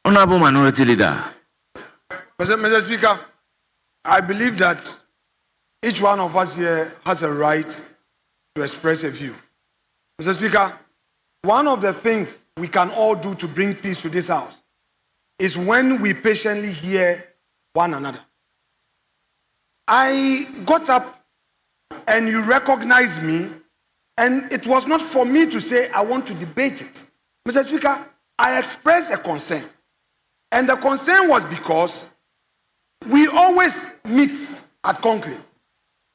Honorable Minority Leader. Mr. Speaker, I believe that each one of us here has a right to express a view. Mr. Speaker, one of the things we can all do to bring peace to this house is when we patiently hear one another. I got up and you recognized me, and it was not for me to say I want to debate it. Mr. Speaker, I expressed a concern. And the concern was because we always meet at conclave.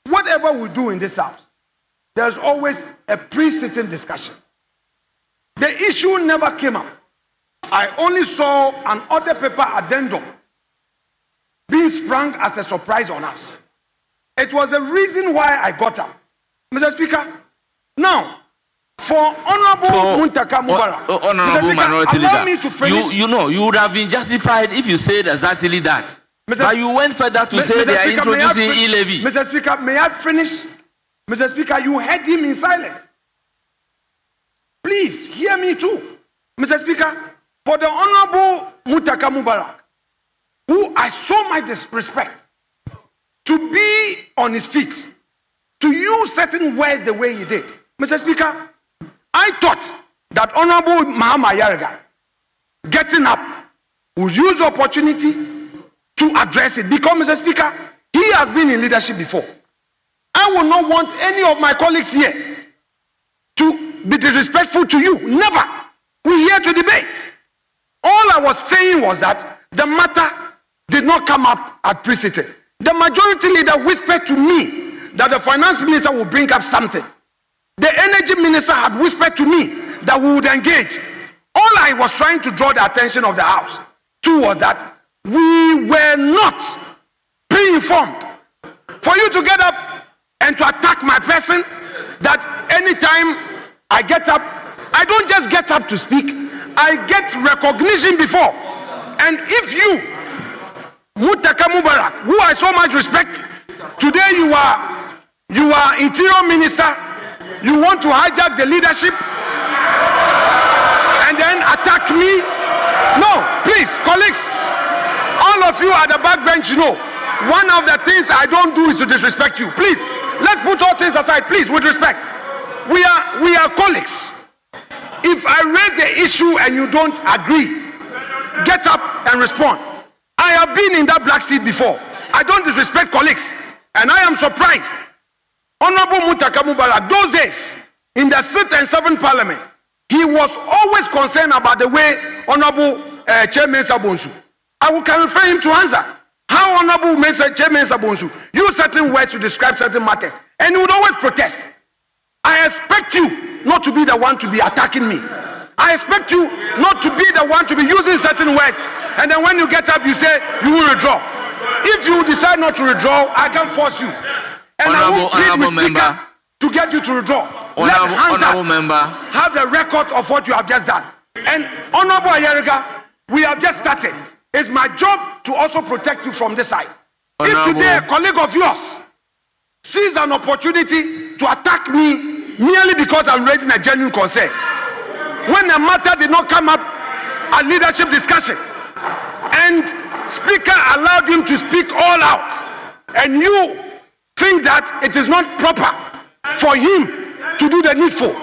Whatever we do in this house, there's always a pre-sitting discussion. The issue never came up. I only saw an order paper addendum being sprung as a surprise on us. It was a reason why I got up. Mr. Speaker, now, for Honorable Muntaka Mubarak, Honorable Minority allow Leader, me to finish. you know, you would have been justified if you said exactly that. But you went further to say they are introducing e-levy. Mr. Speaker, may I finish? Mr. Speaker, you heard him in silence. Please hear me too. Mr. Speaker, for the Honorable Muntaka Mubarak, who I so much respect, to be on his feet, to use certain words the way he did. Mr. Speaker, I thought that Honorable Mahama Yarga, getting up, would use the opportunity to address it. Because, Mr. Speaker, he has been in leadership before. I will not want any of my colleagues here to be disrespectful to you. Never. We're here to debate. All I was saying was that the matter did not come up at pre-sitting. The majority leader whispered to me that the finance minister will bring up something. The energy minister had whispered to me that we would engage. All I was trying to draw the attention of the House to was that we were not pre-informed. For you to get up and to attack my person, that anytime I get up, I don't just get up to speak, I get recognition before. And if you, Muntaka Mubarak, who I so much respect, today you are Interior Minister, you want to hijack the leadership and then attack me? No, please, colleagues, all of you at the back bench, you know, one of the things I don't do is to disrespect you. Please, let's put all things aside, please, with respect. We are colleagues. If I raise the issue and you don't agree, get up and respond. I have been in that black seat before. I don't disrespect colleagues, and I am surprised. Honorable Muntaka Mubarak, those days, in the 6th and 7th Parliament, he was always concerned about the way Honorable Chairman Sabonsu. I can refer him to answer. How Honorable Chairman Sabonsu use certain words to describe certain matters, and he would always protest. I expect you not to be the one to be attacking me. I expect you not to be the one to be using certain words, and then when you get up, you say you will withdraw. If you decide not to withdraw, I can force you. And I will plead with Speaker to get you to withdraw. Let Hansa have the record of what you have just done. And Honorable Ayeriga, we have just started. It's my job to also protect you from this side. If today a colleague of yours sees an opportunity to attack me merely because I'm raising a genuine concern, when the matter did not come up at leadership discussion, and Speaker allowed him to speak all out, and you think that it is not proper for him to do the needful,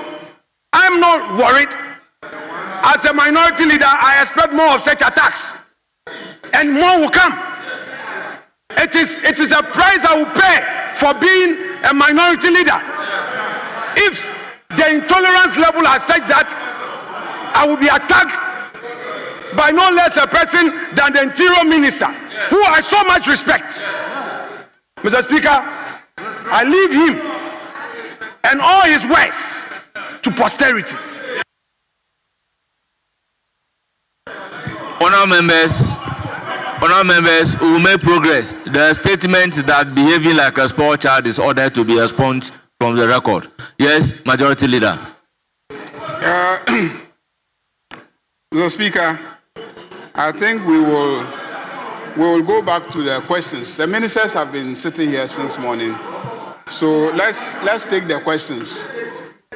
I'm not worried. As a minority leader, I expect more of such attacks, and more will come. It is a price I will pay for being a minority leader. If the intolerance level has said that, I will be attacked by no less a person than the Interior Minister, who I so much respect. Mr. Speaker, I leave him and all his words to posterity. Honourable members, we will make progress. The statement that behaving like a spoiled child is ordered to be expunged from the record. Yes, Majority Leader. Mr. Speaker, I think we will go back to the questions. The ministers have been sitting here since morning, so let's take the questions.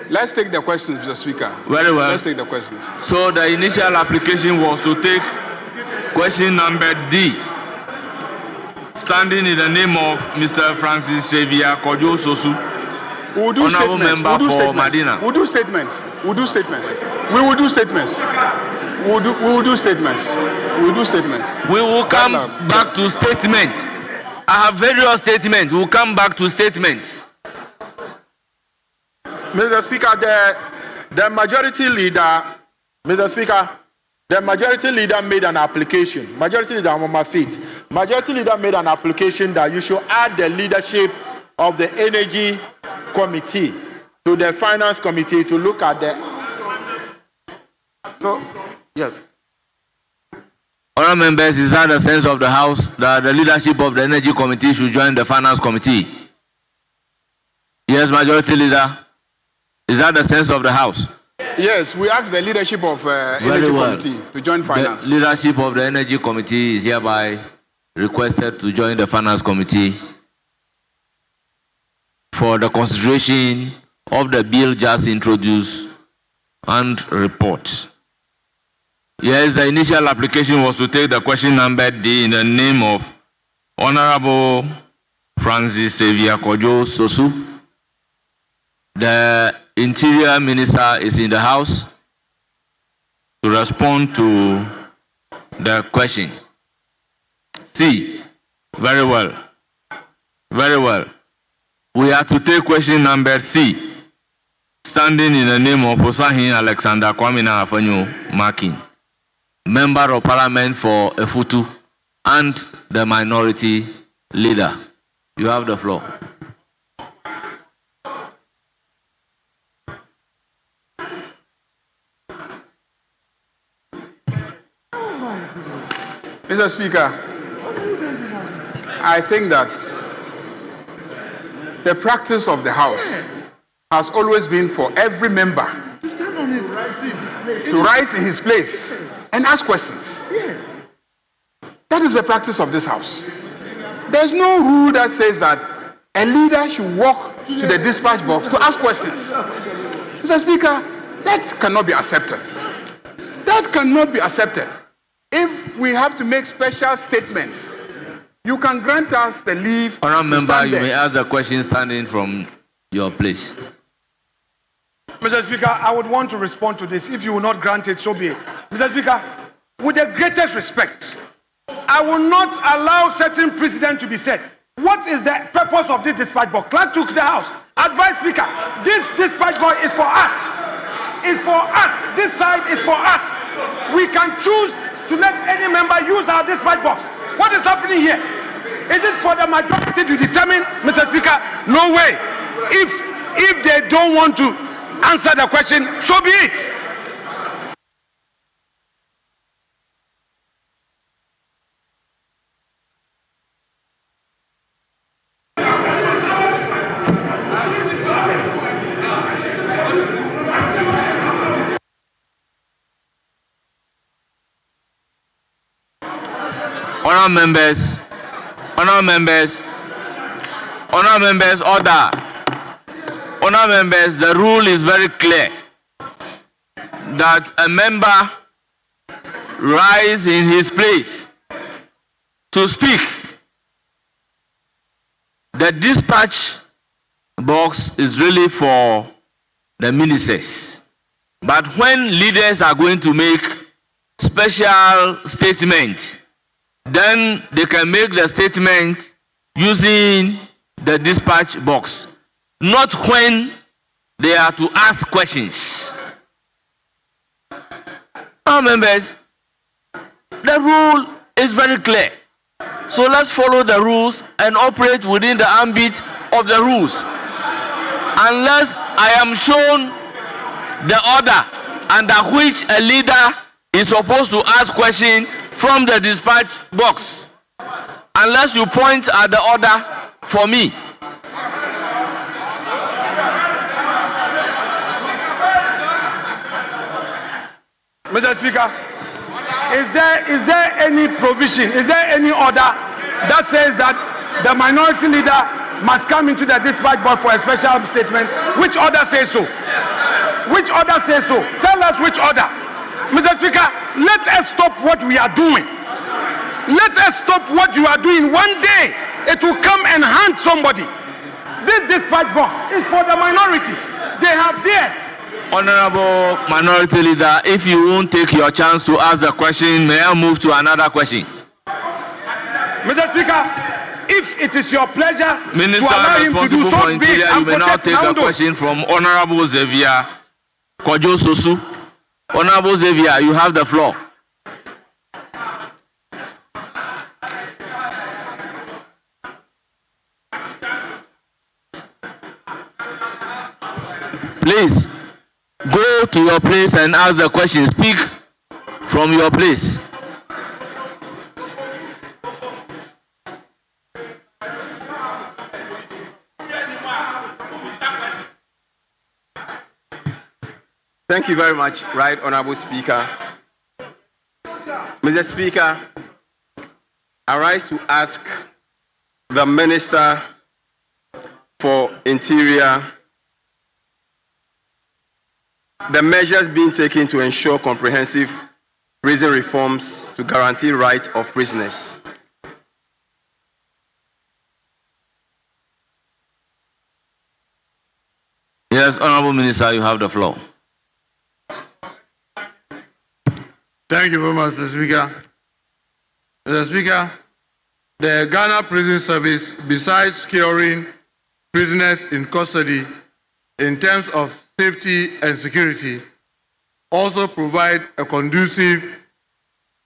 Let's take the questions, Mr. Speaker. Very well. Let's take the questions. So the initial application was to take question number D, standing in the name of Mr. Francis Xavier Kojo Sosu, Honourable Member for Madina. We'll do statements. We'll do statements. We will do statements. We will do statements. We will do statements. We will come back to statement. I have various statements. We will come back to statement. Mr. Speaker, the majority leader, Mr. Speaker, The majority leader made an application. Majority leader, I'm on my feet. Majority leader made an application that you should add the leadership of the energy committee to the finance committee to look at the. So, yes. Honourable members, is that the sense of the House that the leadership of the energy committee should join the finance committee? Yes, majority leader. Is that the sense of the House? Yes, we ask the leadership of energy committee to join finance. The leadership of the energy committee is hereby requested to join the finance committee for the consideration of the bill just introduced and report. Yes, the initial application was to take the question number D in the name of Honorable Francis Xavier Kojo Sosu. The Interior Minister is in the House to respond to the question. C. Very well. Very well. We have to take question number C, standing in the name of Osahin Alexander Kwamina Afanyo Makin, Member of Parliament for Efutu and the Minority Leader. You have the floor. Mr. Speaker, I think that the practice of the House has always been for every member to rise in his place and ask questions. That is the practice of this House. There's no rule that says that a leader should walk to the dispatch box to ask questions. Mr. Speaker, that cannot be accepted. That cannot be accepted. If we have to make special statements, you can grant us the leave. Honourable member, you may ask the question standing from your place. Mr. Speaker, I would want to respond to this. If you will not grant it, so be it. Mr. Speaker, with the greatest respect, I will not allow certain precedent to be set. What is the purpose of this dispatch box? Clerk took the House. Advice, Speaker, this dispatch box is for us. It's for us. This side is for us. We can choose to let any member use our dispatch box. What is happening here? Is it for the majority to determine, Mr. Speaker? No way. If they don't want to answer the question, so be it. Honourable members, honourable members, honourable members, order. Honourable members, the rule is very clear that a member rise in his place to speak. The dispatch box is really for the ministers. But when leaders are going to make special statements, then they can make the statement using the dispatch box, not when they are to ask questions. Our members, the rule is very clear. So let's follow the rules and operate within the ambit of the rules. Unless I am shown the order under which a leader is supposed to ask questions from the dispatch box, unless you point at the order for me. Mr. Speaker, is there any provision, is there any order that says that the minority leader must come into the dispatch box for a special statement? Which order says so? Which order says so? Tell us which order. Mr. Speaker, let us stop what we are doing. Let us stop what you are doing. One day, it will come and hand somebody. This dispatch box is for the minority. They have theirs. Honorable Minority Leader, if you won't take your chance to ask the question, may I move to another question? Mr. Speaker, if it is your pleasure Minister to allow him to do responsible so, for Interior, you may now take the question from Honorable Xavier Kojo Sosu. Honorable Xavier, you have the floor. Please go to your place and ask the question. Speak from your place. Thank you very much, Right Honorable Speaker. Mr. Speaker, I rise to ask the Minister for Interior the measures being taken to ensure comprehensive prison reforms to guarantee rights of prisoners. Yes, Honorable Minister, you have the floor. Thank you very much, Mr. Speaker. Mr. Speaker, the Ghana Prison Service, besides securing prisoners in custody in terms of safety and security, also provide a conducive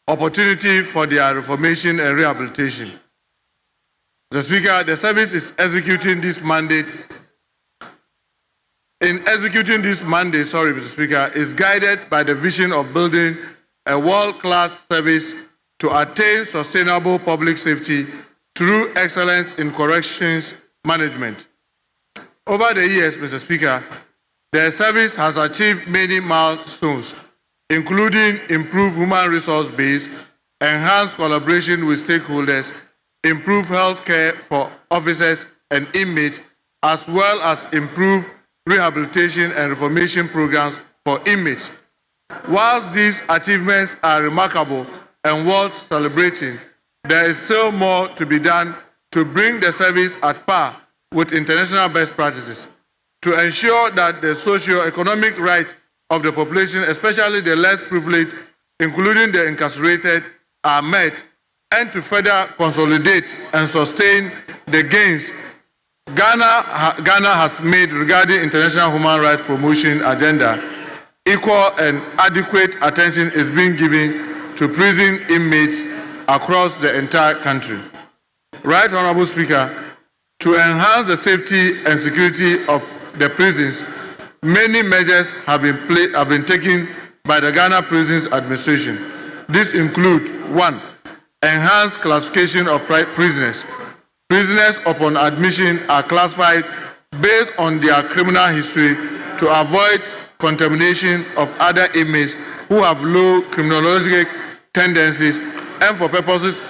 opportunity for their reformation and rehabilitation. Mr. Speaker, the service is executing this mandate. In executing this mandate, Mr. Speaker, is guided by the vision of building a world-class service to attain sustainable public safety through excellence in corrections management. Over the years, Mr. Speaker, the service has achieved many milestones, including improved human resource base, enhanced collaboration with stakeholders, improved health care for officers and inmates, as well as improved rehabilitation and reformation programs for inmates. Whilst these achievements are remarkable and worth celebrating, there is still more to be done to bring the service at par with international best practices, to ensure that the socio-economic rights of the population, especially the less privileged, including the incarcerated, are met, and to further consolidate and sustain the gains Ghana has made regarding international human rights promotion agenda. Equal and adequate attention is being given to prison inmates across the entire country. Right Honorable Speaker, to enhance the safety and security of the prisons, many measures have been taken by the Ghana Prisons Administration. These include: 1. Enhanced classification of prisoners. Prisoners upon admission are classified based on their criminal history to avoid contamination of other inmates who have low criminological tendencies, and for purposes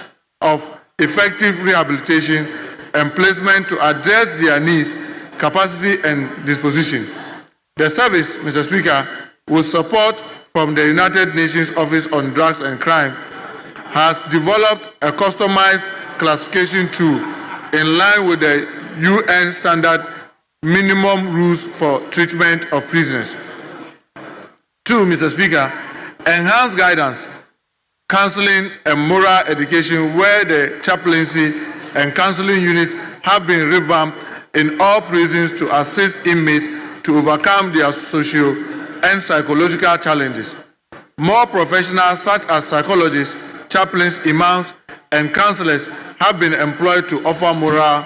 of effective rehabilitation and placement to address their needs, capacity, and disposition. The service, Mr. Speaker, with support from the United Nations Office on Drugs and Crime, has developed a customized classification tool in line with the UN standard minimum rules for treatment of prisoners. 2, Mr. Speaker, enhanced guidance, counseling, and moral education where the chaplaincy and counseling units have been revamped in all prisons to assist inmates to overcome their social and psychological challenges. More professionals such as psychologists, chaplains, imams, and counselors have been employed to offer moral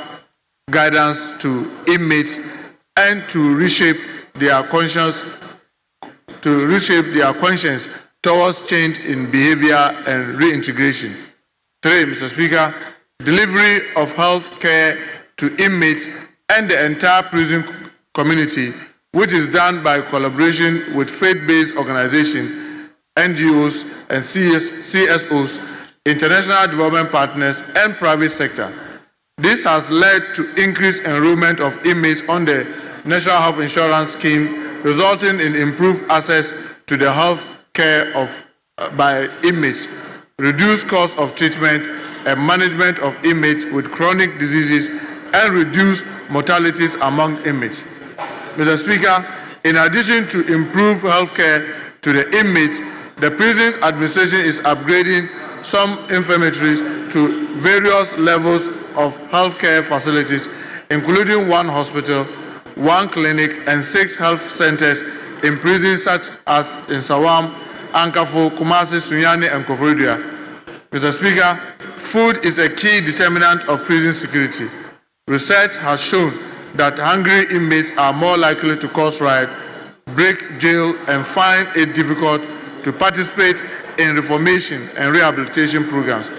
guidance to inmates and to reshape their conscience towards change in behavior and reintegration. 3, Mr. Speaker, delivery of health care to inmates and the entire prison community, which is done by collaboration with faith-based organizations, NGOs, and CSOs, international development partners, and private sector. This has led to increased enrollment of inmates on the National Health Insurance Scheme, resulting in improved access to the health care by inmates, reduced cost of treatment and management of inmates with chronic diseases, and reduced mortalities among inmates. Mr. Speaker, in addition to improved health care to the inmates, the Prisons Administration is upgrading some infirmaries to various levels of healthcare facilities, including 1 hospital, 1 clinic, and 6 health centers in prisons such as in Sawam, Ankafo, Kumasi, Sunyani, and Koforidua. Mr. Speaker, food is a key determinant of prison security. Research has shown that hungry inmates are more likely to cause riot, break jail, and find it difficult to participate in reformation and rehabilitation programs.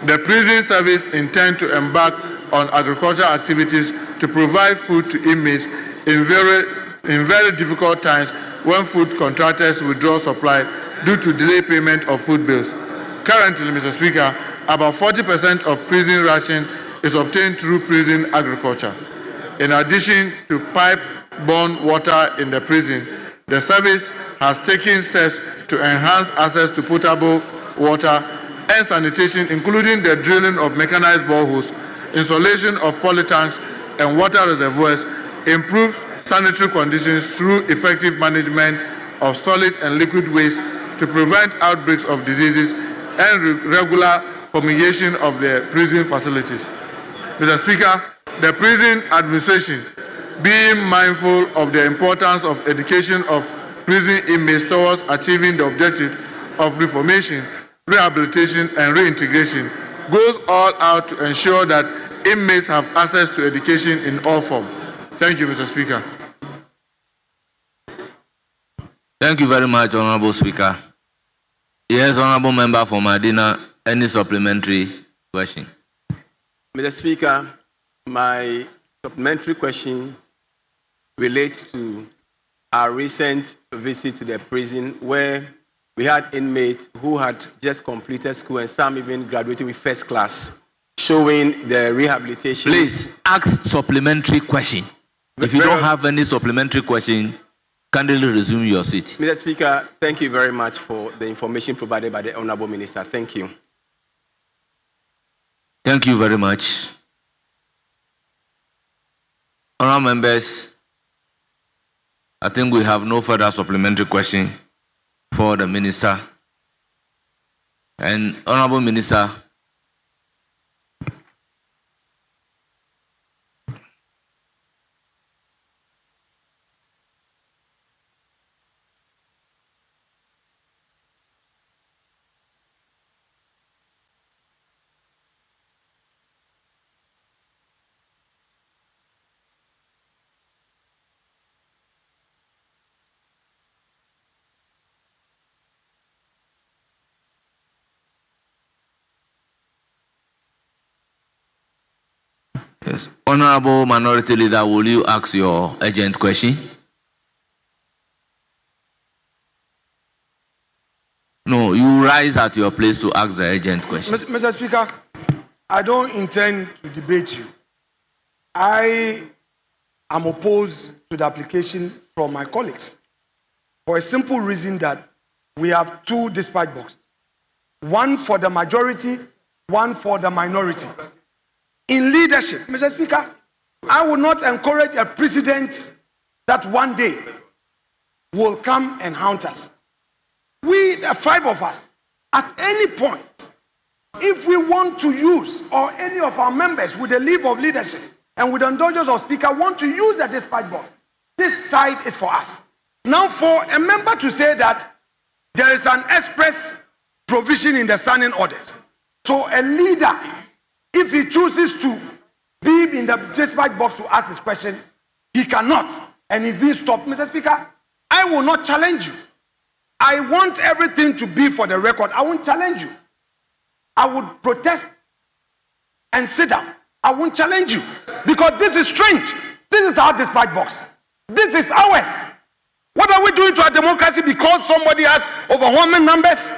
The prison service intends to embark on agricultural activities to provide food to inmates in very difficult times when food contractors withdraw supply due to delayed payment of food bills. Currently, Mr. Speaker, about 40% of prison ration is obtained through prison agriculture. In addition to pipe-borne water in the prison, the service has taken steps to enhance access to potable water and sanitation, including the drilling of mechanized boreholes, installation of polytanks and water reservoirs, improved sanitary conditions through effective management of solid and liquid waste to prevent outbreaks of diseases, and regular fumigation of the prison facilities. Mr. Speaker, the prison administration, being mindful of the importance of education of prison inmates towards achieving the objective of reformation, rehabilitation, and reintegration, goes all out to ensure that inmates have access to education in all forms. Thank you, Mr. Speaker. Thank you very much, Honorable Speaker. Yes, Honorable Member for Madina, any supplementary question? Mr. Speaker, my supplementary question relates to our recent visit to the prison where we had inmates who had just completed school and some even graduating with first class, showing the rehabilitation. Please ask supplementary question. If you don't have any supplementary question, kindly resume your seat. Mr. Speaker, thank you very much for the information provided by the Honorable Minister. Thank you. Thank you very much. Honourable members, I think we have no further supplementary question for the Minister. And Honourable Minister, yes. Honourable Minority Leader, will you ask your urgent question? No, you rise at your place to ask the urgent question. Mr. Speaker, I don't intend to debate you. I am opposed to the application from my colleagues for a simple reason that we have two dispatch boxes. One for the majority, one for the minority. In leadership, Mr. Speaker, I will not encourage a president that one day will come and haunt us. We, the five of us, at any point, if we want to use, or any of our members with the leave of leadership and with the indulgence of Speaker want to use the dispatch box, this side is for us. Now, for a member to say that there is an express provision in the standing orders, so a leader, if he chooses to be in the dispatch box to ask his question, he cannot, and he's being stopped. Mr. Speaker, I will not challenge you. I want everything to be for the record. I won't challenge you. I would protest and sit down. I won't challenge you because this is strange. This is our dispatch box. This is ours. What are we doing to our democracy because somebody has overwhelming numbers?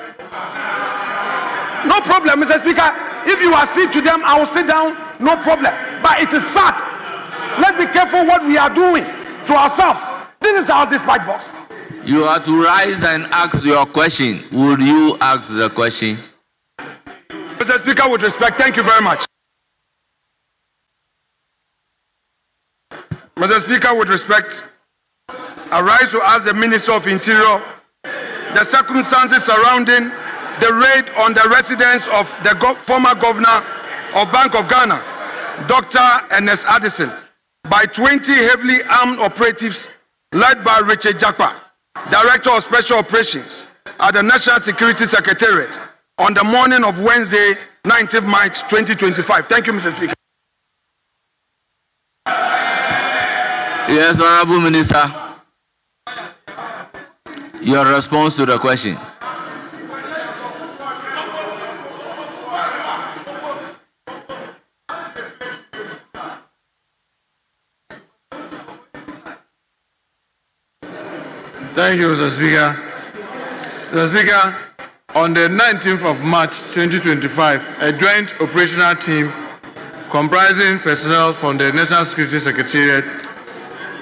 No problem, Mr. Speaker. If you accede to them, I will sit down. No problem. But it is sad. Let's be careful what we are doing to ourselves. This is our dispatch box. You are to rise and ask your question. Would you ask the question? Mr. Speaker, with respect, thank you very much. Mr. Speaker, with respect, I rise to ask the Minister of Interior the circumstances surrounding the raid on the residence of the former governor of Bank of Ghana, Dr. Ernest Addison, by 20 heavily armed operatives led by Richard Jakpa, Director of Special Operations at the National Security Secretariat, on the morning of Wednesday, 19th March 2025. Thank you, Mr. Speaker. Yes, Honorable Minister. Your response to the question. Thank you, Mr. Speaker. Mr. Speaker, on the 19th of March 2025, a joint operational team comprising personnel from the National Security Secretariat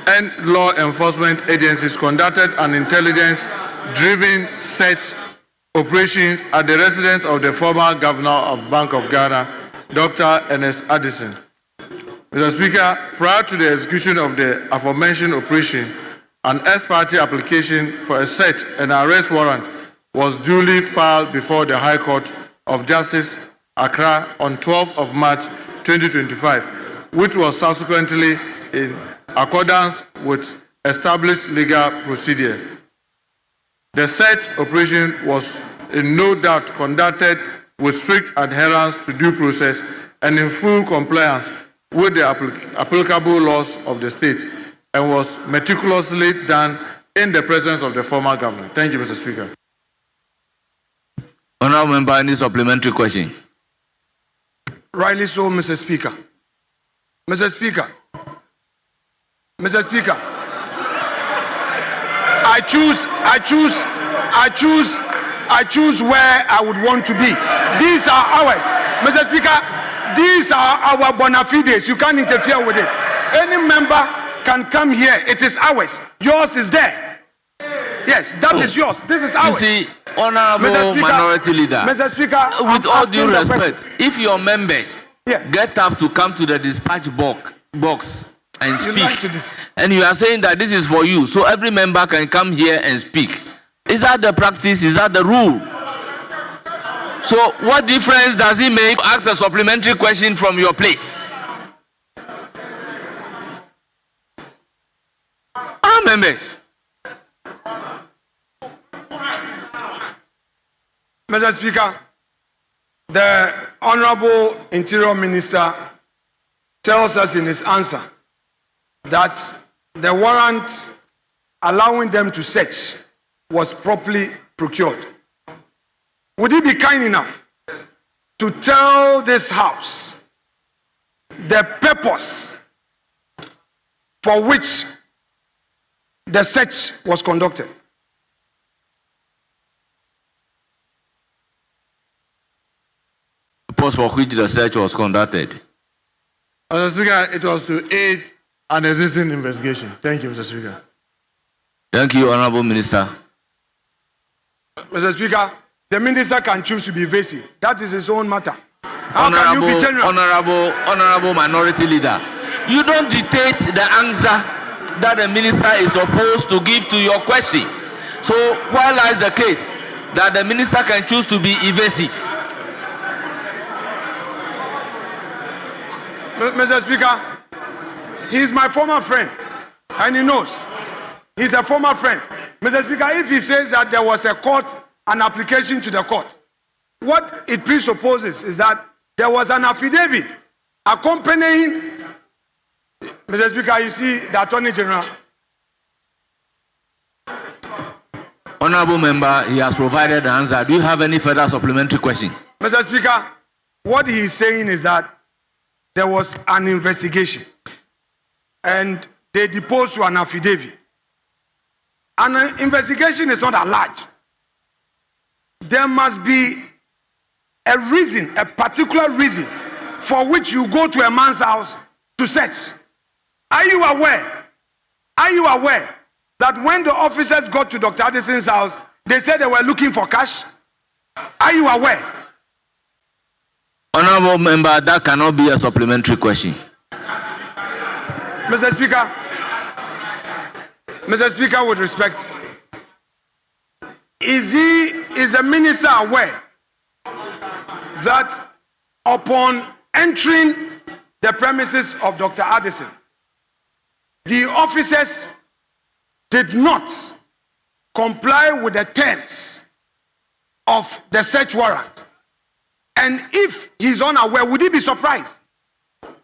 and law enforcement agencies conducted an intelligence-driven search operations at the residence of the former governor of Bank of Ghana, Dr. Ernest Addison. Mr. Speaker, prior to the execution of the aforementioned operation, an ex-parte application for a search and arrest warrant was duly filed before the High Court of Justice, Accra, on 12th of March 2025, which was subsequently in accordance with established legal procedure. The search operation was in no doubt conducted with strict adherence to due process and in full compliance with the applicable laws of the state, and was meticulously done in the presence of the former government. Thank you, Mr. Speaker. Honourable member, any supplementary question? Rightly so, Mr. Speaker. Mr. Speaker. Mr. Speaker. I choose where I would want to be. These are ours. Mr. Speaker, these are our bona fides. You can't interfere with it. Any member can come here. It is ours. Yours is there. Yes, that is yours. This is ours. You see, Honourable Minority Leader, Mr. Speaker, with all due respect, if your members get up to come to the dispatch box and speak, and you are saying that this is for you, so every member can come here and speak, is that the practice? Is that the rule? So what difference does it make? Ask a supplementary question from your place. Our members. Mr. Speaker, the Honorable Interior Minister tells us in his answer that the warrant allowing them to search was properly procured. Would he be kind enough to tell this House the purpose for which the search was conducted? The purpose for which the search was conducted? Mr. Speaker, it was to aid an existing investigation. Thank you, Mr. Speaker. Thank you, Honourable Minister. Mr. Speaker, the minister can choose to be evasive. That is his own matter. How can you be general? Honourable Minority Leader, you don't dictate the answer that the minister is supposed to give to your question. So why lies the case that the minister can choose to be evasive? Mr. Speaker, he is my former friend, and he knows. He's a former friend. Mr. Speaker, if he says that there was a court, an application to the court, what it presupposes is that there was an affidavit accompanying. Mr. Speaker, you see the Attorney General. Honourable member, he has provided the answer. Do you have any further supplementary question? Mr. Speaker, what he is saying is that there was an investigation and they deposed to an affidavit. An investigation is not at large. There must be a reason, a particular reason for which you go to a man's house to search. Are you aware? Are you aware that when the officers got to Dr. Addison's house, they said they were looking for cash? Are you aware? Honourable member, that cannot be a supplementary question. Mr. Speaker, with respect, is the minister aware that upon entering the premises of Dr. Addison, the officers did not comply with the terms of the search warrant? And if he's unaware, would he be surprised?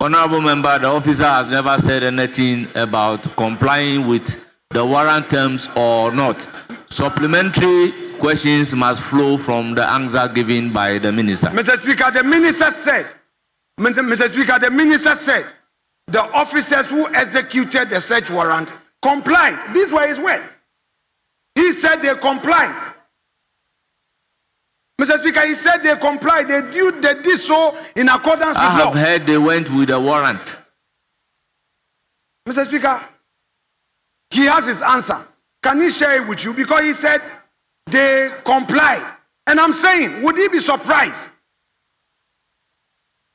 Honorable member, the officer has never said anything about complying with the warrant terms or not. Supplementary questions must flow from the answer given by the minister. Mr. Speaker, the minister said, Mr. Speaker, the minister said the officers who executed the search warrant complied. These were his words. He said they complied. Mr. Speaker, he said they complied. They did so in accordance with law. I have heard they went with a warrant. Mr. Speaker, he has his answer. Can he share it with you? Because he said they complied. And I'm saying, would he be surprised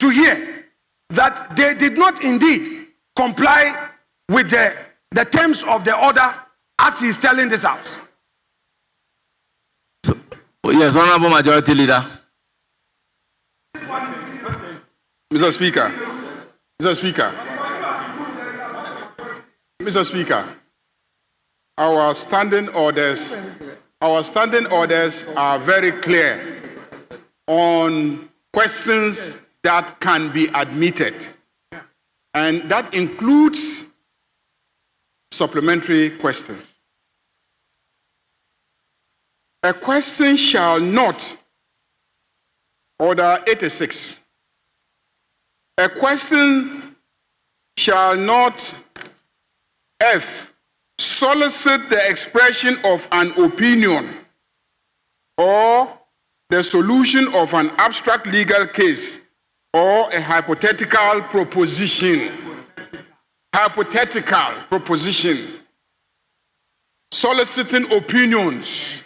to hear that they did not indeed comply with the terms of the order as he's telling this house? Yes, Honorable Majority Leader. Mr. Speaker, our standing orders are very clear on questions that can be admitted, and that includes supplementary questions. A question shall not, Order 86, a question shall not, F, solicit the expression of an opinion or the solution of an abstract legal case or a hypothetical proposition. Hypothetical proposition. Soliciting opinions.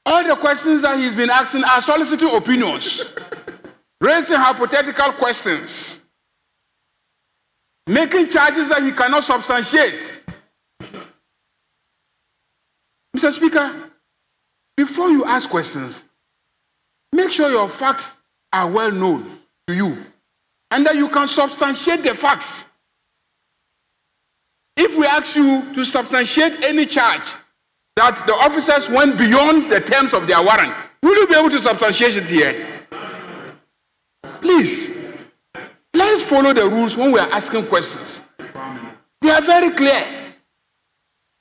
All the questions that he's been asking are soliciting opinions, raising hypothetical questions, making charges that he cannot substantiate. Mr. Speaker, before you ask questions, make sure your facts are well known to you and that you can substantiate the facts. If we ask you to substantiate any charge that the officers went beyond the terms of their warrant, will you be able to substantiate it here? Please, let's follow the rules when we are asking questions. They are very clear.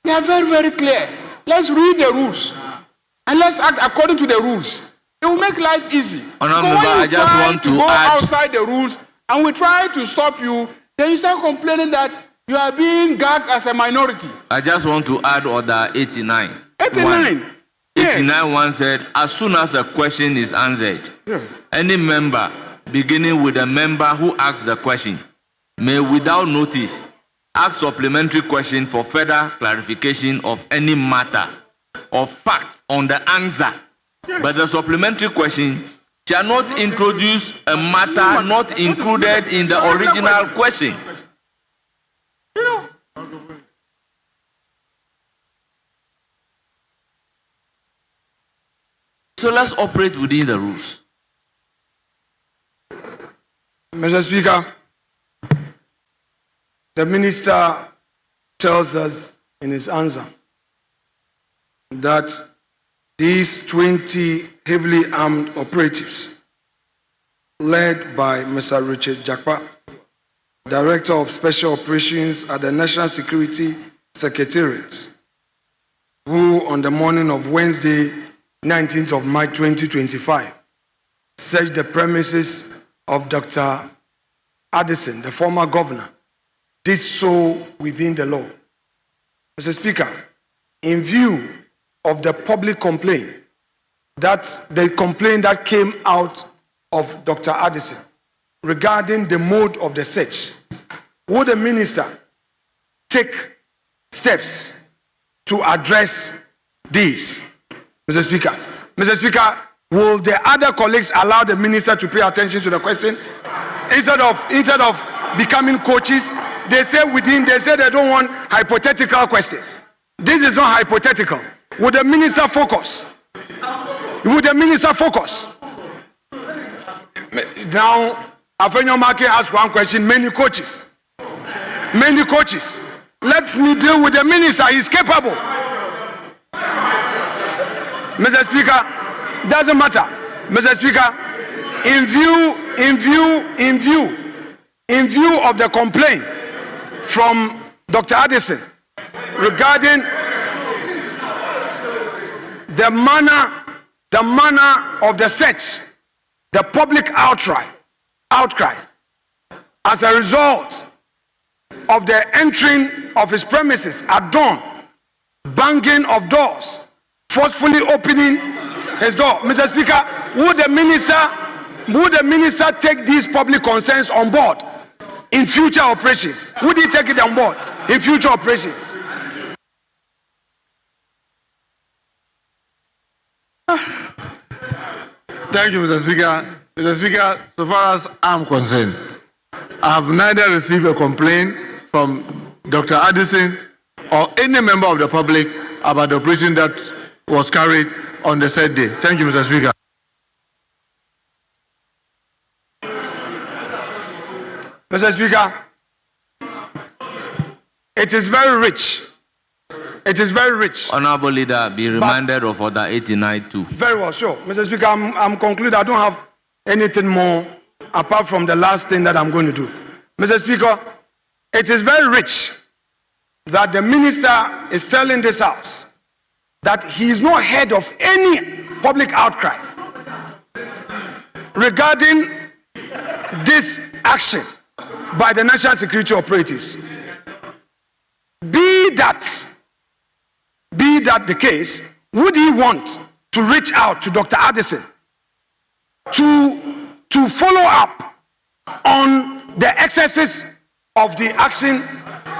They are very, very clear. Let's read the rules and let's act according to the rules. It will make life easy. I just want to go add outside the rules and we try to stop you, then you start complaining that you are being gagged as a minority. I just want to add Order 89. 89. Yes. 89 said, as soon as a question is answered, any member, beginning with the member who asks the question, may without notice ask supplementary question for further clarification of any matter or fact on the answer. Yes. But the supplementary question shall not introduce a matter not included in the original question. So let's operate within the rules. Mr. Speaker, the minister tells us in his answer that these 20 heavily armed operatives, led by Mr. Richard Jakpa, Director of Special Operations at the National Security Secretariat, who on the morning of Wednesday, 19th of March 2025, searched the premises of Dr. Addison, the former governor, did so within the law. Mr. Speaker, in view of the public complaint, the complaint that came out of Dr. Addison regarding the mode of the search, would the minister take steps to address these? Mr. Speaker, will the other colleagues allow the minister to pay attention to the question? Instead of becoming coaches, they say they don't want hypothetical questions. This is not hypothetical. Would the minister focus? Now, Afenyo Make asked one question, many coaches. Let me deal with the minister, he's capable. Mr. Speaker, doesn't matter. Mr. Speaker, in view in view of the complaint from Dr. Addison regarding the manner of the search, the public outcry as a result of the entering of his premises at dawn, banging of doors, forcefully opening his door. Mr. Speaker, would the minister take these public concerns on board in future operations? Would he take it on board in future operations? Thank you, Mr. Speaker. Mr. Speaker, so far as I'm concerned, I have neither received a complaint from Dr. Addison or any member of the public about the operation that was carried on the said day. Thank you, Mr. Speaker. Mr. Speaker, it is very rich. It is very rich. Honorable Leader, be reminded of Order 89 too. Very well, sure. Mr. Speaker, I'm concluded. I don't have anything more apart from the last thing that I'm going to do. Mr. Speaker, it is very rich that the minister is telling this House that he is not head of any public outcry regarding this action by the national security operatives. Be that the case, would he want to reach out to Dr. Addison to follow up on the excesses of the action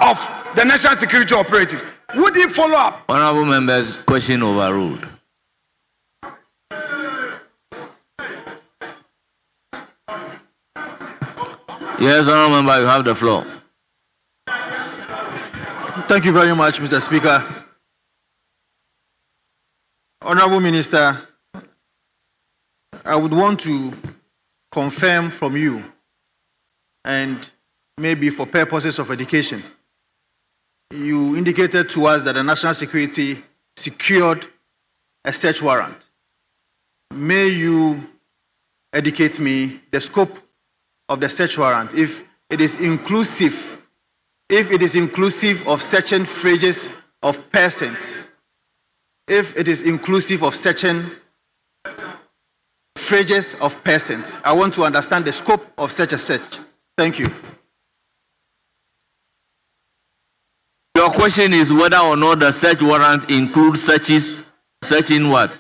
of the national security operatives? Would he follow up? Honorable members, question overruled. Yes, honorable member, you have the floor. Thank you very much, Mr. Speaker. Honorable Minister, I would want to confirm from you, and maybe for purposes of education, you indicated to us that the national security secured a search warrant. May you educate me the scope of the search warrant, if it is inclusive of searching phrases of persons, if it is inclusive of searching phrases of persons. I want to understand the scope of such a search. Thank you. Your question is whether or not the search warrant includes searching what?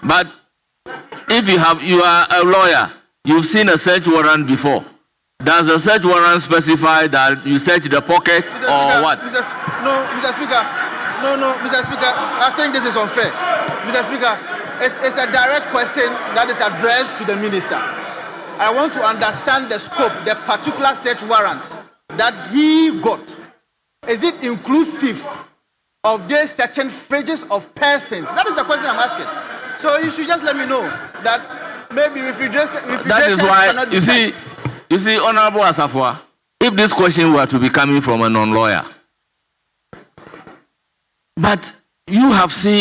But if you are a lawyer, you've seen a search warrant before. Does the search warrant specify that you search the pocket or what? Mr. Speaker, I think this is unfair. Mr. Speaker, it's a direct question that is addressed to the minister. I want to understand the scope, the particular search warrant that he got. Is it inclusive of these searching phrases of persons? That is the question I'm asking. So you should just let me know that maybe if you just that is why you see, Honorable Asafwa, if this question were to be coming from a non-lawyer, but you have seen